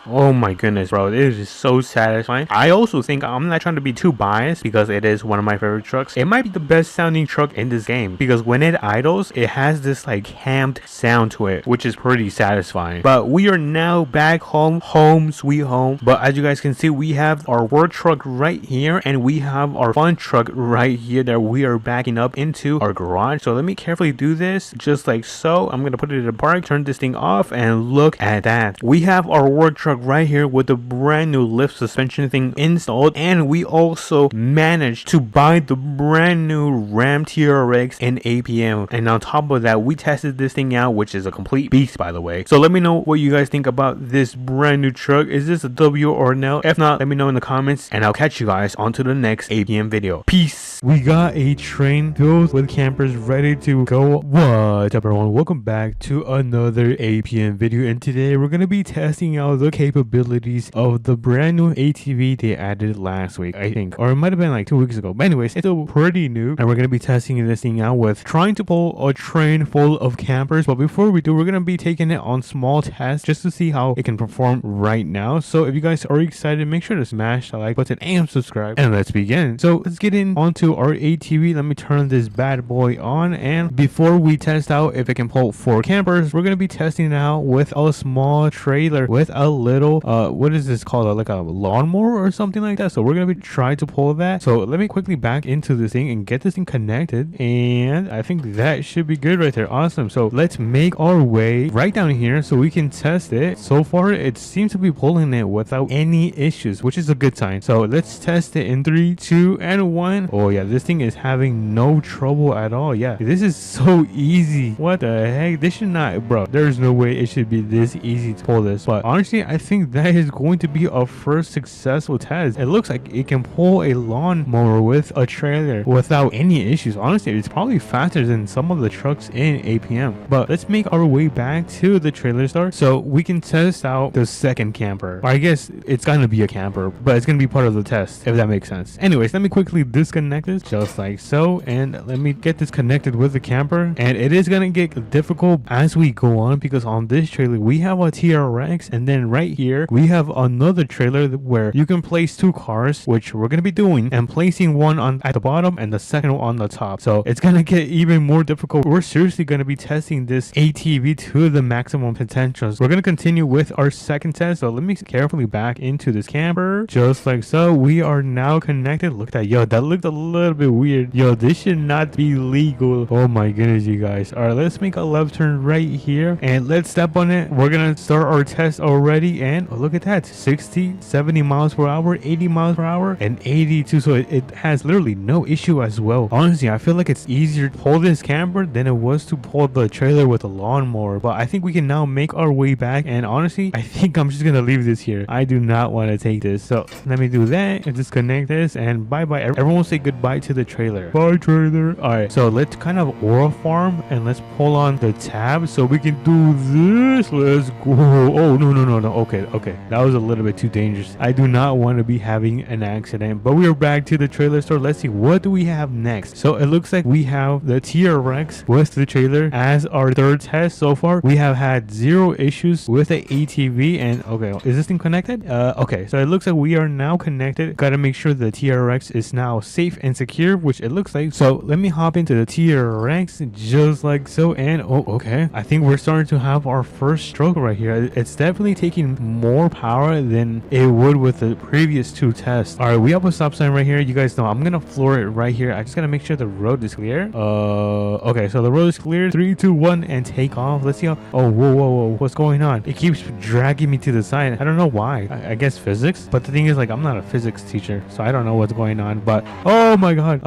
Oh my goodness, bro, it is so satisfying. I also think, I'm not trying to be too biased because it is one of my favorite trucks. It might be the best sounding truck in this game because when it idles, it has this like hammed sound to it, which is pretty satisfying. But we are now back home, home sweet home. But as you guys can see, we have our work truck right here and we have our fun truck right here that we are backing up into our garage. So let me carefully do this just like so. I'm gonna put it in park, turn this thing off, and look at that. We have our work truck right here with the brand new lift suspension thing installed, and we also managed to buy the brand new Ram TRX and APM. And on top of that, we tested this thing out, which is a complete beast, by the way. So let me know what you guys think about this brand new truck. Is this a W or an L? If not, let me know in the comments, and I'll catch you guys on to the next APM video. Peace. We got a train filled with campers ready to go. What's up, everyone? Welcome back to another APM video, and today we're gonna be testing out the capabilities of the brand new ATV they added last week, I think, or it might have been like 2 weeks ago. But anyways, it's still pretty new, and we're gonna be testing this thing out with trying to pull a train full of campers. But before we do, we're gonna be taking it on small tests just to see how it can perform right now. So if you guys are excited, make sure to smash the like button and subscribe, and let's begin. So let's get in onto our ATV. Let me turn this bad boy on, and before we test out if it can pull 4 campers, we're gonna be testing it out with a small trailer with a little what is this called, like a lawnmower or something like that. So we're gonna be trying to pull that. So let me quickly back into this thing and get this thing connected, and I think that should be good right there. Awesome. So let's make our way right down here so we can test it. So far it seems to be pulling it without any issues, which is a good sign. So let's test it in 3, 2, and 1. Oh yeah, this thing is having no trouble at all. Yeah, this is so easy. What the heck? This should not, bro, there's no way it should be this easy to pull this. But honestly, I think that is going to be our first successful test. It looks like it can pull a lawnmower with a trailer without any issues. Honestly, it's probably faster than some of the trucks in APM. But let's make our way back to the trailer store so we can test out the second camper. Or I guess it's gonna be a camper, but it's gonna be part of the test, if that makes sense. Anyways, let me quickly disconnect this just like so, and let me get this connected with the camper. And it is gonna get difficult as we go on because on this trailer we have a TRX, and then right here we have another trailer where you can place 2 cars, which we're going to be doing, and placing one on at the bottom and the second one on the top. So it's going to get even more difficult. We're seriously going to be testing this ATV to the maximum potentials. We're going to continue with our second test. So let me carefully back into this camper just like so. We are now connected. Look at that. Yo, that looked a little bit weird. Yo, this should not be legal. Oh my goodness, you guys. All right, let's make a left turn right here and let's step on it. We're gonna start our test already, and look at that, 60, 70 miles per hour, 80 miles per hour, and 82. So it has literally no issue as well. Honestly, I feel like it's easier to pull this camper than it was to pull the trailer with a lawnmower. But I think we can now make our way back, and honestly, I think I'm just gonna leave this here. I do not want to take this. So let me do that and disconnect this, and bye bye. Everyone say goodbye to the trailer. Bye, trailer. All right, so let's kind of aura farm and let's pull on the tab so we can do this. Let's go. Oh, no. Okay. That was a little bit too dangerous. I do not want to be having an accident, but we are back to the trailer store. Let's see, what do we have next? So it looks like we have the TRX with the trailer as our third test. So far, we have had 0 issues with the ATV. And okay, is this thing connected? Okay, so it looks like we are now connected. Gotta make sure the TRX is now safe and secure, which it looks like. So let me hop into the TRX just like so, and oh, okay, I think we're starting to have our first stroke right here. It's definitely taking more power than it would with the previous 2 tests. All right, we have a stop sign right here. You guys know I'm gonna floor it right here. I just gotta make sure the road is clear. Okay, so the road is clear. 3, 2, 1, and take off. Let's see how. Oh, whoa, what's going on? It keeps dragging me to the side. I don't know why. I guess physics. But the thing is, like, I'm not a physics teacher, so I don't know what's going on. But oh my god,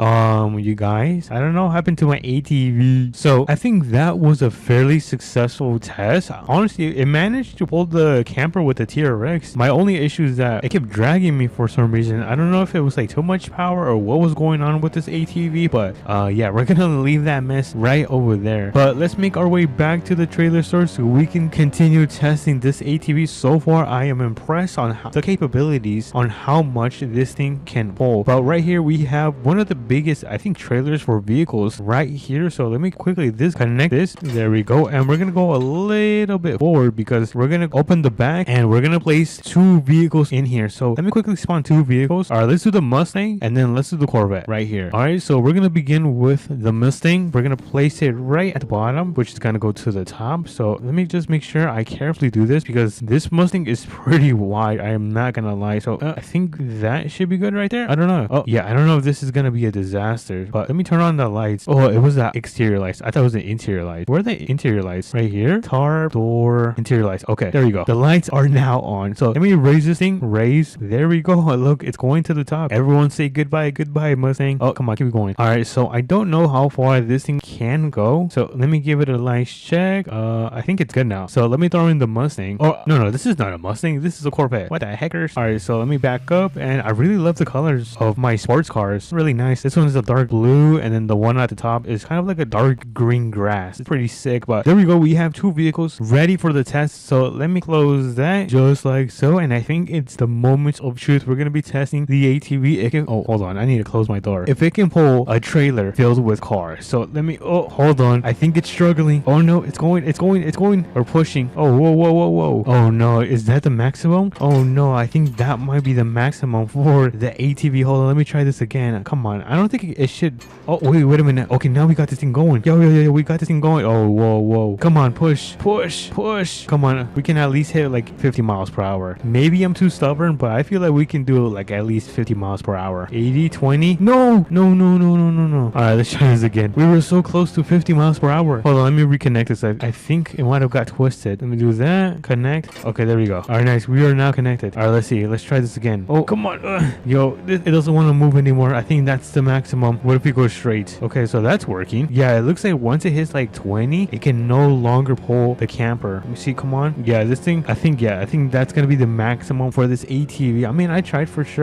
you guys, I don't know what happened to my ATV. So I think that was a fairly successful test. Honestly, it managed to pull the camper with the TRX. My only issue is that it kept dragging me for some reason. I don't know if it was like too much power or what was going on with this ATV, but yeah, we're gonna leave that mess right over there. But let's make our way back to the trailer store so we can continue testing this ATV. So far, I am impressed on the capabilities on how much this thing can pull. But right here we have one of the biggest, I think, trailers for vehicles right here. So let me quickly disconnect this. There we go, and we're gonna go a little bit forward because we're gonna open the back and we're gonna place 2 vehicles in here. So let me quickly spawn 2 vehicles. All right, let's do the Mustang and then let's do the Corvette right here. All right, so we're gonna begin with the Mustang. We're gonna place it right at the bottom, which is gonna go to the top. So let me just make sure I carefully do this because this Mustang is pretty wide. I am not gonna lie. So I think that should be good right there. I don't know. Oh yeah, I don't know if this is gonna be a disaster, but let me turn on the lights. Oh, it was the exterior lights. I thought it was the interior lights. Where are the interior lights? Right here. Tarp, door, interior lights. Okay, there you go. The lights are now on. So let me raise this thing. Raise. There we go. Look, it's going to the top. Everyone say goodbye, Mustang. Oh, come on, keep going. All right, so I don't know how far this thing can go. So let me give it a nice check. I think it's good now. So let me throw in the Mustang. Oh, no, this is not a Mustang. This is a Corvette. What the heckers? All right, so let me back up, and I really love the colors of my sports cars. Really nice. This one is a dark blue, and then the one at the top is kind of like a dark green grass. It's pretty sick, but there we go. We have 2 vehicles ready for the test. So let me close that just like so, and I think it's the moment of truth. We're gonna be testing the ATV. It can, oh, hold on, I need to close my door. If it can pull a trailer filled with cars. So let me, oh, hold on, I think it's struggling. Oh no, it's going, or pushing. Oh, whoa. Oh no, is that the maximum? Oh no, I think that might be the maximum for the ATV. Hold on, let me try this again. Come on, I don't think it should. Oh wait a minute. Okay, now we got this thing going. Yo, we got this thing going. Oh, whoa. Come on, push. Come on, we can at least hit like 50 miles per hour. Maybe I'm too stubborn, but I feel like we can do like at least 50 miles per hour. 80, 20. No. All right, let's try this again. We were so close to 50 miles per hour. Hold on, let me reconnect this. I think it might have got twisted. Let me do that. Connect. Okay, there we go. All right, nice. We are now connected. All right, let's see. Let's try this again. Oh, come on. Yo, it doesn't want to move anymore. I think that's the maximum. What if we go straight? Okay, so that's working. Yeah, it looks like once it hits like 20, it can no longer pull the camper. Let me see. Come on. Yeah, this thing. I think that's gonna be the maximum for this ATV. I mean, I tried for sure.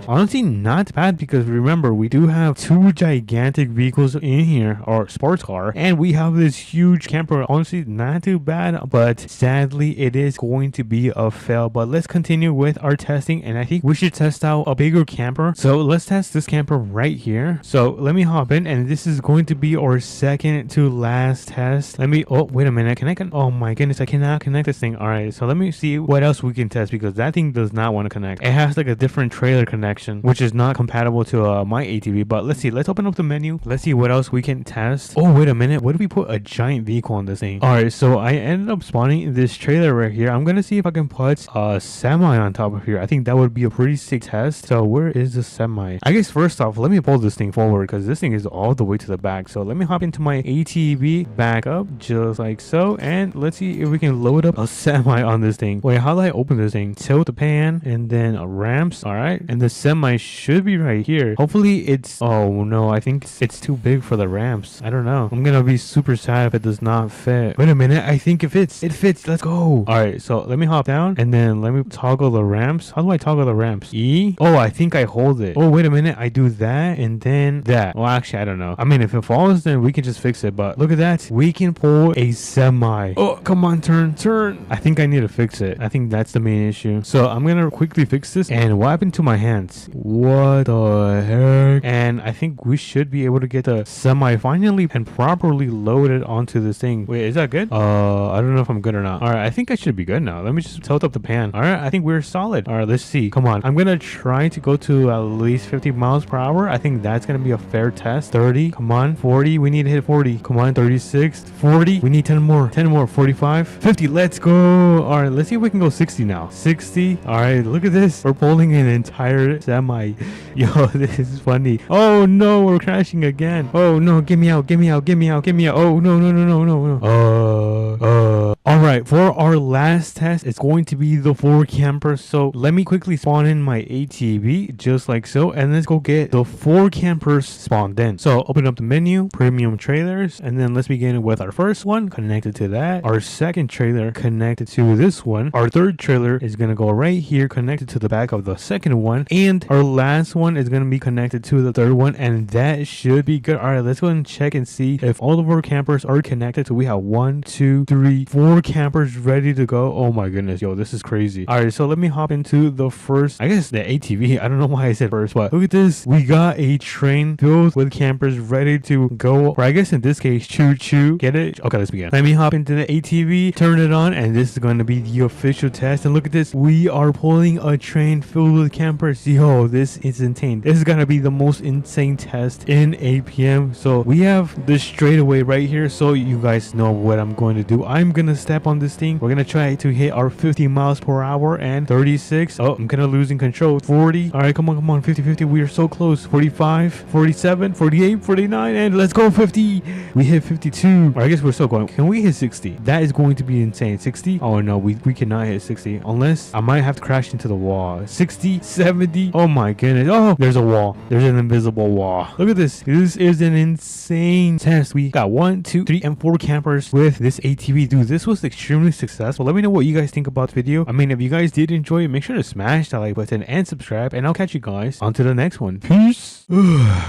Honestly, not bad because remember, we do have 2 gigantic vehicles in here, or sports car, and we have this huge camper. Honestly, not too bad, but sadly, it is going to be a fail. But let's continue with our testing, and I think we should test out a bigger camper. So let's test this camper right here. So let me hop in, and this is going to be our second to last test. Let me, oh, wait a minute. Oh my goodness, I cannot connect this thing. All right, so let me see what else we can test because that thing does not want to connect. It has like a different trailer connection, which is not compatible to my ATV. But let's see. Let's open up the menu. Let's see what else we can test. Oh, wait a minute. What if we put a giant vehicle on this thing? All right, so I ended up spawning this trailer right here. I'm gonna see if I can put a semi on top of here. I think that would be a pretty sick test. So where is the semi? I guess first off, off, let me pull this thing forward because this thing is all the way to the back. So let me hop into my ATV, back up just like so, and let's see if we can load up a semi on this thing. Wait, how do I open this thing? Tilt the pan and then ramps. All right, and the semi should be right here. Hopefully it's, oh no, I think it's too big for the ramps. I don't know. I'm gonna be super sad if it does not fit. Wait a minute, I think it fits. It fits. Let's go. All right, so let me hop down and then let me toggle the ramps. How do I toggle the ramps? E? Oh, I think I hold it. Oh, wait a minute, I do that and then that. Well, actually, I don't know. I mean, if it falls, then we can just fix it. But look at that, we can pull a semi. Oh, come on, turn. I think I need to fix it. I think that's the main issue. So I'm gonna quickly fix this. And what happened to my hands? What the heck? And I think we should be able to get the semi finally and properly loaded onto this thing. Wait, is that good? I don't know if I'm good or not. All right, I think I should be good now. Let me just tilt up the pan. All right, I think we're solid. All right, let's see. Come on, I'm gonna try to go to at least 50 miles per hour. I think that's gonna be a fair test. 30, come on. 40, we need to hit 40. Come on, 36, 40, we need 10 more. 45, 50, let's go. All right, let's see if we can go 60 now. 60. All right, look at this, we're pulling an entire semi. Yo, this is funny. Oh no, we're crashing again. Oh no, get me out. Oh no. All right, for our last test, it's going to be the 4 campers. So let me quickly spawn in my ATV just like so, and let's go get the 4 campers spawned in. So open up the menu, premium trailers, and then let's begin with our first one connected to that, our second trailer connected to this one, our third trailer is going to go right here connected to the back of the second one, and our last one is going to be connected to the third one, and that should be good. All right, let's go and check and see if all of our campers are connected. So we have 1, 2, 3, 4 campers ready to go. Oh my goodness, yo, this is crazy. All right, so let me hop into the first, I guess the ATV. I don't know why I said first, but look at this, we got a train filled with campers ready to go, or I guess in this case choo get it. Okay, let's begin. Let me hop into the ATV, turn it on, and this is going to be the official test. And look at this, we are pulling a train filled with campers. Yo, this is insane. This is gonna be the most insane test in APM. So we have the straightaway right here, so you guys know what I'm going to do. I'm gonna step on this thing. We're gonna try to hit our 50 miles per hour and 36. Oh, I'm kind of losing control. 40. All right, come on. 50. We are so close. 45, 47, 48, 49, and let's go 50. We hit 52. Or I guess we're still going. Can we hit 60? That is going to be insane. 60. Oh no, we cannot hit 60 unless I might have to crash into the wall. 60, 70. Oh my goodness. Oh, there's a wall. There's an invisible wall. Look at this. This is an insane test. We got 1, 2, 3, and 4 campers with this ATV. Dude, this was extremely successful. Let me know what you guys think about the video. I mean, if you guys did enjoy it, make sure to smash that like button and subscribe, and I'll catch you guys on to the next one. Peace.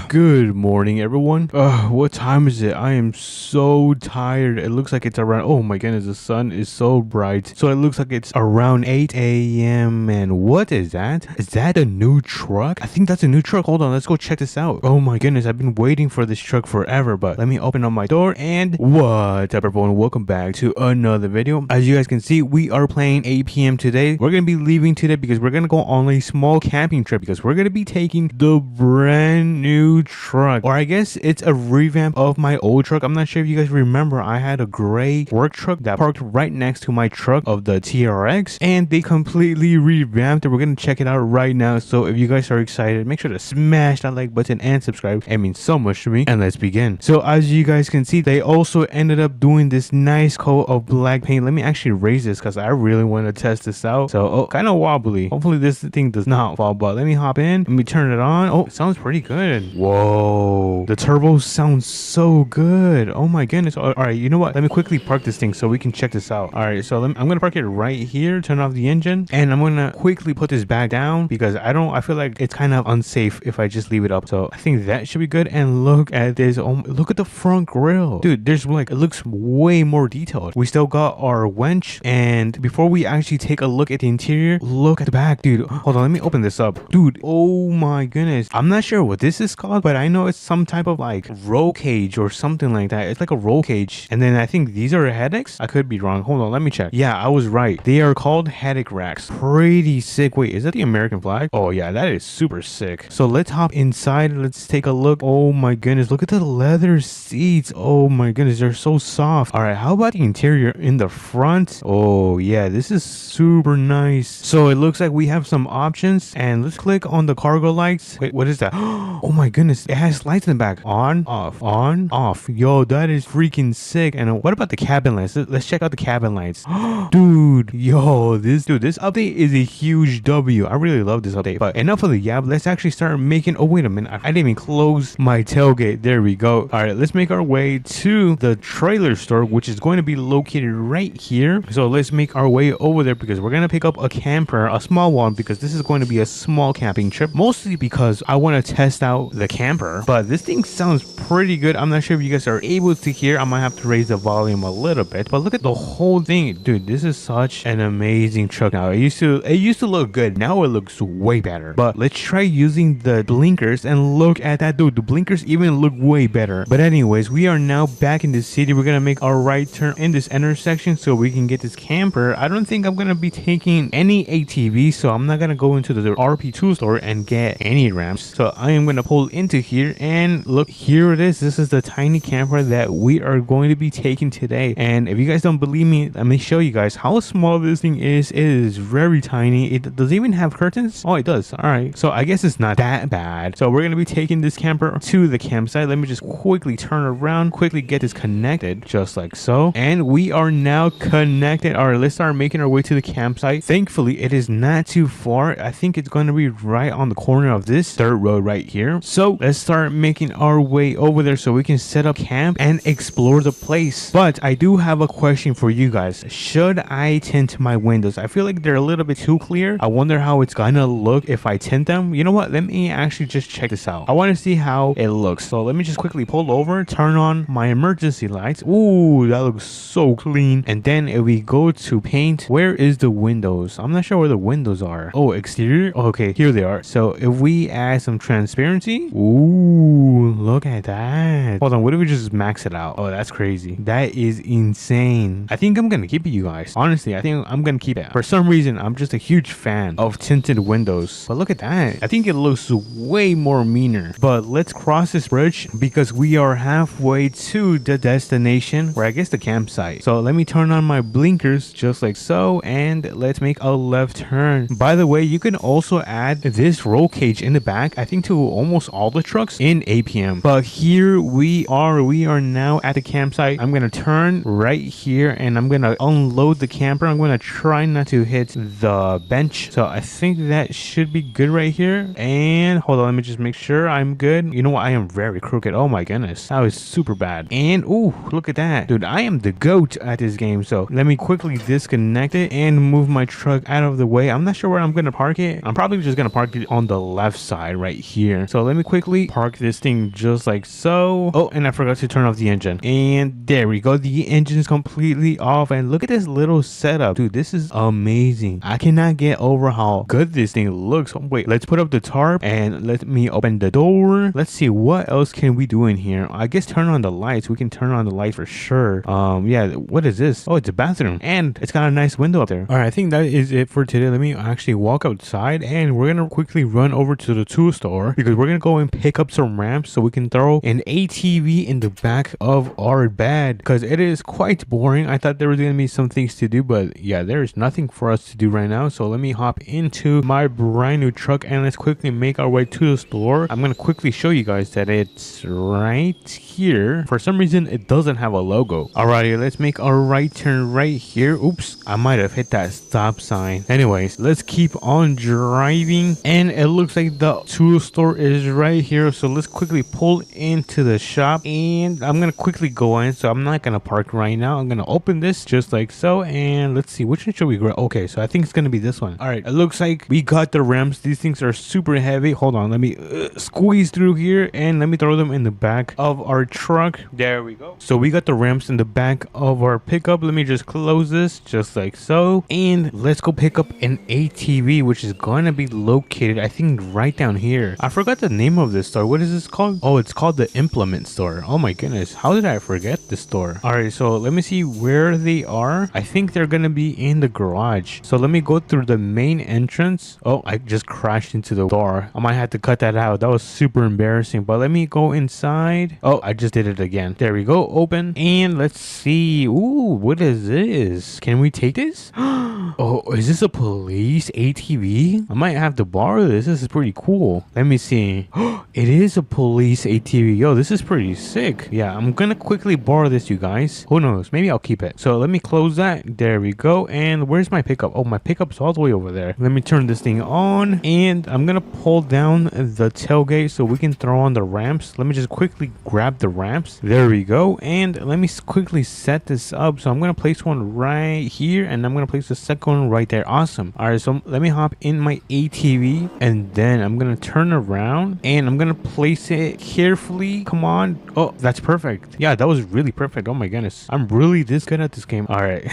Good morning, everyone. What time is it? I am so tired. It looks like it's around, oh my goodness, the sun is so bright. So it looks like it's around 8 a.m. And what is that? Is that a new truck? I think that's a new truck. Hold on, let's go check this out. Oh my goodness, I've been waiting for this truck forever, but let me open up my door. And what's up, everyone? Welcome back to another video. As you guys can see, we are playing APM today. We're gonna be leaving today because we're gonna go on a small camping trip because we're gonna be taking the brand new truck, or I guess it's a revamp of my old truck. I'm not sure if you guys remember, I had a gray work truck that parked right next to my truck of the TRX, and they completely revamped it. We're gonna check it out right now. So if you guys are excited, make sure to smash that like button and subscribe. It means so much to me. And let's begin. So as you guys can see, they also ended up doing this nice coat of black paint. Let me actually raise this because I really want to test this out. So kind of wobbly. Hopefully this thing does not fall, but let me hop in. Let me turn it on. Oh, it sounds pretty good. Whoa, the turbo sounds so good. Oh my goodness. All right, you know what, let me quickly park this thing so we can check this out. All right, so I'm gonna park it right here, turn off the engine, and I'm gonna quickly put this back down because I feel like it's kind of unsafe if I just leave it up. So I think that should be good. And look at this. Oh, look at the front grille, dude. There's like, it looks way more detailed. We still got our winch, and before we actually take a look at the interior, look at the back, dude. Hold on, let me open this up, dude. Oh my goodness, I'm not sure what this is called, but I know it's some type of like roll cage or something like that. It's like a roll cage, and then I think these are headaches. I could be wrong. Hold on, let me check. Yeah, I was right. They are called headache racks. Pretty sick. Wait, is that the American flag? Oh yeah, that is super sick. So let's hop inside. Let's take a look. Oh my goodness, look at the leather seats. Oh my goodness, they're so soft. All right, how about the interior in the the front. Oh yeah, this is super nice. So it looks like we have some options, and let's click on the cargo lights. Wait, what is that? Oh my goodness, it has lights in the back. On, off. Yo, that is freaking sick. And what about the cabin lights? Let's check out the cabin lights. Dude, yo, this update is a huge W. I really love this update. But enough of the yap. Let's actually start making. Oh wait a minute, I didn't even close my tailgate. There we go. All right, let's make our way to the trailer store, which is going to be located right here. So let's make our way over there because we're gonna pick up a camper, a small one, because this is going to be a small camping trip, mostly because I want to test out the camper. But this thing sounds pretty good. I'm not sure if you guys are able to hear. I might have to raise the volume a little bit, but look at the whole thing, dude. This is such an amazing truck. Now it used to look good. Now it looks way better. But let's try using the blinkers and look at that, dude. The blinkers even look way better. But anyways, we are now back in the city. We're gonna make our right turn in this intersection so we can get this camper. I don't think I'm gonna be taking any ATV, so I'm not gonna go into the RP2 store and get any ramps. So I am gonna pull into here, and look, here it is. This is the tiny camper that we are going to be taking today. And if you guys don't believe me, let me show you guys how small this thing is. It is very tiny. It does even have curtains. Oh, it does. All right, so I guess it's not that bad. So we're gonna be taking this camper to the campsite. Let me just quickly turn around, quickly get this connected, just like so. And we are now connected. All right, let's start making our way to the campsite. Thankfully, it is not too far. I think it's going to be right on the corner of this dirt road right here. So let's start making our way over there so we can set up camp and explore the place. But I do have a question for you guys. Should I tint my windows? I feel like they're a little bit too clear. I wonder how it's gonna look if I tint them. You know what? Let me actually just check this out. I want to see how it looks. So let me just quickly pull over, turn on my emergency lights. Ooh, that looks so clean. And then if we go to paint, where is the windows? I'm not sure where the windows are. Oh, exterior. Oh, okay, here they are. So if we add some transparency, ooh, look at that. Hold on, what if we just max it out? Oh, that's crazy. That is insane. I think I'm gonna keep it, you guys. Honestly, I think I'm gonna keep it. For some reason, I'm just a huge fan of tinted windows. But look at that. I think it looks way more meaner. But let's cross this bridge because we are halfway to the destination, or I guess the campsite. So let me turn on my blinkers just like so, and let's make a left turn. By the way, you can also add this roll cage in the back, I think, to almost all the trucks in APM. But here we are now at the campsite. I'm gonna turn right here and I'm gonna unload the camper. I'm gonna try not to hit the bench. So I think that should be good right here. And hold on, let me just make sure I'm good. You know what? I am very crooked. Oh my goodness, that was super bad. And ooh, look at that, dude. I am the goat at this game. So let me quickly disconnect it and move my truck out of the way. I'm not sure where I'm gonna park it. I'm probably just gonna park it on the left side right here. So let me quickly park this thing just like so. Oh, and I forgot to turn off the engine. And there we go. The engine is completely off. And look at this little setup, dude. This is amazing. I cannot get over how good this thing looks. Oh, wait, let's put up the tarp and let me open the door. Let's see what else can we do in here. I guess turn on the lights. We can turn on the light for sure. Yeah, what is this? Oh, it's a bathroom and it's got a nice window up there. All right, I think that is it for today. Let me actually walk outside and we're gonna quickly run over to the tool store because we're gonna go and pick up some ramps so we can throw an ATV in the back of our bed because it is quite boring. I thought there was gonna be some things to do, but yeah, there is nothing for us to do right now. So let me hop into my brand new truck and let's quickly make our way to the store. I'm gonna quickly show you guys that it's right here. For some reason, it doesn't have a logo. Alrighty, let's make our right turn right here. Oops, I might have hit that stop sign. Anyways, let's keep on driving and it looks like the tool store is right here. So let's quickly pull into the shop and I'm gonna quickly go in. So I'm not gonna park right now. I'm gonna open this just like so and let's see, which one should we grab? Okay, so I think it's gonna be this one. All right, it looks like we got the ramps. These things are super heavy. Hold on, let me squeeze through here and let me throw them in the back of our truck. There we go. So we got the ramps in the back of our pickup. Let me just close this just like so and let's go pick up an ATV, which is gonna be located, I think, right down here. I forgot the name of this store. What is this called? Oh, it's called the Implement Store. Oh my goodness, how did I forget this store? All right, so let me see where they are. I think they're gonna be in the garage. So let me go through the main entrance. Oh, I just crashed into the door. I might have to cut that out. That was super embarrassing, but let me go inside. Oh, I just did it again. There we go. Open and let's see. Ooh, what is this? Can we take this? Oh, is this a police ATV? I might have to borrow this. This is pretty cool. Let me see. It is a police ATV. Yo, this is pretty sick. Yeah, I'm gonna quickly borrow this, you guys. Who knows? Maybe I'll keep it. So let me close that. There we go. And where's my pickup? Oh, my pickup's all the way over there. Let me turn this thing on. And I'm gonna pull down the tailgate so we can throw on the ramps. Let me just quickly grab the ramps. There we go. And let me quickly set this up. So I'm gonna place one right here, and I'm gonna place the second one right there. Awesome. All right, so let me hop in my ATV, and then I'm gonna turn around and I'm gonna place it carefully. Come on. Oh, that's perfect. Yeah, that was really perfect. Oh my goodness, I'm really this good at this game. All right.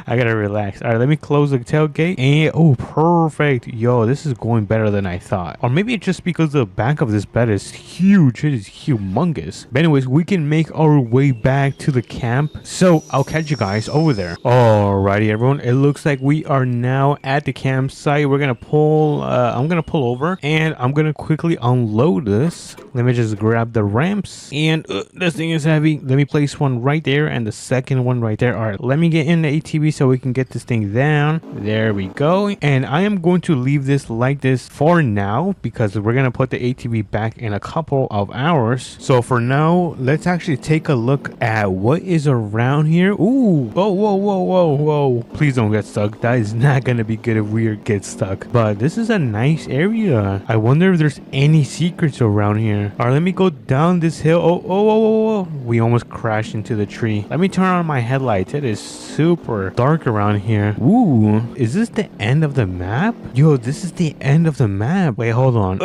I gotta relax. All right, let me close the tailgate, and oh, perfect. Yo, this is going better than I thought. Or maybe it's just because the back of this bed is huge. It is humongous. But anyways, we can make our way back to the camp, so I'll catch you guys over there. Alrighty, everyone, it looks like we are now at the campsite. We're gonna pull I'm gonna pull over, and I'm gonna quickly unload this. Let me just grab the ramps, and this thing is heavy. Let me place one right there and the second one right there. All right, let me get in the ATV so we can get this thing down. There we go. And I am going to leave this like this for now, because we're gonna put the ATV back in a couple of hours. So for now, let's actually take a look at what is around here. Ooh, whoa, whoa, whoa, whoa, whoa. Please don't get stuck. That is not gonna be good if we get stuck. But this is a nice area. I wonder if there's any secrets around here. All right, let me go down this hill. Oh, oh, oh, oh, oh. We almost crashed into the tree. Let me turn on my headlights. It is super dark around here. Ooh, is this the end of the map? Yo, this is the end of the map. Wait, hold on.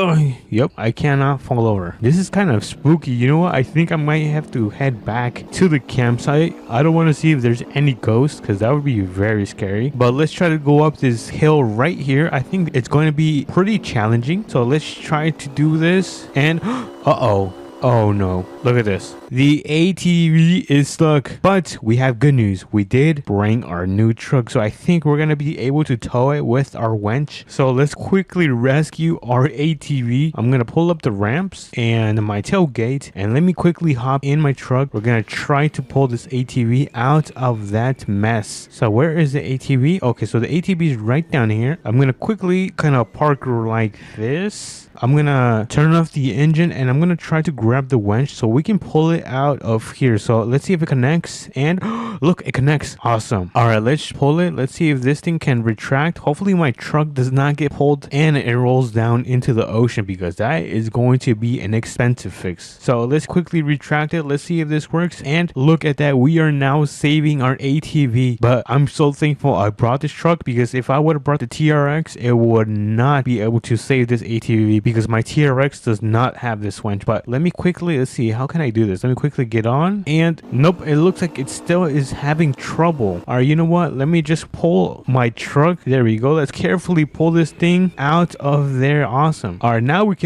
Yep, I cannot fall over. This is kind of spooky. You know what? I think I might have to head back to the campsite. I don't want to see if there's any ghosts, because that would be very scary. But let's try to go up this hill right here. I think it's going to be pretty challenging. So let's try to do this. And uh-oh. Oh no, look at this. The ATV is stuck, but we have good news. We did bring our new truck, so I think we're gonna be able to tow it with our winch. So let's quickly rescue our ATV. I'm gonna pull up the ramps and my tailgate, and let me quickly hop in my truck. We're gonna try to pull this ATV out of that mess. So where is the ATV? Okay, so the ATV is right down here. I'm gonna quickly kind of park like this. I'm gonna turn off the engine, and I'm gonna try to grab the winch so we can pull it out of here. So let's see if it connects, and look, it connects. Awesome. All right, let's pull it. Let's see if this thing can retract. Hopefully my truck does not get pulled and it rolls down into the ocean, because that is going to be an expensive fix. So let's quickly retract it. Let's see if this works, and look at that. We are now saving our ATV. But I'm so thankful I brought this truck, because if I would have brought the TRX, it would not be able to save this ATV, because my TRX does not have this winch. But let me quickly, let's see, how can I do this? Let me quickly get on, and nope, it looks like it still is having trouble. All right, you know what? Let me just pull my truck. There we go. Let's carefully pull this thing out of there. Awesome. All right, now we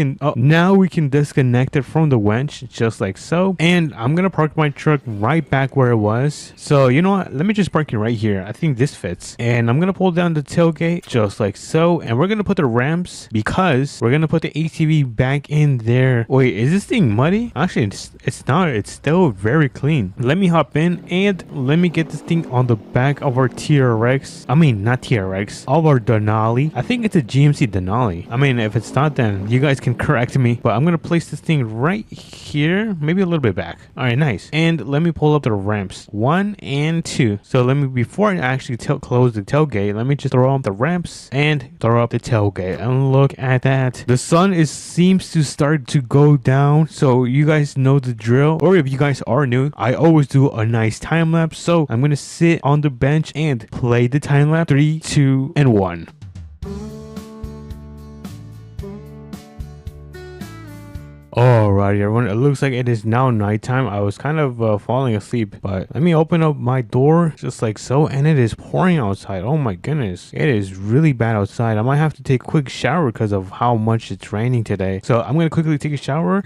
can disconnect it from the winch, just like so. And I'm gonna park my truck right back where it was. So you know what? Let me just park it right here. I think this fits. And I'm gonna pull down the tailgate just like so. And we're gonna put the ramps, because we're gonna put the ATV back in there. Wait, is this thing muddy? Actually, it's not. It's still very clean. Let me hop in, and let me get this thing on the back of our TRX. I mean, not TRX, of our Denali. I think it's a GMC Denali. I mean, if it's not, then you guys can correct me. But I'm gonna place this thing right here, maybe a little bit back. All right, nice. And let me pull up the ramps, 1 and 2. So let me, before I actually close the tailgate, let me just throw up the ramps and throw up the tailgate. And look at that. The sun seems to start to go down, so you guys know the drill. Or if you guys are new, I always do a nice time lapse. So I'm gonna sit on the bench and play the time lapse. 3, 2, and 1. Alrighty, everyone, it looks like it is now nighttime. I was kind of falling asleep, but let me open up my door just like so, and it is pouring outside. Oh my goodness, it is really bad outside. I might have to take a quick shower because of how much it's raining today. So I'm gonna quickly take a shower.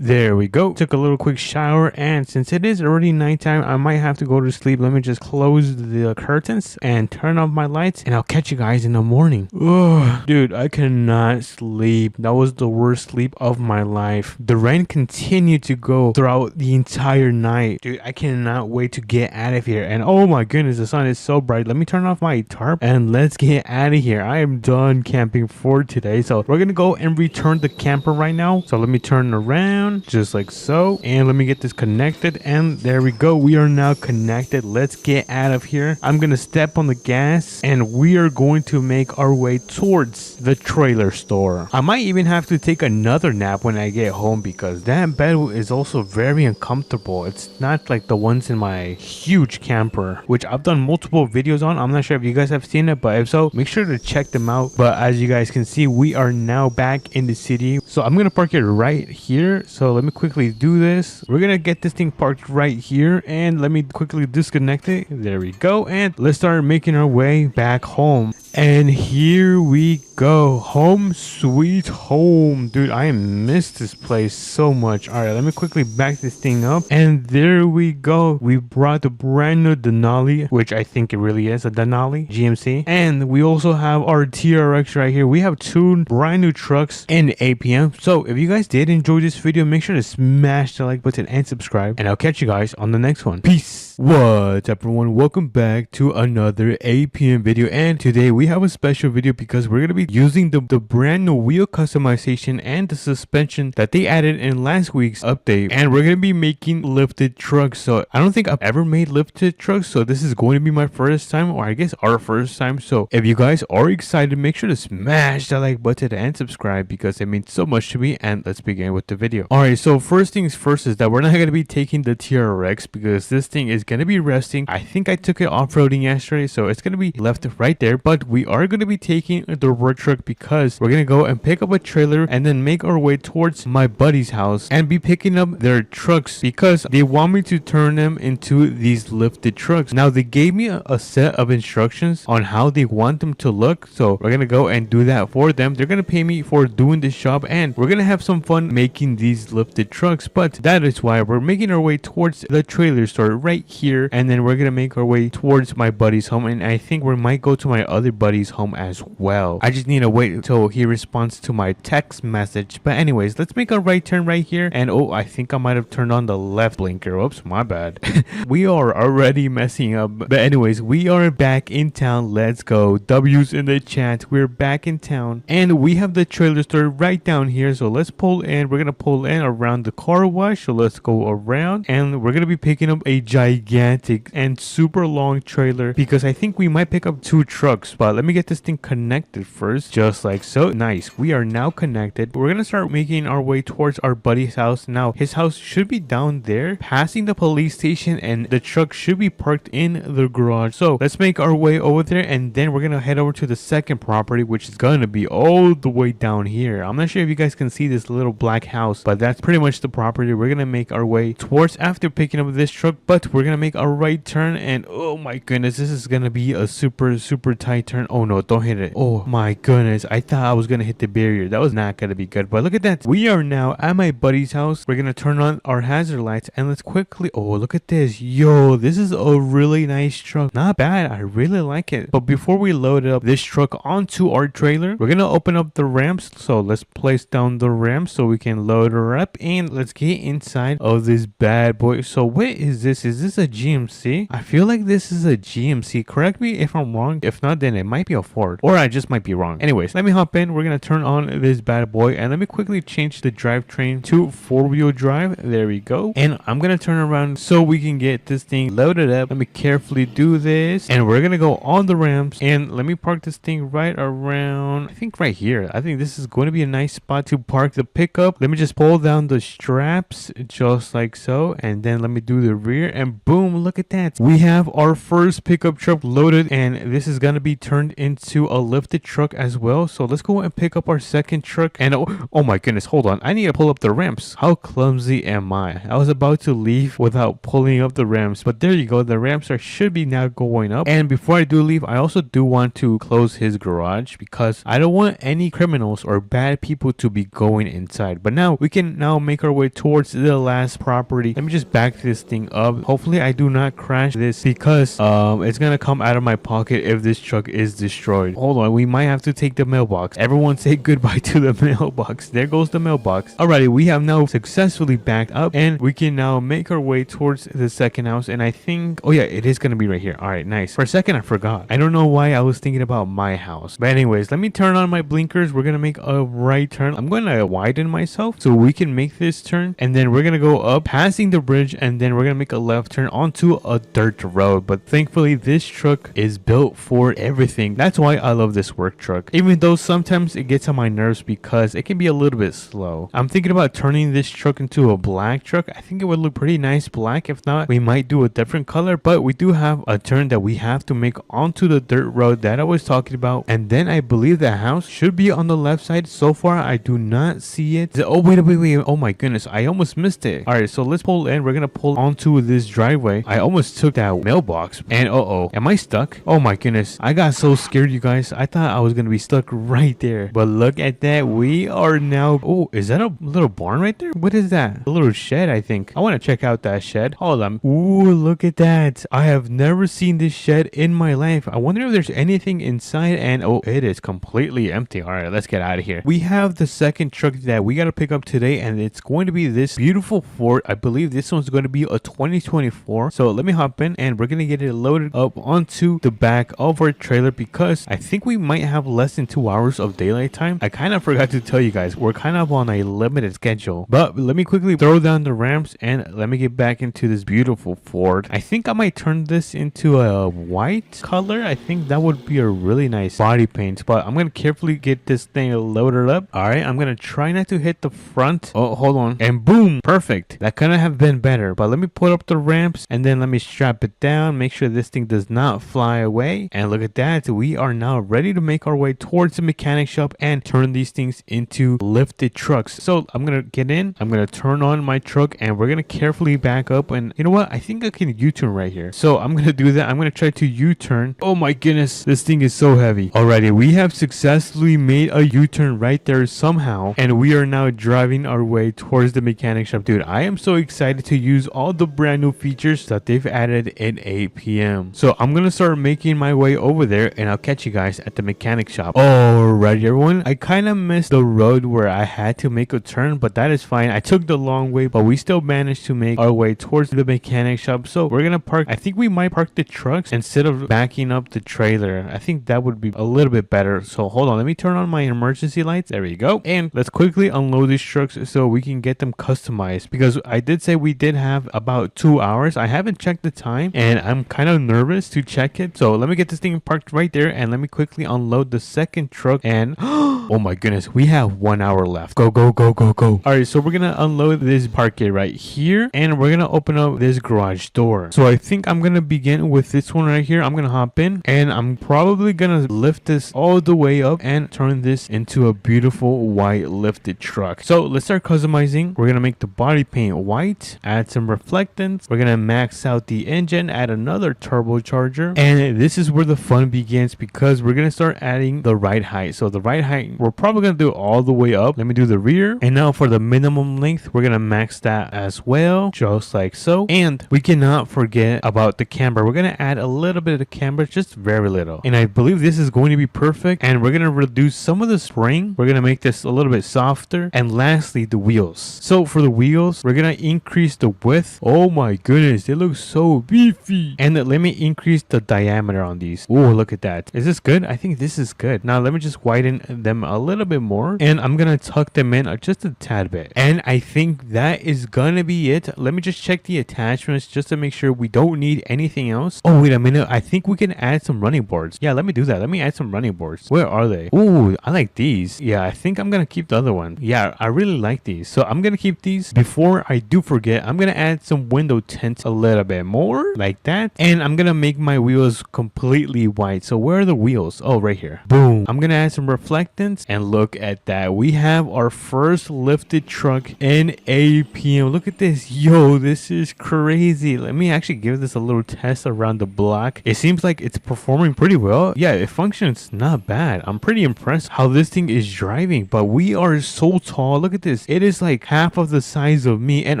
There we go. Took a little quick shower, and since it is already nighttime, I might have to go to sleep. Let me just close the curtains and turn off my lights, and I'll catch you guys in the morning. Ugh, dude, I cannot sleep. That was the worst sleep of my life. The rain continued to go throughout the entire night. Dude, I cannot wait to get out of here. And oh my goodness, the sun is so bright. Let me turn off my tarp and let's get out of here. I am done camping for today. So we're gonna go and return the camper right now. So let me turn around just like so, and let me get this connected, and there we go. We are now connected. Let's get out of here. I'm gonna step on the gas and we are going to make our way towards the trailer store. I might even have to take another nap when I get home because that bed is also very uncomfortable. It's not like the ones in my huge camper, which I've done multiple videos on. I'm not sure if you guys have seen it, but if so, make sure to check them out. But as you guys can see, we are now back in the city. So I'm gonna park it right here. So let me quickly do this. We're gonna get this thing parked right here, and let me quickly disconnect it. There we go, and let's start making our way back home. And here we go, home sweet home. Dude, I missed this place so much. All right, let me quickly back this thing up, and there we go. We brought the brand new Denali, which I think it really is a Denali GMC, and we also have our TRX right here. We have two brand new trucks in APM. So if you guys did enjoy this video, make sure to smash the like button and subscribe, and I'll catch you guys on the next one. Peace. What's up, everyone? Welcome back to another APM video, and today we have a special video because we're going to be using the brand new wheel customization and the suspension that they added in last week's update, and we're going to be making lifted trucks. So I don't think I've ever made lifted trucks, so this is going to be my first time, or I guess our first time. So if you guys are excited, make sure to smash that like button and subscribe because it means so much to me. And let's begin with the video. All right, so first things first is that we're not going to be taking the TRX because this thing is going to be resting. I think I took it off-roading yesterday, so it's going to be left right there, but we are going to be taking the work truck because we're going to go and pick up a trailer and then make our way towards my buddy's house and be picking up their trucks because they want me to turn them into these lifted trucks. Now they gave me a set of instructions on how they want them to look, so we're going to go and do that for them. They're going to pay me for doing this job, and we're going to have some fun making these lifted trucks, but that is why we're making our way towards the trailer store right here, and then we're gonna make our way towards my buddy's home, and I think we might go to my other buddy's home as well. I just need to wait until he responds to my text message. But anyways, let's make a right turn right here, and oh, I think I might have turned on the left blinker. Oops, my bad. We are already messing up. But anyways, we are back in town. Let's go. W's in the chat. We're back in town, and we have the trailer store right down here. So let's pull in. We're gonna pull in around the car wash. So let's go around, and we're gonna be picking up a gigantic and super long trailer because I think we might pick up two trucks. But let me get this thing connected first, just like so. Nice, we are now connected. We're gonna start making our way towards our buddy's house. Now his house should be down there passing the police station, and the truck should be parked in the garage. So let's make our way over there, and then we're gonna head over to the second property, which is gonna be all the way down here. I'm not sure if you guys can see this little black house, but that's pretty much the property we're gonna make our way towards after picking up this truck. But we're gonna make a right turn, and oh my goodness, this is gonna be a super tight turn. Oh no, don't hit it. Oh my goodness, I thought I was gonna hit the barrier. That was not gonna be good. But look at that, we are now at my buddy's house. We're gonna turn on our hazard lights, and let's quickly, oh look at this. Yo, this is a really nice truck. Not bad, I really like it. But before we load up this truck onto our trailer, we're gonna open up the ramps. So let's place down the ramps so we can load her up, and let's get inside of this bad boy. So what is this? Is this a GMC? I feel like this is a GMC. Correct me if I'm wrong. If not, then it might be a Ford, or I just might be wrong. Anyways, let me hop in. We're gonna turn on this bad boy, and let me quickly change the drivetrain to four-wheel drive. There we go. And I'm gonna turn around so we can get this thing loaded up. Let me carefully do this, and we're gonna go on the ramps, and let me park this thing right around, I think right here. I think this is going to be a nice spot to park the pickup. Let me just pull down the straps just like so, and then let me do the rear, and boom, look at that. We have our first pickup truck loaded, and this is gonna be turned into a lifted truck as well. So let's go and pick up our second truck. And oh my goodness, hold on, I need to pull up the ramps. How clumsy am I was about to leave without pulling up the ramps, but there you go, the ramps should be now going up. And before I do leave, I also do want to close his garage because I don't want any criminals or bad people to be going inside. But now we can now make our way towards the last property. Let me just back this thing up. Hopefully I do not crash this because it's gonna come out of my pocket if this truck is destroyed. Hold on, we might have to take the mailbox. Everyone say goodbye to the mailbox. There goes the mailbox. Alrighty, we have now successfully backed up and we can now make our way towards the second house. And I think, oh yeah, it is gonna be right here. Alright, nice. For a second I forgot. I don't know why I was thinking about my house. But anyways, let me turn on my blinkers. We're gonna make a right turn. I'm gonna widen myself so we can make this turn, and then we're gonna go up passing the bridge, and then we're gonna make a left turn onto a dirt road. But thankfully this truck is built for everything. That's why I love this work truck, even though sometimes it gets on my nerves because it can be a little bit slow. I'm thinking about turning this truck into a black truck. I think it would look pretty nice black. If not, we might do a different color, but we do have a turn that we have to make onto the dirt road that I was talking about. And then I believe the house should be on the left side. So far I do not see it. Oh wait, oh my goodness, I almost missed it. All right, so let's pull in. We're gonna pull onto this driveway. I almost took that mailbox, and am I stuck? Oh my goodness, I got so scared, you guys. I thought I was gonna be stuck right there, but look at that, we are now. Oh, is that a little barn right there? What is that? A little shed, I think. I want to check out that shed. Hold on. Ooh, look at that. I have never seen this shed in my life. I wonder if there's anything inside, and oh, it is completely empty. All right, let's get out of here. We have the second truck that we got to pick up today, and it's going to be this beautiful Ford. I believe this one's going to be a 2024. So let me hop in, and we're going to get it loaded up onto the back of our trailer because I think we might have less than 2 hours of daylight time. I kind of forgot to tell you guys, we're kind of on a limited schedule, but let me quickly throw down the ramps and let me get back into this beautiful Ford. I think I might turn this into a white color. I think that would be a really nice body paint, but I'm going to carefully get this thing loaded up. All right, I'm going to try not to hit the front. Oh, hold on. And boom, perfect. That couldn't have been better, but let me put up the ramps and then let me strap it down, make sure this thing does not fly away. And look at that, we are now ready to make our way towards the mechanic shop and turn these things into lifted trucks. So I'm going to get in, I'm going to turn on my truck, and we're going to carefully back up. And you know what, I think I can U-turn right here. So I'm going to do that. I'm going to try to U-turn. Oh my goodness, this thing is so heavy. Alrighty, we have successfully made a U-turn right there somehow, and we are now driving our way towards the mechanic shop. Dude, I am so excited to use all the brand new features that they've added in APM. So I'm gonna start making my way over there, and I'll catch you guys at the mechanic shop. Alrighty everyone, I kind of missed the road where I had to make a turn, but that is fine. I took the long way, but we still managed to make our way towards the mechanic shop. So we're gonna park, I think we might park the trucks instead of backing up the trailer. I think that would be a little bit better. So hold on, let me turn on my emergency lights. There we go. And let's quickly unload these trucks so we can get them customized, because I did say we did have about 2 hours. I haven't checked the time and I'm kind of nervous to check it. So let me get this thing parked right there and let me quickly unload the second truck. And oh my goodness, we have 1 hour left. Go, go, go, go, go. All right, so we're gonna unload this parquet right here, and we're gonna open up this garage door. So I think I'm gonna begin with this one right here. I'm gonna hop in, and I'm probably gonna lift this all the way up and turn this into a beautiful white lifted truck. So let's start customizing. We're gonna make the body paint white, add some reflectance. We're gonna max out the engine, add another turbocharger, and this is where the fun begins, because we're gonna start adding the ride height. So the ride height, we're probably gonna do it all the way up. Let me do the rear, and now for the minimum length, we're gonna max that as well, just like so. And we cannot forget about the camber. We're gonna add a little bit of camber, just very little, and I believe this is going to be perfect. And we're gonna reduce some of the spring. We're gonna make this a little bit softer. And lastly, the wheels. So for the wheels, we're gonna increase the width. Oh my goodness, they look so beefy. And let me increase the diameter on these. Oh, look at that. Is this good? I think this is good. Now let me just widen them a little bit more, and I'm gonna tuck them in just a tad bit. And I think that is gonna be it. Let me just check the attachments just to make sure we don't need anything else. Oh, wait a minute, I think we can add some running boards. Yeah, let me do that. Let me add some running boards. Where are they? Oh, I like these. Yeah, I think I'm gonna keep the other one. Yeah, I really like these, so I'm gonna keep these. Before I do forget, I'm gonna add some window tint paint a little bit more like that. And I'm gonna make my wheels completely white. So where are the wheels? Oh, right here. Boom. I'm gonna add some reflectance, and look at that. We have our first lifted truck in APM. Look at this. Yo, this is crazy. Let me actually give this a little test around the block. It seems like it's performing pretty well. Yeah, it functions not bad. I'm pretty impressed how this thing is driving, but we are so tall. Look at this. It is like half of the size of me, and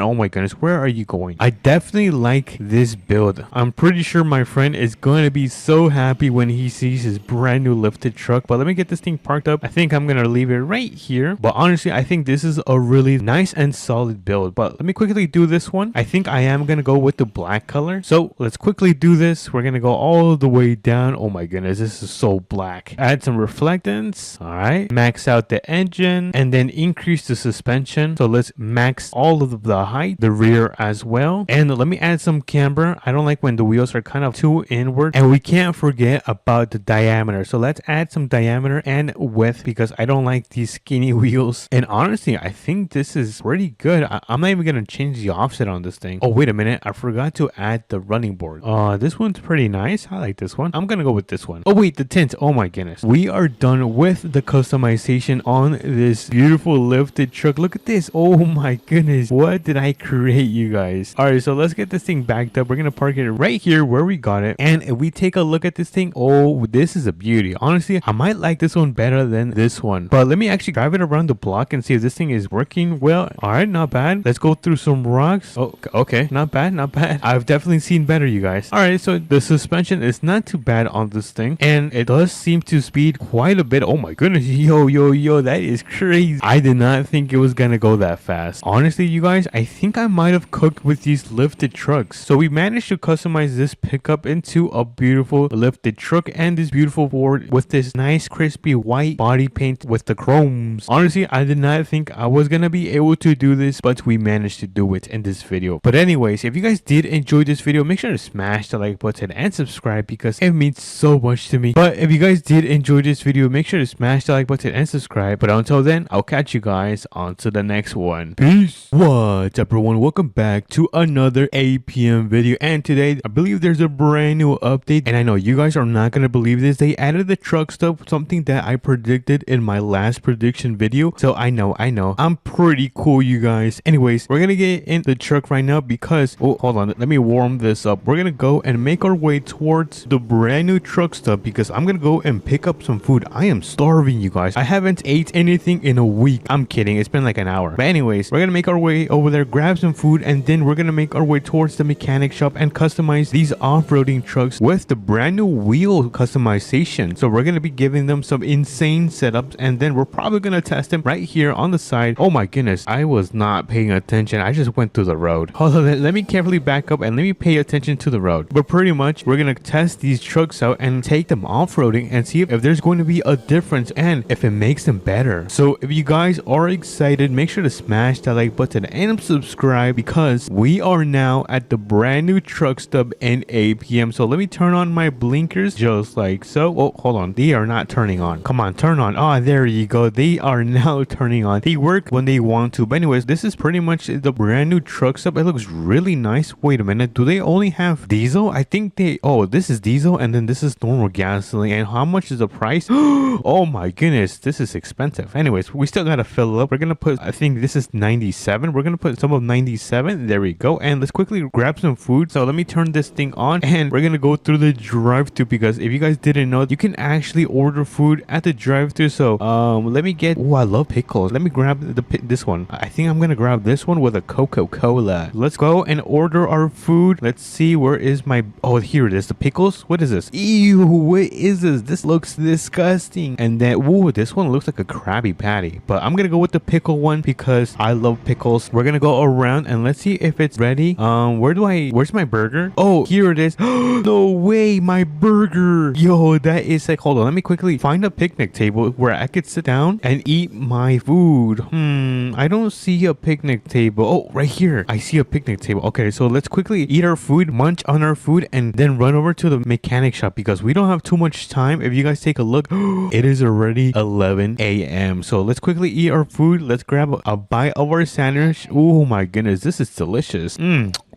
oh my goodness, where are you going? I definitely like this build. I'm pretty sure my friend is going to be so happy when he sees his brand new lifted truck. But let me get this thing parked up. I think I'm going to leave it right here. But honestly, I think this is a really nice and solid build. But let me quickly do this one. I think I am going to go with the black color. So let's quickly do this. We're going to go all the way down. Oh my goodness, this is so black. Add some reflectance. All right. Max out the engine and then increase the suspension. So let's max all of the height, the rear as well. And let me add some camber. I don't like when the wheels are kind of too inward. And we can't forget about the diameter. So let's add some diameter and width because I don't like these skinny wheels. And honestly, I think this is pretty good. I'm not even going to change the offset on this thing. Oh, wait a minute. I forgot to add the running board. This one's pretty nice. I like this one. I'm going to go with this one. Oh, wait, the tint. Oh my goodness. We are done with the customization on this beautiful lifted truck. Look at this. Oh my goodness. What did I create, you guys? All right, so let's get this thing backed up. We're going to park it right here where we got it. And if we take a look at this thing, oh, this is a beauty. Honestly, I might like this one better than this one. But let me actually drive it around the block and see if this thing is working well. All right, not bad. Let's go through some rocks. Oh, okay. Not bad, not bad. I've definitely seen better, you guys. All right, so the suspension is not too bad on this thing. And it does seem to speed quite a bit. Oh my goodness. Yo, that is crazy. I did not think it was going to go that fast. Honestly, you guys, I think I might have cooked with these lifted trucks. So we managed to customize this pickup into a beautiful lifted truck and this beautiful board with this nice crispy white body paint with the chromes. Honestly, I did not think I was gonna be able to do this, but we managed to do it in this video. But anyways, if you guys did enjoy this video, make sure to smash the like button and subscribe because it means so much to me. But if you guys did enjoy this video, make sure to smash the like button and subscribe. But until then, I'll catch you guys on to the next one. Peace. What's up, everyone? Welcome back to another APM video. And today, I believe there's a brand new update. And I know you guys are not going to believe this. They added the truck stuff, something that I predicted in my last prediction video. So I know. I'm pretty cool, you guys. Anyways, we're going to get in the truck right now because, oh, hold on. Let me warm this up. We're going to go and make our way towards the brand new truck stuff because I'm going to go and pick up some food. I am starving, you guys. I haven't ate anything in a week. I'm kidding. It's been like an hour. But anyways, we're going to make our way over there, grab some food, and then we're going to make our way towards the mechanic shop and customize these off-roading trucks with the brand new wheel customization. So we're going to be giving them some insane setups, and then we're probably going to test them right here on the side. Oh my goodness, I was not paying attention. I just went through the road. Hold on, let me carefully back up and let me pay attention to the road. But pretty much, we're going to test these trucks out and take them off-roading and see if there's going to be a difference and if it makes them better. So if you guys are excited, make sure to smash that like button and subscribe because we are now at the brand new truck stop in APM. So let me turn on my blinkers just like so. Oh, hold on. They are not turning on. Come on, turn on. Oh, there you go. They are now turning on. They work when they want to. But anyways, this is pretty much the brand new truck stop. It looks really nice. Wait a minute. Do they only have diesel? I think they... Oh, this is diesel and then this is normal gasoline. And how much is the price? Oh my goodness. This is expensive. Anyways, we still gotta fill up. We're gonna put... I think this is 97. We're gonna put some of 97. There we go. And let's quickly grab some food. So let me turn this thing on and we're gonna go through the drive-thru because if you guys didn't know, you can actually order food at the drive-thru. So let me get... Oh, I love pickles. Let me grab this one. I think I'm gonna grab this one with a Coca-Cola. Let's go and order our food. Let's see, where is my... Oh, here it is. The pickles. What is this? Ew, what is this? This looks disgusting. And then, ooh, this one looks like a Krabby Patty. But I'm gonna go with the pickle one because I love pickles. We're gonna go around and let's see if it's ready. Where's my burger? Oh, here it is. No way, my burger. Yo, that is like... Hold on, let me quickly find a picnic table where I could sit down and eat my food. I don't see a picnic table. Oh, right here. I see a picnic table. Okay, so let's quickly eat our food, munch on our food, and then run over to the mechanic shop because we don't have too much time. If you guys take a look, it is already 11 a.m. So let's quickly eat our food. Let's grab a bite of our sandwich. Oh my goodness, this is delicious.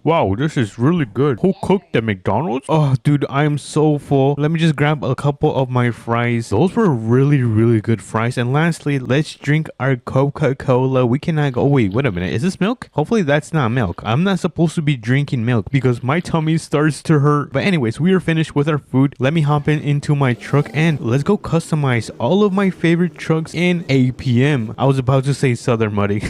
Wow, this is really good. Who cooked the McDonald's? Oh, dude, I'm so full. Let me just grab a couple of my fries. Those were really good fries. And lastly, let's drink our Coca-Cola. We cannot go. Oh, wait a minute. Is this milk? Hopefully that's not milk. I'm not supposed to be drinking milk because my tummy starts to hurt. But anyways, we are finished with our food. Let me hop into my truck and let's go customize all of my favorite trucks in APM. I was about to say Southern Muddy.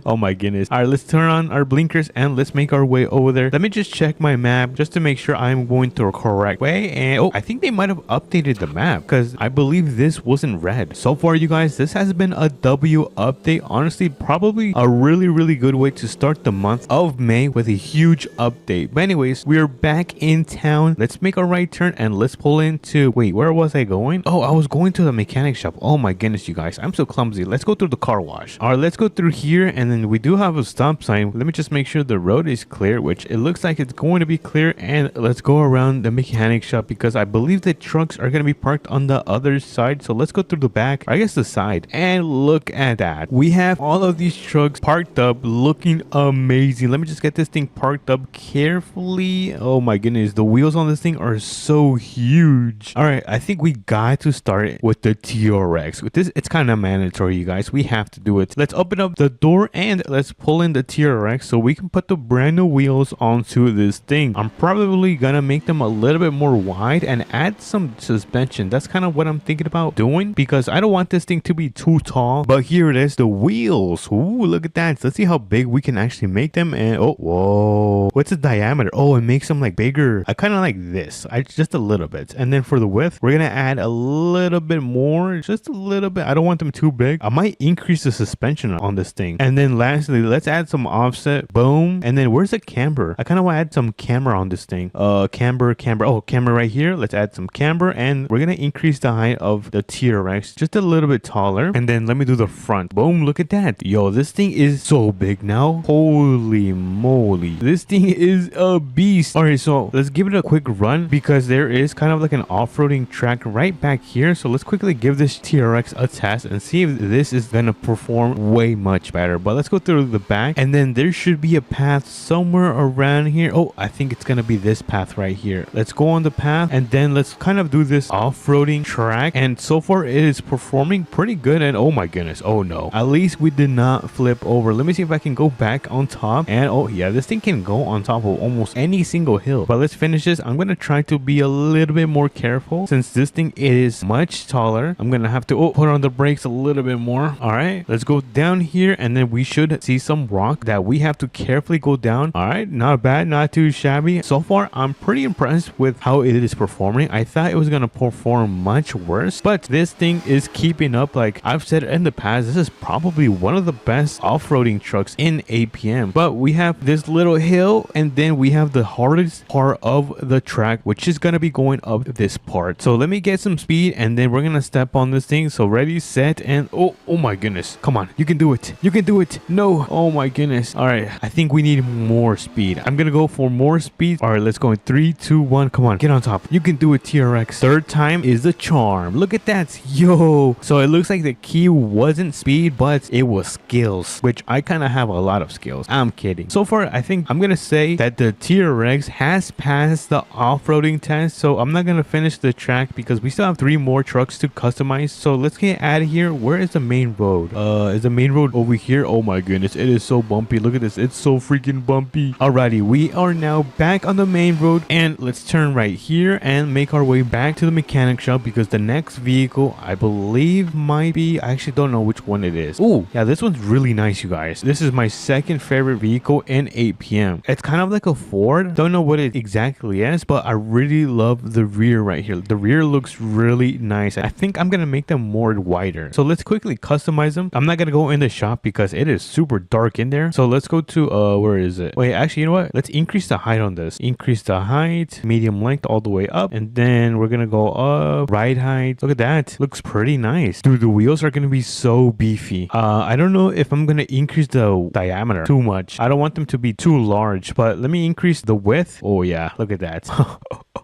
Oh my goodness. All right, let's turn on our blinkers and let's make our way over there. Let me just check my map just to make sure I'm going the correct way. And oh, I think they might have updated the map because I believe this wasn't red. So far, you guys, this has been a W update. Honestly, probably a really good way to start the month of May with a huge update. But anyways, we are back in town. Let's make a right turn and let's pull into, wait, where was I going? Oh, I was going to the mechanic shop. Oh my goodness, you guys, I'm so clumsy. Let's go through the car wash. All right, let's go through here and then we do have a stop sign. Let me just make sure the road is clear, which it looks like it's going to be clear. And let's go around the mechanic shop because I believe the trucks are going to be parked on the other side. So let's go through the back, or I guess the side, and look at that. We have all of these trucks parked up looking amazing. Let me just get this thing parked up carefully. Oh my goodness, the wheels on this thing are so huge. All right, I think we got to start with the TRX. With this, it's kind of mandatory, you guys. We have to do it. Let's open up the door and let's pull in the TRX so we can put the brand new wheels onto this thing. I'm probably gonna make them a little bit more wide and add some suspension. That's kind of what I'm thinking about doing because I don't want this thing to be too tall. But here it is, the wheels. Ooh, look at that. So let's see how big we can actually make them. And oh, whoa, what's the diameter? Oh, it makes them like bigger. I kind of like this. Just a little bit. And then for the width, we're gonna add a little bit more, just a little bit. I don't want them too big. I might increase the suspension on this thing. And then lastly, let's add some offset. Boom. And then where's the camber? I kind of want to add some camber on this thing. Camber. Oh, camber right here. Let's add some camber and we're gonna increase the height of the TRX just a little bit taller. And then let me do the front. Boom, look at that. Yo, this thing is so big now. Holy moly, this thing is a beast. All right, so let's give it a quick run because there is kind of like an off-roading track right back here. So let's quickly give this TRX a test and see if this is gonna perform way much better. But let's go through the back and then there should be a path somewhere around here. Oh, I think it's gonna be this path right here. Let's go on the path and then let's kind of do this off-roading track. And so far it is performing pretty good. And oh my goodness, oh no, at least we did not flip over. Let me see if I can go back on top. And oh yeah, this thing can go on top of almost any single hill. But let's finish this. I'm gonna try to be a little bit more careful since this thing is much taller. I'm gonna have to put on the brakes a little bit more. All right, let's go down here and then we should see some rock that we have to carefully go down. All right, not bad, not too shabby. So far I'm pretty impressed with how it is performing. I thought it was gonna perform much worse, but this thing is keeping up. Like I've said in the past, this is probably one of the best off-roading trucks in APM. But we have this little hill and then we have the hardest part of the track, which is gonna be going up this part. So let me get some speed and then we're gonna step on this thing. So ready, set, and oh my goodness, come on, you can do it, you can do it. No, oh my goodness. All right, I think we need more speed. I'm gonna go for more speed. All right, let's go in 3 2 1. Come on, get on top, you can do it, TRX. Third time is the charm. Look at that. Yo, so it looks like the key wasn't speed but it was skills, which I kind of have a lot of skills. I'm kidding. So far I think I'm gonna say that the TRX has passed the off-roading test. So I'm not gonna finish the track because we still have 3 more trucks to customize. So let's get out of here. Where is the main road? Is the main road over here? Oh my goodness, it is so bumpy. Look at this, it's so freaking bumpy. Alrighty, we are now back on the main road and let's turn right here and make our way back to the mechanic shop because the next vehicle I believe might be, I actually don't know which one it is. Oh yeah, this one's really nice, you guys. This is my second favorite vehicle in APM. It's kind of like a Ford. Don't know what it exactly is, but I really love the rear right here. The rear looks really nice. I think I'm gonna make them more wider. So let's quickly customize them. I'm not gonna go in the shop because it is super dark in there. So let's go to where is it? Wait, actually, you know what? Let's increase the height on this. Increase the height, medium length all the way up, and then we're gonna go up, right height. Look at that. Looks pretty nice. Dude, the wheels are gonna be so beefy. I don't know if I'm gonna increase the diameter too much. I don't want them to be too large, but let me increase the width. Oh yeah, look at that.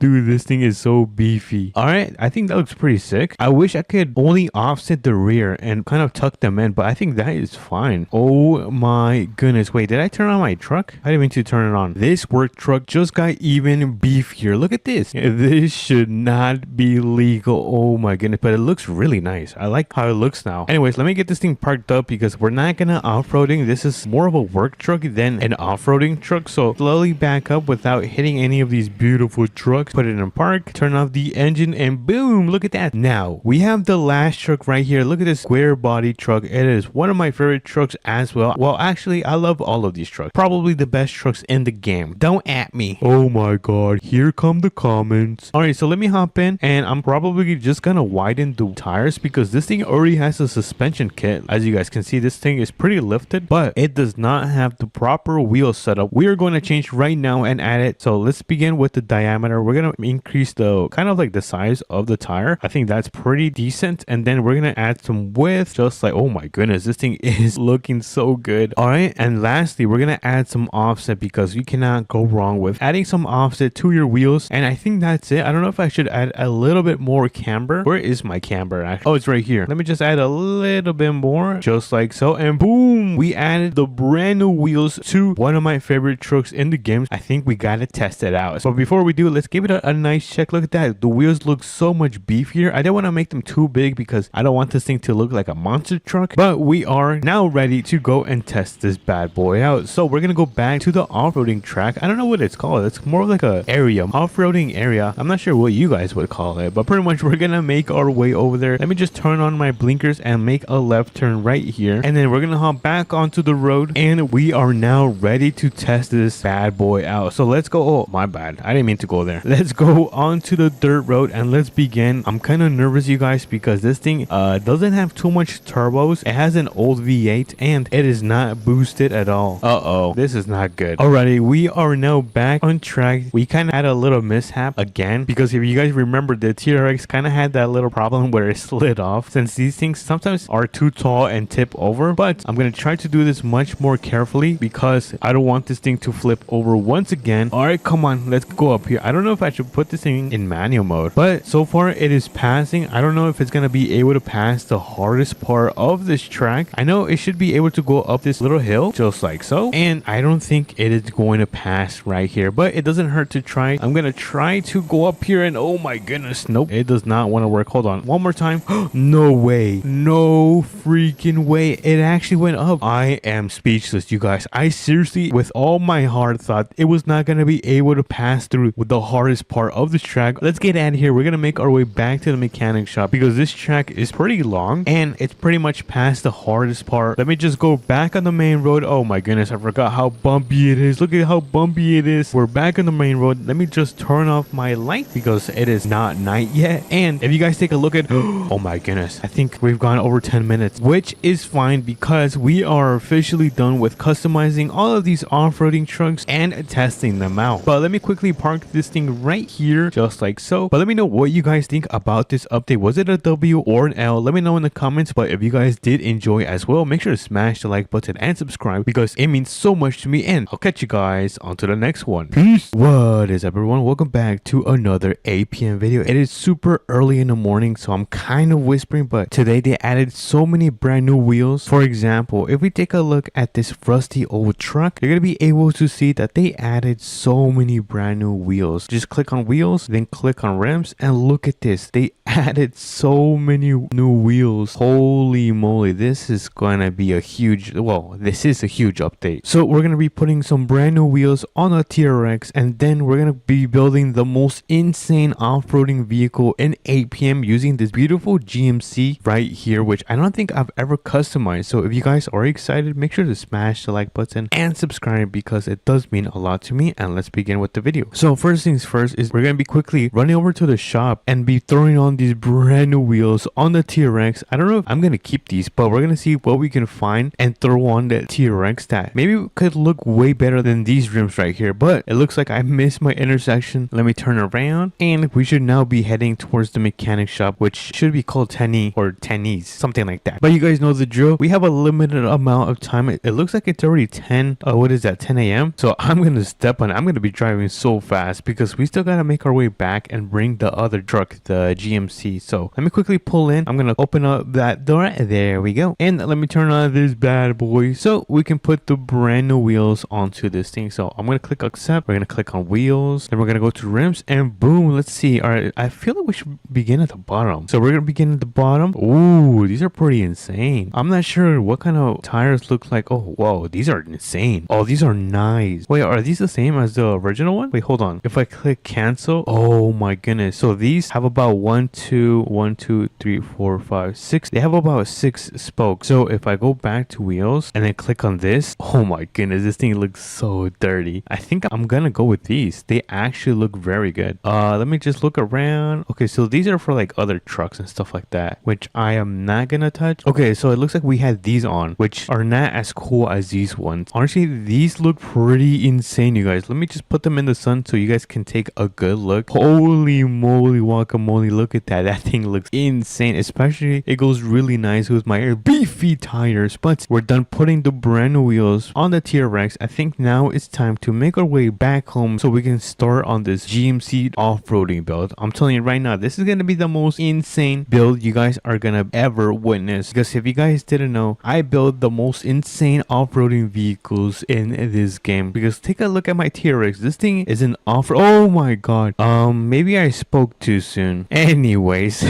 Dude, this thing is so beefy. All right, I think that looks pretty sick. I wish I could only offset the rear and kind of tuck them in, but I think that is fine. Oh my goodness. Wait, did I turn on my truck? I didn't mean to turn it on. This work truck just got even beefier. Look at this. This should not be legal. Oh my goodness, but it looks really nice. I like how it looks now. Anyways, let me get this thing parked up because we're not gonna off-roading. This is more of a work truck than an off-roading truck. So slowly back up without hitting any of these beautiful trucks. Put it in park, turn off the engine, and boom, look at that. Now we have the last truck right here. Look at this square body truck. It is one of my favorite trucks as well. Well, actually, I love all of these trucks. Probably the best trucks in the game. Don't at me. Oh my god, here come the comments. All right, so let me hop in, and I'm probably just gonna widen the tires because this thing already has a suspension kit. As you guys can see, this thing is pretty lifted, but it does not have the proper wheel setup. We are going to change right now and add it. So let's begin with the diameter. We're gonna increase the kind of like the size of the tire. I think that's pretty decent, and then we're gonna add some width. Just like, oh my goodness, this thing is looking so good. All right, and lastly, we're gonna add some offset because you cannot go wrong with adding some offset to your wheels. And I think that's it. I don't know if I should add a little bit more camber. Where is my camber actually? Oh, it's right here. Let me just add a little bit more, just like so, and boom, we added the brand new wheels to one of my favorite trucks in the game. I think we gotta test it out. So before we do, let's give it a nice check. Look at that. The wheels look so much beefier. I don't want to make them too big because I don't want this thing to look like a monster truck, but we are now ready to go and test this bad boy out. So we're gonna go back to the off-roading track. I don't know what it's called. It's more like a area, off-roading area. I'm not sure what you guys would call it, but pretty much we're gonna make our way over there. Let me just turn on my blinkers and make a left turn right here, and then we're gonna hop back onto the road, and we are now ready to test this bad boy out. So let's go. Oh my bad, I didn't mean to go there. Let's go onto the dirt road and let's begin. I'm kind of nervous, you guys, because this thing doesn't have too much turbos. It has an old V8 and it is not boosted at all. This is not good. Alrighty, we are now back on track. We kind of had a little mishap again because if you guys remember, the TRX kind of had that little problem where it slid off, since these things sometimes are too tall and tip over. But I'm gonna try to do this much more carefully because I don't want this thing to flip over once again. All right, come on, let's go up here. I don't know if I should put this thing in manual mode, but so far it is passing. I don't know if it's gonna be able to pass the hardest part of this track. I know it should be able to go up this little hill just like so, and I don't think it is going to pass right here, but it doesn't hurt to try. I'm gonna try to go up here, and oh my goodness, nope, it does not want to work. Hold on, one more time. No way, no freaking way, it actually went up. I am speechless, you guys. I seriously, with all my heart, thought it was not gonna be able to pass through with the hardest part of this track. Let's get out of here. We're gonna make our way back to the mechanic shop because this track is pretty long and it's pretty much past the hardest part. Let me just go back on the main road. Oh my goodness, I forgot how bumpy it is. Look at how bumpy it is. We're back on the main road. Let me just turn off my light because it is not night yet. And if you guys take a look at oh my goodness, I think we've gone over 10 minutes, which is fine because we are officially done with customizing all of these off-roading trucks and testing them out. But let me quickly park this thing right here just like so. But let me know what you guys think about this update. Was it a W or an L? Let me know in the comments. But if you guys did enjoy as well, make sure to smash the like button and subscribe because it means so much to me, and I'll catch you guys on to the next one. Peace. What is up, everyone? Welcome back to another APM video. It is super early in the morning, so I'm kind of whispering, but today they added so many brand new wheels. For example, if we take a look at this rusty old truck, you're gonna be able to see that they added so many brand new wheels. Just click on wheels, then click on rims, and look at this. They added so many new wheels. Holy moly, this is gonna be a huge, well, this is a huge update. So we're gonna be putting some brand new wheels on a TRX, and then we're gonna be building the most insane off-roading vehicle in APM using this beautiful GMC right here, which I don't think I've ever customized. So if you guys are excited, make sure to smash the like button and subscribe because it does mean a lot to me. And let's begin with the video. So first things first is we're gonna be quickly running over to the shop and be throwing on these brand new wheels on the TRX. I don't know if I'm gonna keep these, but we're gonna see what we can find and throw on the TRX that maybe could look way better than these rims right here. But it looks like I missed my intersection. Let me turn around, and we should now be heading towards the mechanic shop, which should be called Tenny or Tennies, something like that. But you guys know the drill. We have a limited amount of time. It looks like it's already 10 a.m. So I'm gonna step on it. I'm gonna be driving so fast because we still gotta make our way back and bring the other truck, the GMC GMC. So let me quickly pull in. I'm gonna open up that door. There we go. And let me turn on this bad boy so we can put the brand new wheels onto this thing. So I'm gonna click accept. We're gonna click on wheels. Then we're gonna go to rims and boom. Let's see. All right, I feel like we should begin at the bottom. So we're gonna begin at the bottom. Ooh, these are pretty insane. I'm not sure what kind of tires look like. Oh, whoa, these are insane. Oh, these are nice. Wait, are these the same as the original one? Wait, hold on. If I click cancel, oh my goodness. So these have about 1, 2, 3, 4, 5, 6. They have about 6 spokes. So if I go back to wheels and then click on this, oh my goodness, this thing looks so dirty. I think I'm gonna go with these. They actually look very good. Let me just look around. Okay, so these are for like other trucks and stuff like that, which I am not gonna touch. Okay, so it looks like we had these on, which are not as cool as these ones. Honestly, these look pretty insane, you guys. Let me just put them in the sun so you guys can take a good look. Holy moly guacamole, look at that. That thing looks insane, especially it goes really nice with my beefy tires. But we're done putting the brand new wheels on the T-Rex. I think now it's time to make our way back home so we can start on this GMC off-roading build. I'm telling you right now, this is gonna be the most insane build you guys are gonna ever witness, because if you guys didn't know, I build the most insane off-roading vehicles in this game. Because take a look at my T-Rex. This thing is an off-road. Oh my god. Maybe I spoke too soon. Anyways,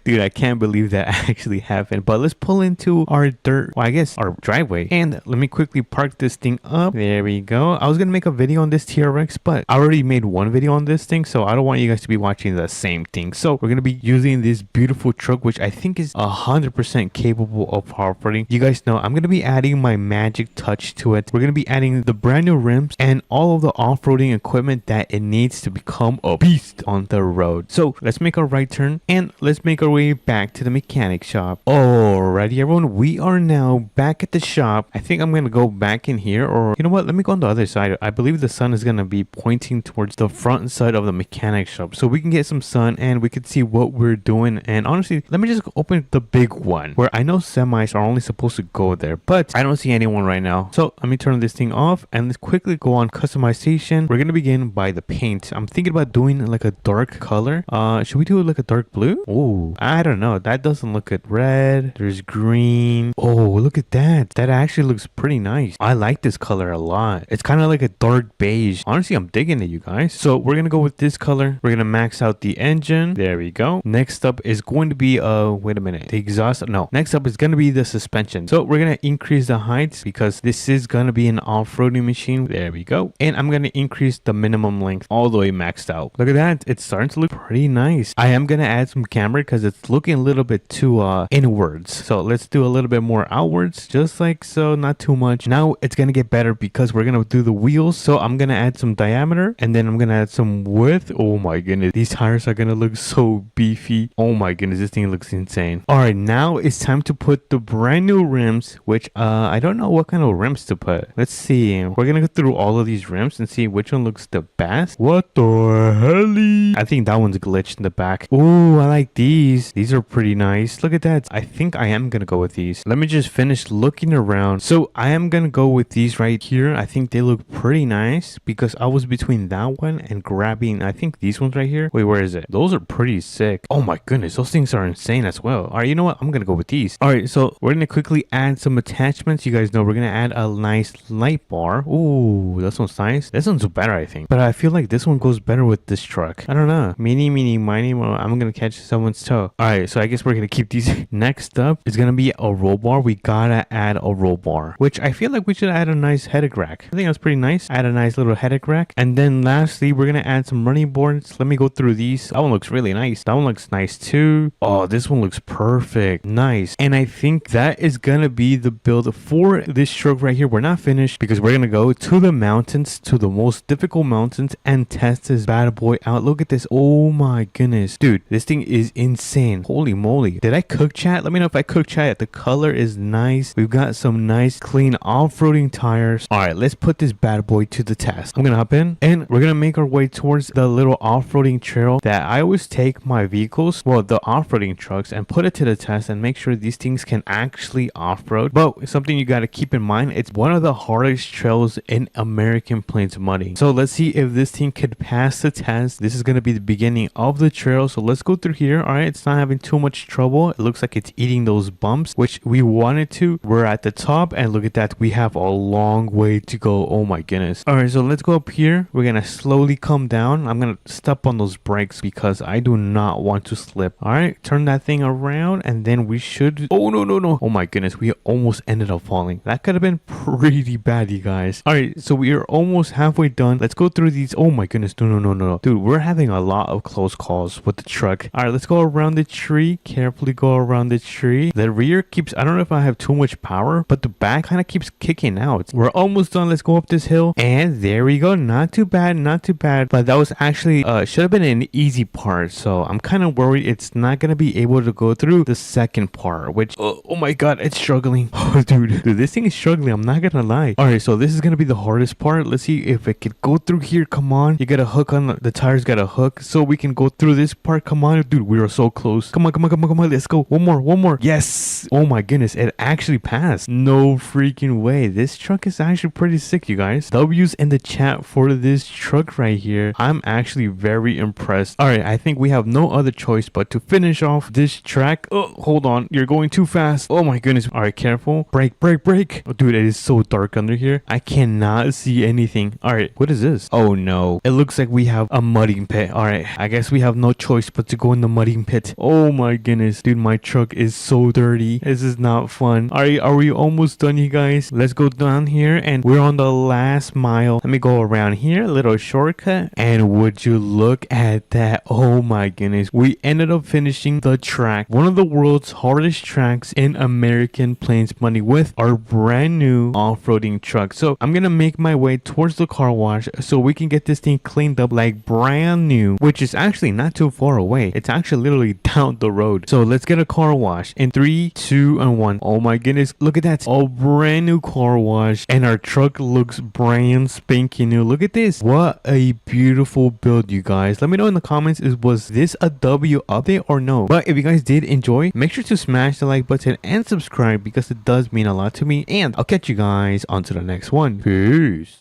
dude, I can't believe that actually happened. But let's pull into our dirt, well, I guess our driveway, and let me quickly park this thing up. There we go. I was gonna make a video on this T-Rex, but I already made one video on this thing, so I don't want you guys to be watching the same thing. So we're gonna be using this beautiful truck, which I think is 100% capable of off-roading. You guys know I'm gonna be adding my magic touch to it. We're gonna be adding the brand new rims and all of the off-roading equipment that it needs to become a beast on the road. So let's make a right turn and let's make our way back to the mechanic shop. Alrighty, everyone, we are now back at the shop. I think I'm gonna go back in here, or you know what, let me go on the other side. I believe the sun is gonna be pointing towards the front side of the mechanic shop, so we can get some sun and we can see what we're doing. And honestly, let me just open the big one, where I know semis are only supposed to go there, but I don't see anyone right now. So let me turn this thing off and let's quickly go on customization. We're gonna begin by the paint. I'm thinking about doing like a dark color. Should we do like a dark blue? Oh, I don't know, that doesn't look good. Red, there's green. Oh, look at that. That actually looks pretty nice. I like this color a lot. It's kind of like a dark beige. Honestly, I'm digging it, you guys. So we're gonna go with this color. We're gonna max out the engine. There we go. Next up is going to be wait a minute, the exhaust. No, next up is gonna be the suspension. So we're gonna increase the heights because this is gonna be an off-roading machine. There we go. And I'm gonna increase the minimum length all the way maxed out. Look at that. It's starting to look pretty nice. I am gonna add some camber because it's looking a little bit too inwards. So let's do a little bit more outwards, just like so, not too much. Now it's gonna get better because we're gonna do the wheels. So I'm gonna add some diameter and then I'm gonna add some width. Oh my goodness, these tires are gonna look so beefy. Oh my goodness, this thing looks insane. All right, now it's time to put the brand new rims, which I don't know what kind of rims to put. Let's see. We're gonna go through all of these rims and see which one looks the best. What the hell? I think that one's glitched in the back. Oh, I like these. These are pretty nice. Look at that. I think I am gonna go with these. Let me just finish looking around. So I am gonna go with these right here. I think they look pretty nice because I was between that one and grabbing, I think these ones right here. Wait, where is it? Those are pretty sick. Oh my goodness, those things are insane as well. All right, you know what? I'm gonna go with these. All right, so we're gonna quickly add some attachments. You guys know we're gonna add a nice light bar. Ooh, this one's nice. This one's better, I think. But I feel like this one goes better with this truck. I don't know. Meeny, meeny, miny, well, I'm gonna catch someone's toe. All right, so I guess we're gonna keep these. Next up is gonna be a roll bar. We gotta add a roll bar, which I feel like we should add a nice headache rack. I think that's pretty nice. Add a nice little headache rack. And then lastly, we're gonna add some running boards. Let me go through these. That one looks really nice. That one looks nice too. Oh, this one looks perfect. Nice. And I think that is gonna be the build for this truck right here. We're not finished because we're gonna go to the mountains, to the most difficult mountains, and test this bad boy out. Look at this. Oh my goodness, dude, this thing is insane. Holy moly. Did I cook, chat? Let me know if I cook, chat. The color is nice. We've got some nice clean off-roading tires. All right, let's put this bad boy to the test. I'm gonna hop in and we're gonna make our way towards the little off-roading trail that I always take my vehicles, well, the off-roading trucks, and put it to the test and make sure these things can actually off-road. But something you got to keep in mind, it's one of the hardest trails in American Plains mudding. So let's see if this thing could pass the test. This is going to be the beginning of the trail, so So let's go through here. All right, it's not having too much trouble. It looks like it's eating those bumps, which we wanted to. We're at the top, and look at that. We have a long way to go. Oh my goodness. All right, so let's go up here. We're gonna slowly come down. I'm gonna step on those brakes because I do not want to slip. All right, turn that thing around, and then we should. Oh no, no, no. Oh my goodness, we almost ended up falling. That could have been pretty bad, you guys. All right, so we are almost halfway done. Let's go through these. Oh my goodness, no, no, no, no. Dude, we're having a lot of close calls with the truck. All right, let's go around the tree. Carefully go around the tree. The rear keeps, I don't know if I have too much power, but the back kind of keeps kicking out. We're almost done. Let's go up this hill. And there we go. Not too bad, not too bad. But that was actually, should have been an easy part. So I'm kind of worried it's not going to be able to go through the second part, which, oh my God, it's struggling. Oh, dude, this thing is struggling. I'm not going to lie. All right, so this is going to be the hardest part. Let's see if it could go through here. Come on. You got a hook on the tires, got a hook. So we can go through this part. Come on, dude, we are so close. Come on, come on, come on, come on. Let's go. One more, one more. Yes. Oh my goodness, it actually passed. No freaking way. This truck is actually pretty sick, you guys. W's in the chat for this truck right here. I'm actually very impressed. All right, I think we have no other choice but to finish off this track. Oh, hold on. You're going too fast. Oh my goodness. All right, careful. Brake, brake, brake. Oh, dude, it is so dark under here. I cannot see anything. All right, what is this? Oh no. It looks like we have a mudding pit. All right, I guess we have no choice but to go in the mudding pit. Oh my goodness. Dude, my truck is so dirty. This is not fun. All right, are we almost done, you guys? Let's go down here, and we're on the last mile. Let me go around here, a little shortcut. And would you look at that? Oh my goodness. We ended up finishing the track. One of the world's hardest tracks in American Plains Money with our brand new off-roading truck. So I'm gonna make my way towards the car wash so we can get this thing cleaned up like brand new, which is actually not too far away. It's actually literally down the road. So let's get a car wash in 3, 2, and 1. Oh my goodness, look at that. A brand new car wash, and our truck looks brand spanking new. Look at this. What a beautiful build, you guys. Let me know in the comments, was this a W update or no? But if you guys did enjoy, make sure to smash the like button and subscribe because it does mean a lot to me. And I'll catch you guys on to the next one. Peace.